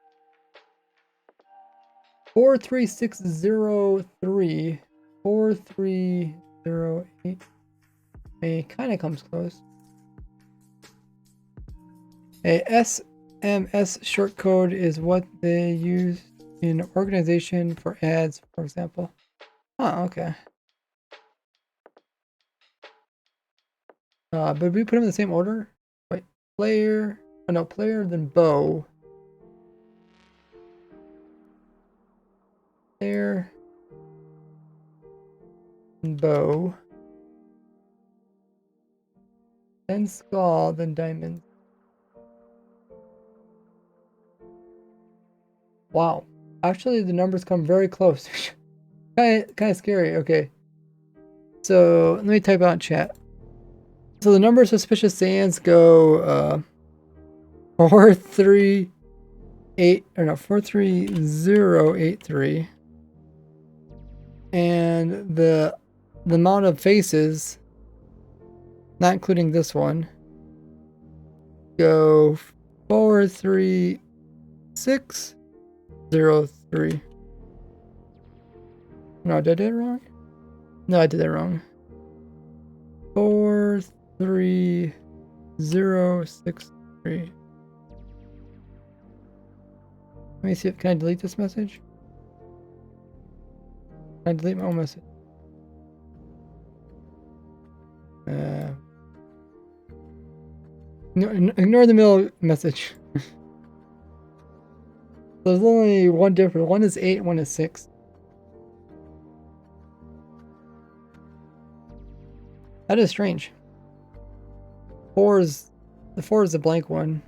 43603. 4308. It kind of comes close. A SMS short code is what they use in organization for ads, for example. Oh, okay. But we put them in the same order? Wait, player. Oh no, player, then bow. Player. And bow. Then skull, then diamond. Wow. Actually, the numbers come very close. kind of scary. Okay. So, let me type out in chat. So, the number of suspicious sands go 43083. And the amount of faces, not including this one, go 43603. No, did I do it wrong? No, I did that wrong. 43063. Let me see if can I delete this message? I delete my own message. Ignore the middle message. There's only one difference. One is 8, one is 6. That is strange. The 4 is the blank one.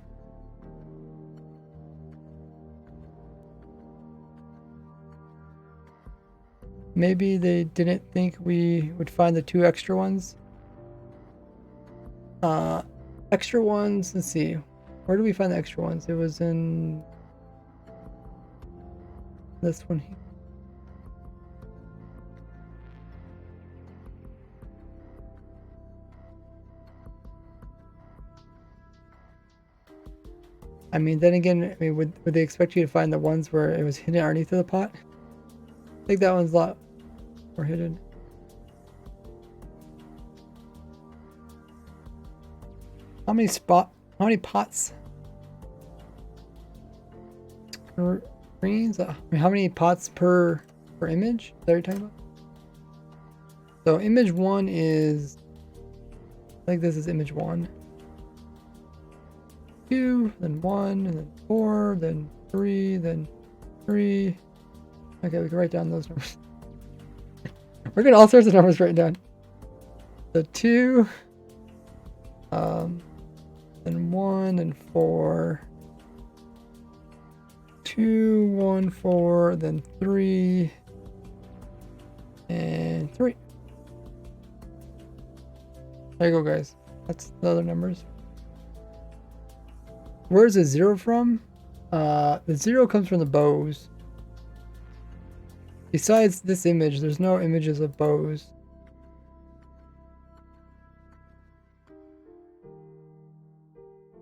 Maybe they didn't think we would find the 2 extra ones. Extra ones, let's see. Where do we find the extra ones? It was in this one here. I mean, then again, I mean, would they expect you to find the ones where it was hidden underneath of the pot? I think that one's a lot more hidden. How many pots? Screens? I mean, how many pots per image? Is that what you're talking about? So image 1 is, I think this is image 1. 2, then 1, and then 4, then 3, then 3. Okay, we can write down those numbers. We're getting all sorts of numbers written down. So 2, then 1 and 4. 2, 1, 4, then 3, and 3. There you go, guys. That's the other numbers. Where's the 0 from? The 0 comes from the bows. Besides this image, there's no images of bows.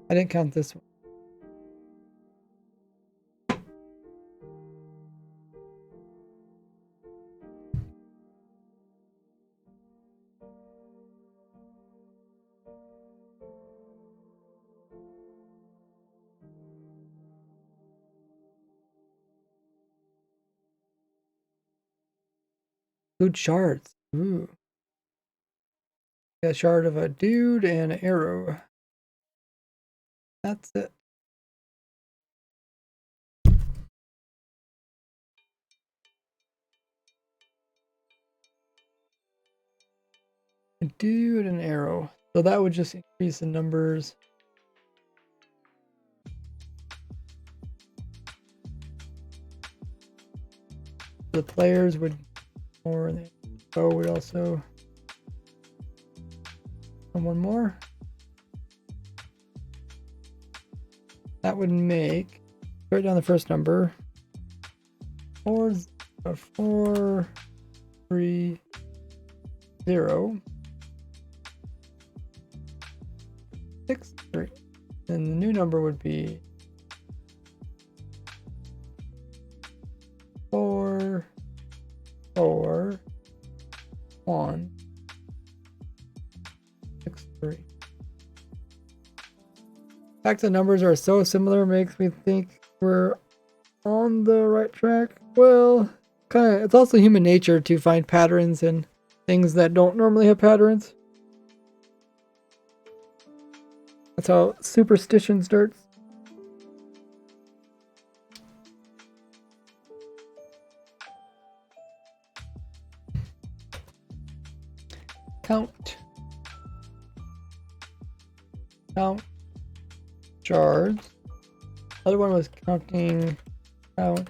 I didn't count this one. Good shards. Ooh. Got a shard of a dude and an arrow. That's it. A dude and an arrow. So that would just increase the numbers. The players would more, the bow would also. And one more. That would make, write down the first number. 4, 4, 3, 0, 6, 3. And the new number would be 4, 4, 1, 6, 3. The fact the numbers are so similar makes me think we're on the right track. Well, kind of. It's also human nature to find patterns in things that don't normally have patterns. That's how superstition starts. Count shards. Other one was counting count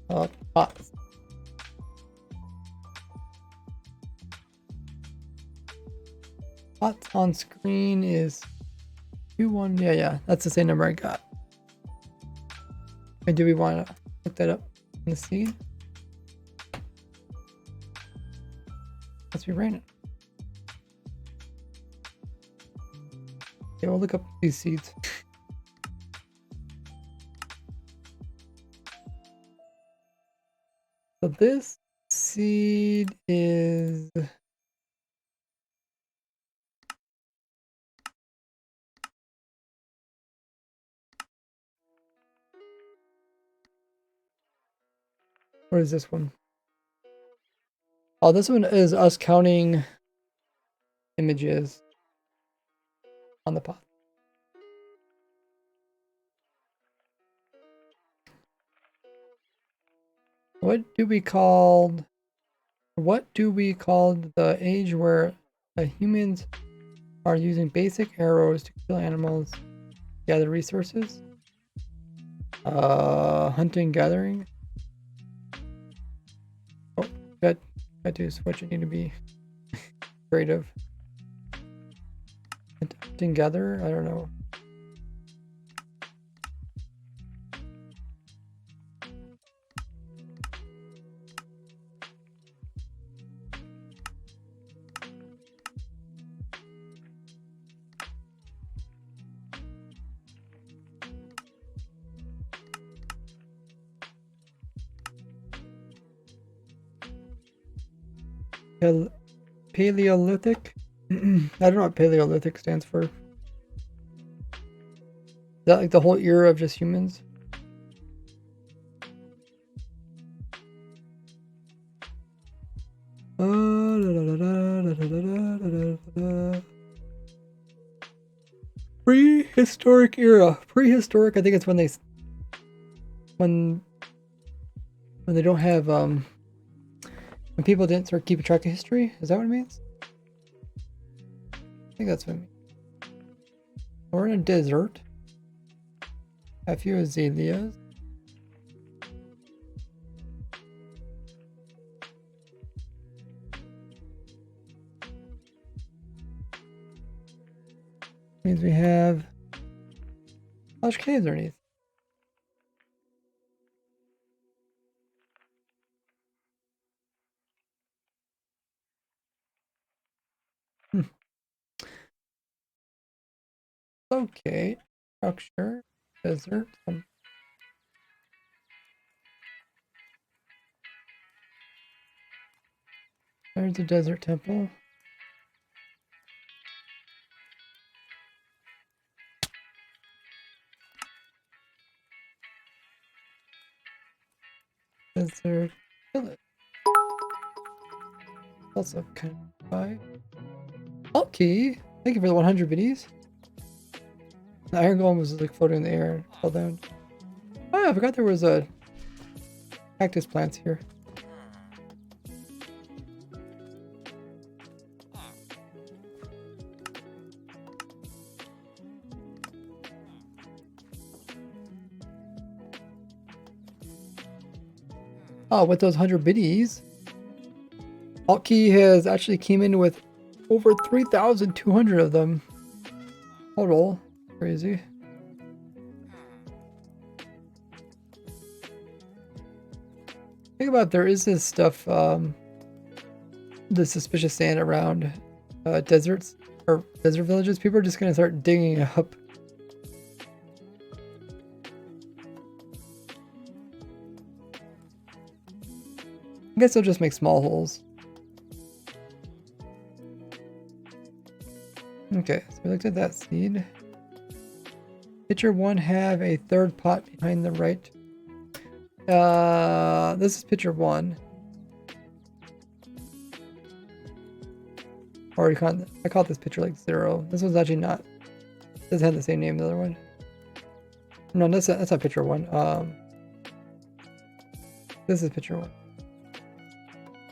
pots. Pots on screen is 2-1. Yeah, that's the same number I got. And do we want to look that up in the seed? Let's rerun it. Okay, we'll look up these seeds. So this seed is what is this one? Oh, this one is us counting images on the path. What do we call the age where humans are using basic arrows to kill animals, gather resources? Hunting, gathering. Oh, got to switch. I need to be creative. Hunting, gather. I don't know. Paleolithic? I don't know what Paleolithic stands for. Is that like the whole era of just humans? Prehistoric era. Prehistoric, I think it's when they don't have when people didn't start keeping track of history. Is that what it means? I think that's what it means. We're in a desert. A few azaleas. Means we have lush caves underneath. Okay, structure, desert, there's a desert temple. Desert village. Also kind of high. Okay, thank you for the 100 biddies. The iron golem was like floating in the air and fell down. Oh yeah, I forgot there was a cactus plants here. Oh, with those 100 biddies, Altkey has actually came in with over 3,200 of them total. Crazy. Think about it, there is this stuff, the suspicious sand around deserts or desert villages. People are just gonna start digging it up. I guess they'll just make small holes. Okay, so we looked at that seed. Picture 1 have a third pot behind the right. This is picture 1. Or I call this picture like 0. This one's actually not. It doesn't have the same name as the other one. No, that's not picture 1. This is picture 1.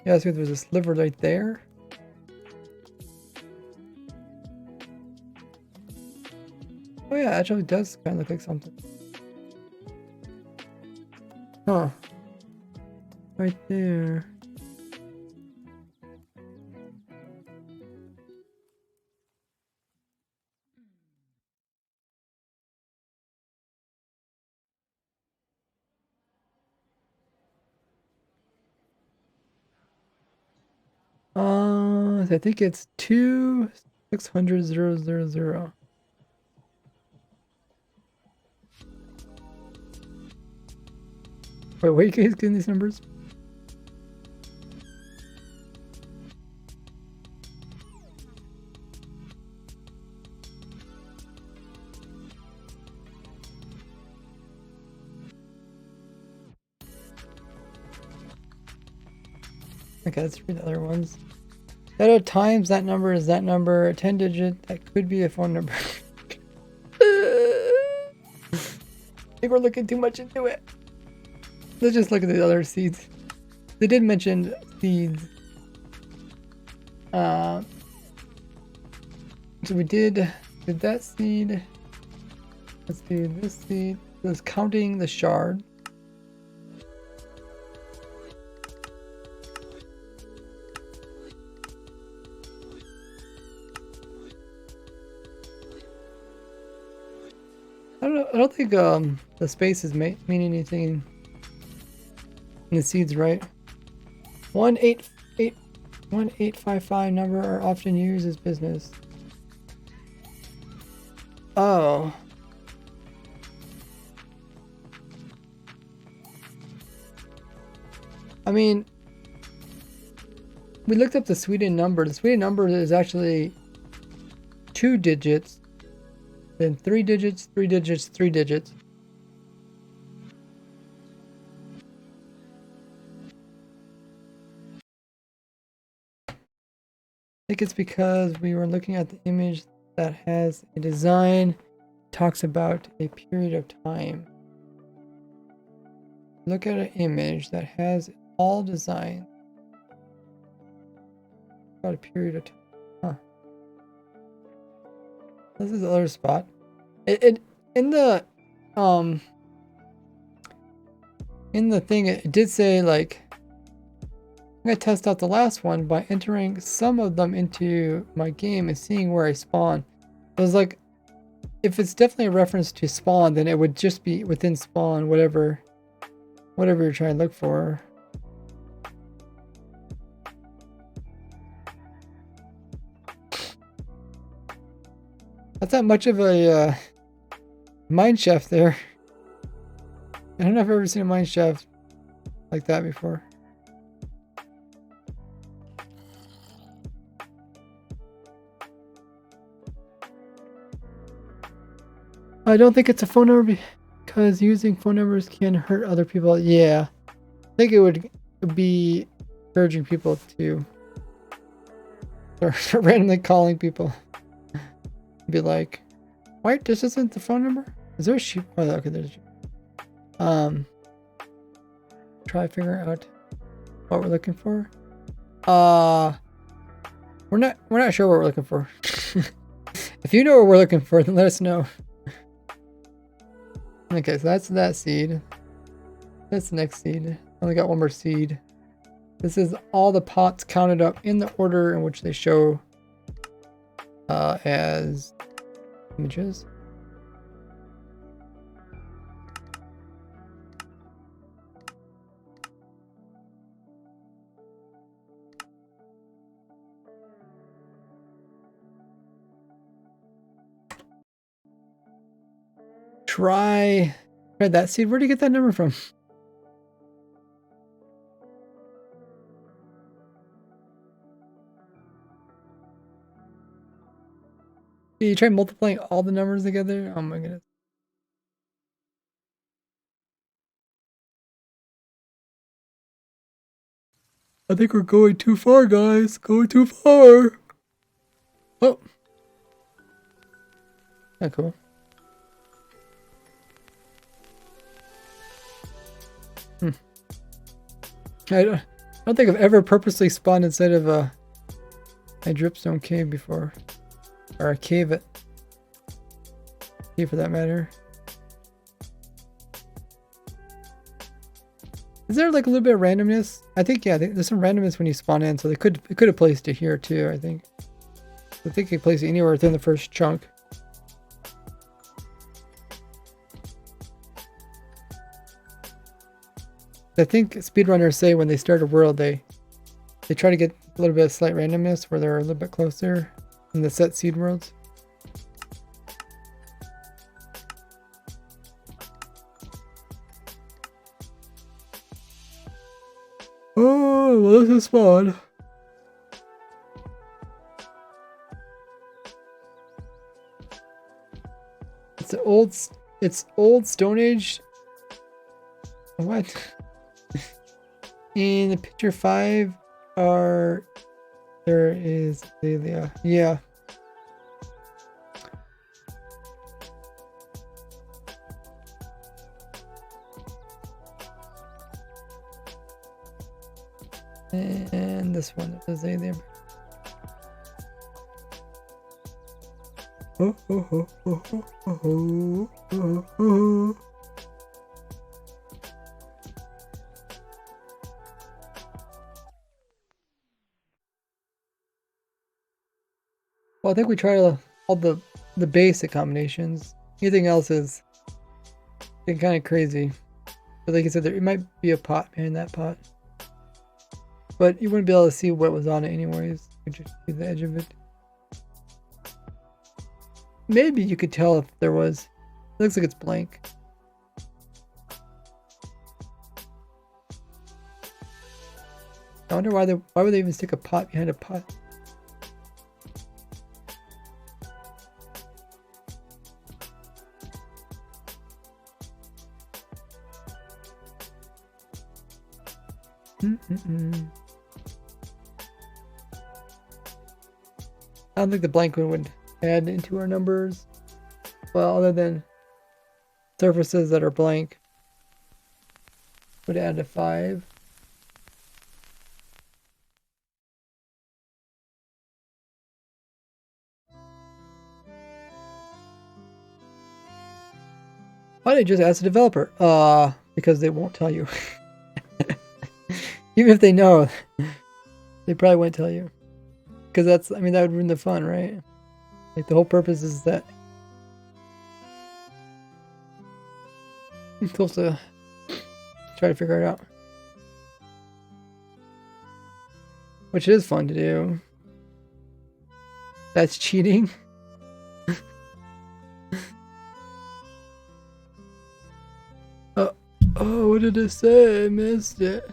Yeah, so there's a sliver right there. Oh yeah, actually does kind of look like something. Huh. Right there. I think it's 2600000. Wait, where are you guys getting these numbers? Okay, let's read the other ones. That at times that number is that number, a 10-digit, that could be a phone number. I think we're looking too much into it. Let's just look at the other seeds. They did mention seeds. So we did that seed. Let's do this seed. This is counting the shard. I don't think the spaces mean anything in the seeds, right? 1855 number are often used as business. Oh. I mean, we looked up the Sweden number. The Sweden number is actually 2 digits, then 3 digits, 3 digits, 3 digits. I think it's because we were looking at the image that has a design, talks about a period of time. Look at an image that has all design about a period of time. Huh. This is the other spot. In the thing it did say, like, I'm gonna test out the last one by entering some of them into my game and seeing where I spawn. It was like, if it's definitely a reference to spawn, then it would just be within spawn, whatever you're trying to look for. That's not much of a mine shaft there. I don't know if I've ever seen a mine shaft like that before. I don't think it's a phone number because using phone numbers can hurt other people. Yeah, I think it would be encouraging people to start randomly calling people. Be like, wait, this isn't the phone number? Is there a sheep? Oh, okay, there's a sheep. Try figuring out what we're looking for. We're not sure what we're looking for. If you know what we're looking for, then let us know. Okay, so that's that seed. That's the next seed. Only got one more seed. This is all the pots counted up in the order in which they show as images. Try that seed. Where did you get that number from? You try multiplying all the numbers together? Oh my goodness. I think we're going too far, guys. Going too far. Oh. Yeah, cool. I don't think I've ever purposely spawned inside of a dripstone cave before. Or a cave for that matter. Is there like a little bit of randomness? I think, yeah, there's some randomness when you spawn in, so it could have placed it here too, I think. I think it placed it anywhere within the first chunk. I think speedrunners say when they start a world, they try to get a little bit of slight randomness where they're a little bit closer in the set seed worlds. Oh, well, this is fun. It's old Stone Age. What? In the picture 5 are. There is Lelia. Yeah. And this one is Azalea. Oh, oh, oh, oh, oh, oh, oh, oh. Well, I think we tried all the basic combinations. Anything else is getting kind of crazy. But like I said, it might be a pot behind that pot. But you wouldn't be able to see what was on it anyways. You could just see the edge of it. Maybe you could tell if there was. It looks like it's blank. I wonder why would they even stick a pot behind a pot? I don't think the blank one would add into our numbers. Well, other than surfaces that are blank would add a 5. Why did I just ask the developer? Because they won't tell you. Even if they know, they probably won't tell you. Because that's, I mean, that would ruin the fun, right? Like, the whole purpose is that you're supposed to try to figure it out. Which is fun to do. That's cheating. Oh, what did it say? I missed it.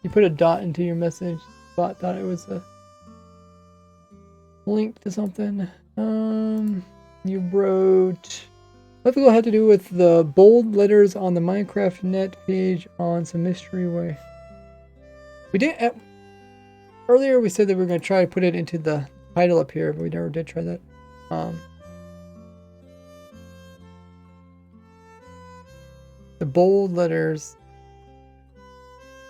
You put a dot into your message. Bot thought it was a link to something. You wrote... What does it have to do with the bold letters on the Minecraft net page on some mystery way? We didn't... Earlier we said that we were going to try to put it into the title up here, but we never did try that. The bold letters.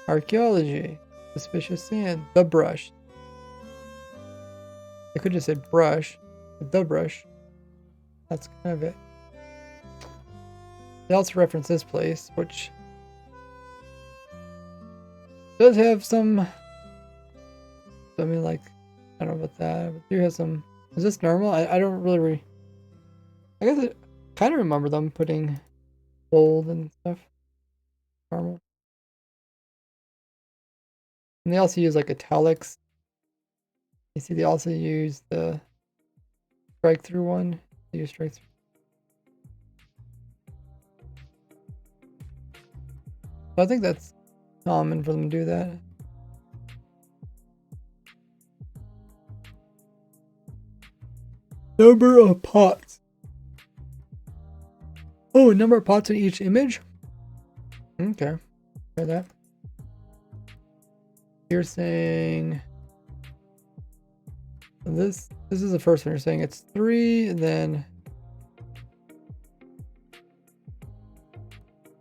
Archaeology. Suspicious sand. The brush. I could just say brush. The brush. That's kind of it. They also reference this place, which does have some... I mean, like, I don't know about that, but do have some... Is this normal? I don't really... I guess I kind of remember them putting bold and stuff. Normal. And they also use, like, italics. You see, they also use the strike-through one. They use strike-through. I think that's common for them to do that. Number of pots. Oh, number of pots in each image? Okay. Try that. You're saying... This is the first one. You're saying it's 3, and then...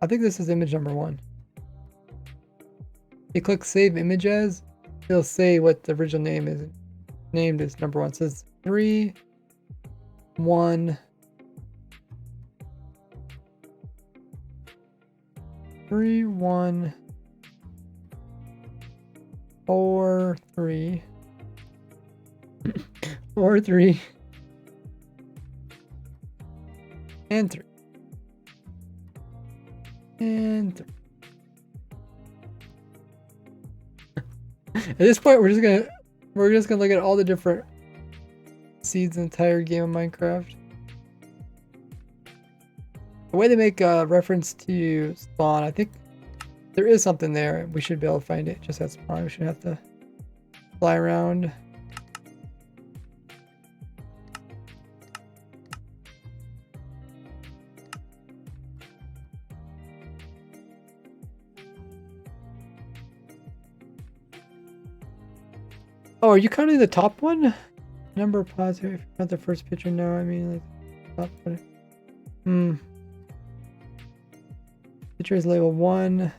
I think this is image number 1. You click save image as, it'll say what the original name is. Named as number 1. It says 3, 1, 3, 1, 4, 3, 4, 3, and 3, and 3. At this point, we're just gonna look at all the different seeds in the entire game of Minecraft. The way they make a reference to spawn, I think there is something there. We should be able to find it just at spawn. We shouldn't have to fly around. Oh, are you counting the top one? Number of pods here. If you count the first picture, no. I mean, like, top one. Picture is labeled 1. All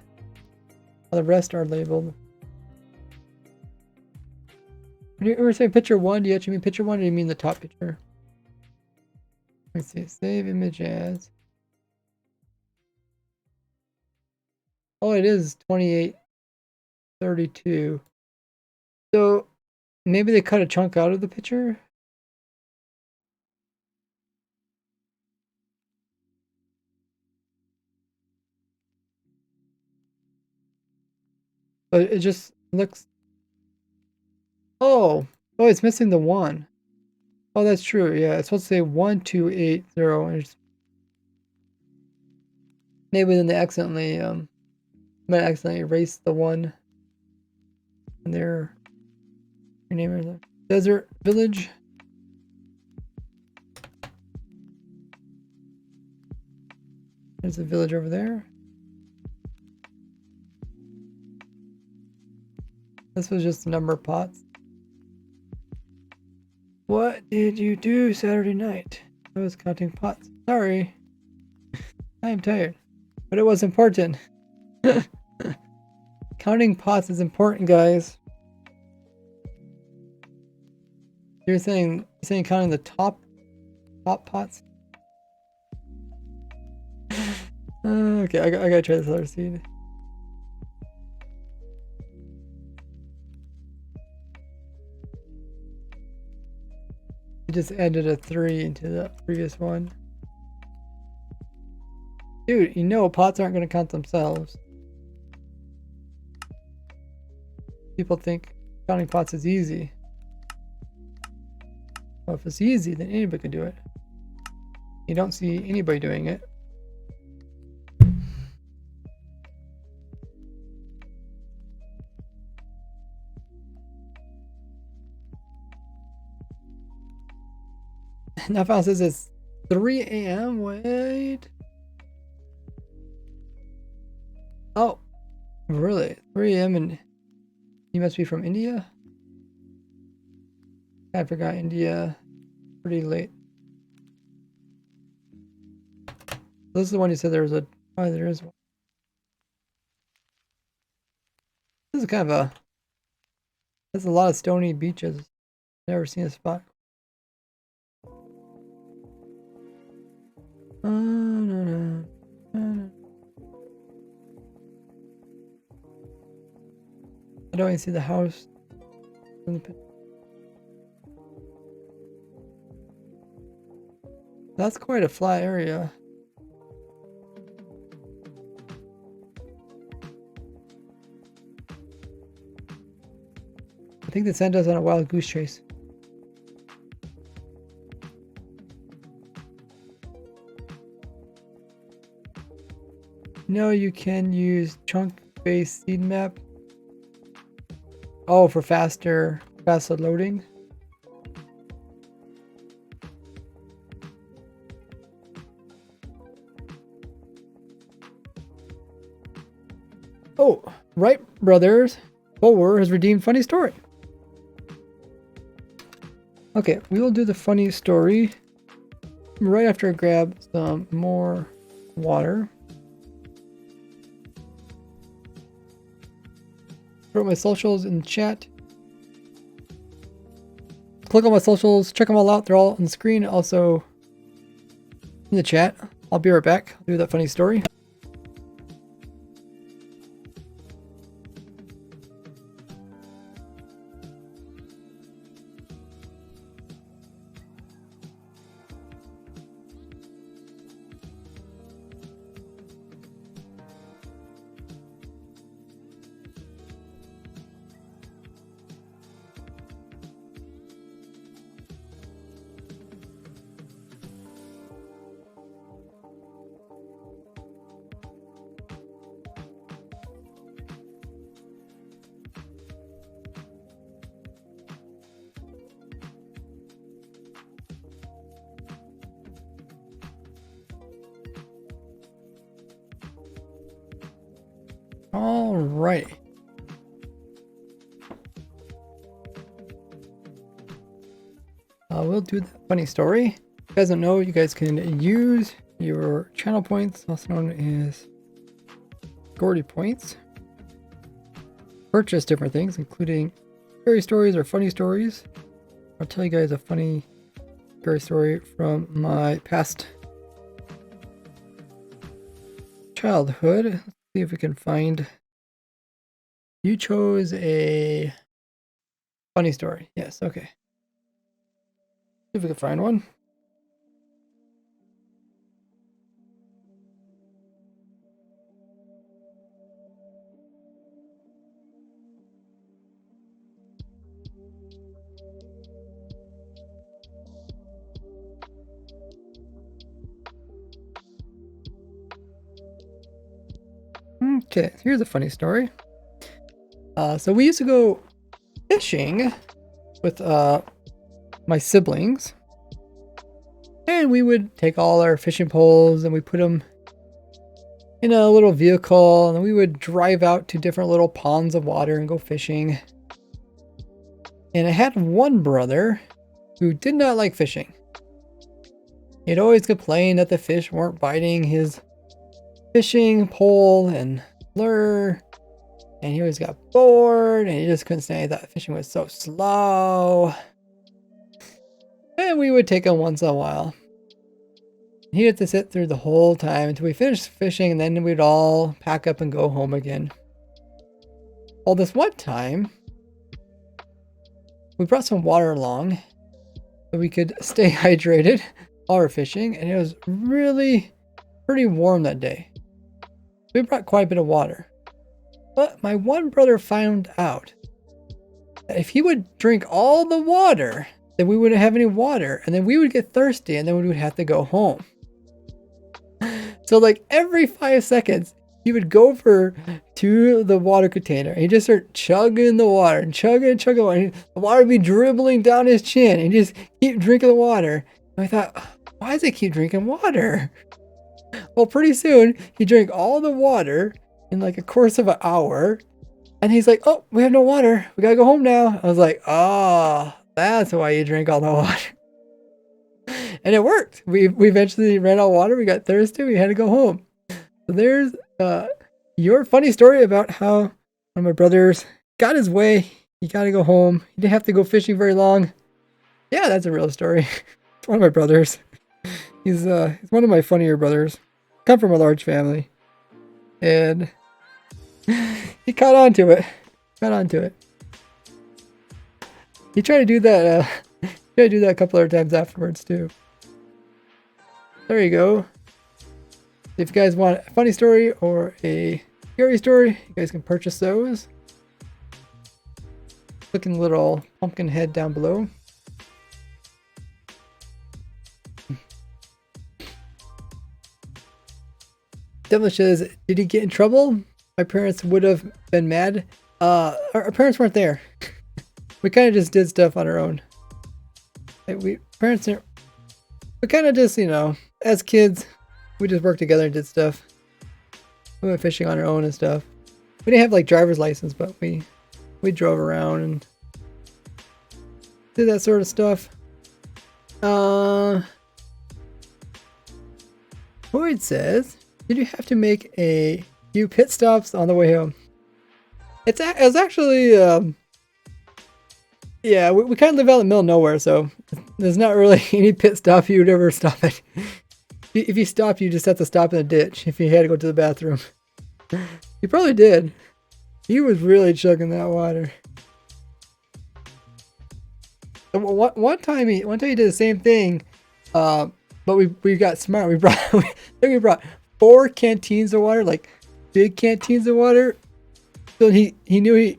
the rest are labeled. When you were saying picture 1, do you actually mean picture 1 or do you mean the top picture? Let's see. Save image as. Oh, it is 2832. So maybe they cut a chunk out of the picture? But it just looks... Oh! Oh, it's missing the 1. Oh, that's true. Yeah, it's supposed to say 1280. And it's... Maybe then they accidentally, might accidentally erase the 1. And their name is Desert Village. There's a village over there. This was just the number of pots. What did you do Saturday night? I was counting pots. Sorry. I am tired. But it was important. Counting pots is important, guys. You're saying counting the top pots? Okay, I gotta try this other seed. I just added a 3 into the previous one. Dude, you know pots aren't gonna count themselves. People think counting pots is easy. Well, if it's easy, then anybody can do it. You don't see anybody doing it. Nafal says it's 3 a.m. Wait. Oh, really? 3 a.m. and you must be from India? I forgot India. Pretty late. This is the one you said there was a... Oh, there is one. This is kind of a... There's a lot of stony beaches. Never seen a spot. I don't even see the house. That's quite a flat area. I think they sent us on a wild goose chase. No, you can use chunk-based seed map. Oh, for faster loading. Oh, right, brothers. Bower has redeemed funny story. Okay, we will do the funny story right after I grab some more water. Throw my socials in the chat. Click on my socials, check them all out. They're all on the screen, also in the chat. I'll be right back. I'll do that funny story. All right. we'll do the funny story. If you guys don't know, you guys can use your channel points, also known as Gordy points. Purchase different things, including scary stories or funny stories. I'll tell you guys a funny scary story from my past childhood. Let's see if we can find. You chose a funny story. Yes, okay. See if we can find one. Okay, here's a funny story. So we used to go fishing with my siblings, and we would take all our fishing poles and we put them in a little vehicle, and we would drive out to different little ponds of water and go fishing. And I had one brother who did not like fishing. He'd always complain that the fish weren't biting his fishing pole and lure, and he always got bored, and he just couldn't stand it. That fishing was so slow. And we would take him once in a while. He had to sit through the whole time until we finished fishing, and then we'd all pack up and go home again. Well, this one time, we brought some water along so we could stay hydrated while we're fishing, and it was really pretty warm that day. We brought quite a bit of water. But my one brother found out that if he would drink all the water, then we wouldn't have any water, and then we would get thirsty, and then we would have to go home. So like every 5 seconds, he would go over to the water container, and he'd just start chugging the water, and chugging and chugging the water. The water would be dribbling down his chin, and just keep drinking the water. And I thought, why does he keep drinking water? Well, pretty soon, he drank all the water in like a course of an hour, and he's like, oh, we have no water. We gotta go home now. I was like, oh, that's why you drink all the water. And it worked. We eventually ran out of water. We got thirsty. We had to go home. So there's your funny story about how one of my brothers got his way. He got to go home. He didn't have to go fishing very long. Yeah, that's a real story. It's one of my brothers. He's one of my funnier brothers. Come from a large family. And he caught on to it. He tried to do that a couple other times afterwards too. There you go. If you guys want a funny story or a scary story, you guys can purchase those. Click in the little pumpkin head down below. Devil says, did he get in trouble? My parents would have been mad. Our parents weren't there. We kind of just did stuff on our own. Like we kind of just, as kids, we just worked together and did stuff. We went fishing on our own and stuff. We didn't have like driver's license, but we drove around and did that sort of stuff. Boyd says, did you have to make a few pit stops on the way home? It's actually, yeah, we kind of live out in the middle of nowhere, so there's not really any pit stop you would ever stop at. If you stop, you just have to stop in the ditch if you had to go to the bathroom. You probably did. He was really chugging that water. One time he did the same thing, but we got smart. We brought 4 canteens of water, like big canteens of water. So he knew he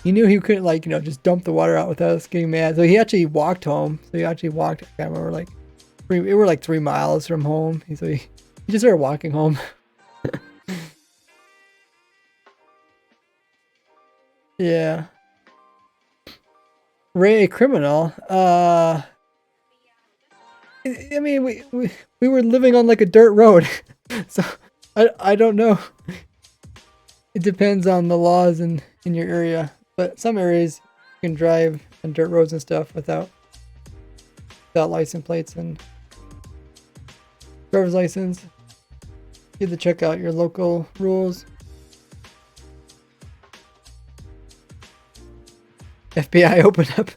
couldn't just dump the water out without us getting mad. So he actually walked home. So he actually walked. I can't remember, we were like 3 miles from home. So he just started walking home. Yeah. Ray, a criminal. I mean, we were living on like a dirt road, so I don't know. It depends on the laws in your area, but some areas you can drive on dirt roads and stuff without without license plates and driver's license. You have to check out your local rules. FBI open up.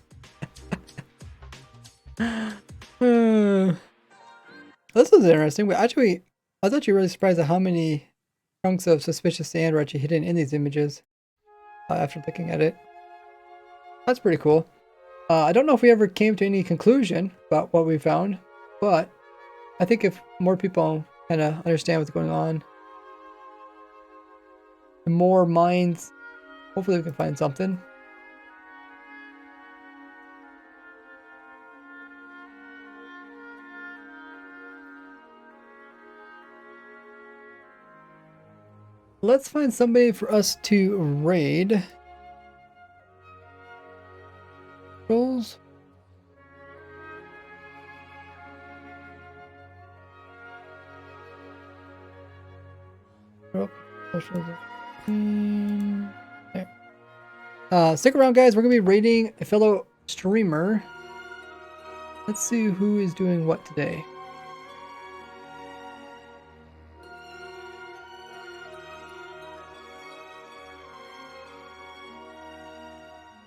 This was interesting. I was actually really surprised at how many chunks of suspicious sand were actually hidden in these images after looking at it. That's pretty cool. I don't know if we ever came to any conclusion about what we found, but I think if more people kind of understand what's going on, the more minds, hopefully we can find something. Let's find somebody for us to raid. Roles. Oh, there. Stick around, guys. We're gonna be raiding a fellow streamer. Let's see who is doing what today.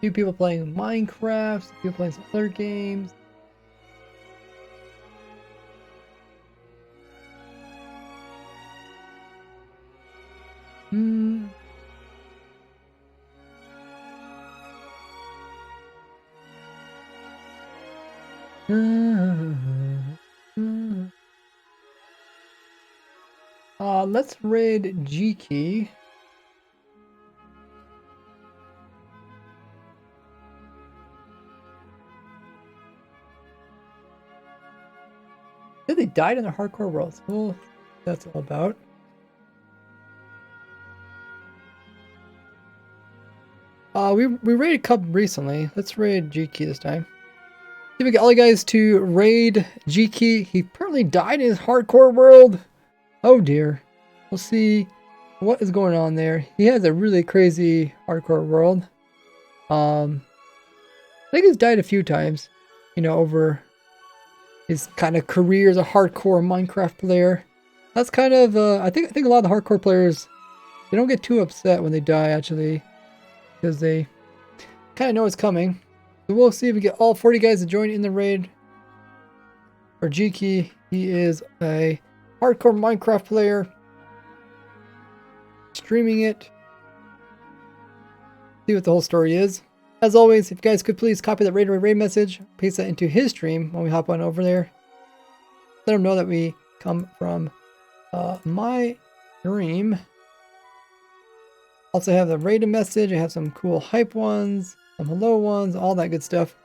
Few people playing Minecraft, people playing some other games. Let's raid G-Key. They died in the hardcore world. Well, that's all about. We raided Cub recently. Let's raid G-Key this time. See if we get all you guys to raid G-Key. He apparently died in his hardcore world. Oh dear. We'll see what is going on there. He has a really crazy hardcore world. I think he's died a few times, you know, over his kind of career as a hardcore Minecraft player. That's kind of I think a lot of the hardcore players, they don't get too upset when they die actually, because they kind of know it's coming. So we'll see if we get all 40 guys to join in the raid. For G-Key, he is a hardcore Minecraft player, streaming it. See what the whole story is. As always, if you guys could please copy that raid message, paste that into his stream when we hop on over there. Let him know that we come from my stream. Also have the rated message. I have some cool hype ones, some hello ones, all that good stuff.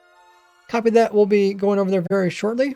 Copy that. We'll be going over there very shortly.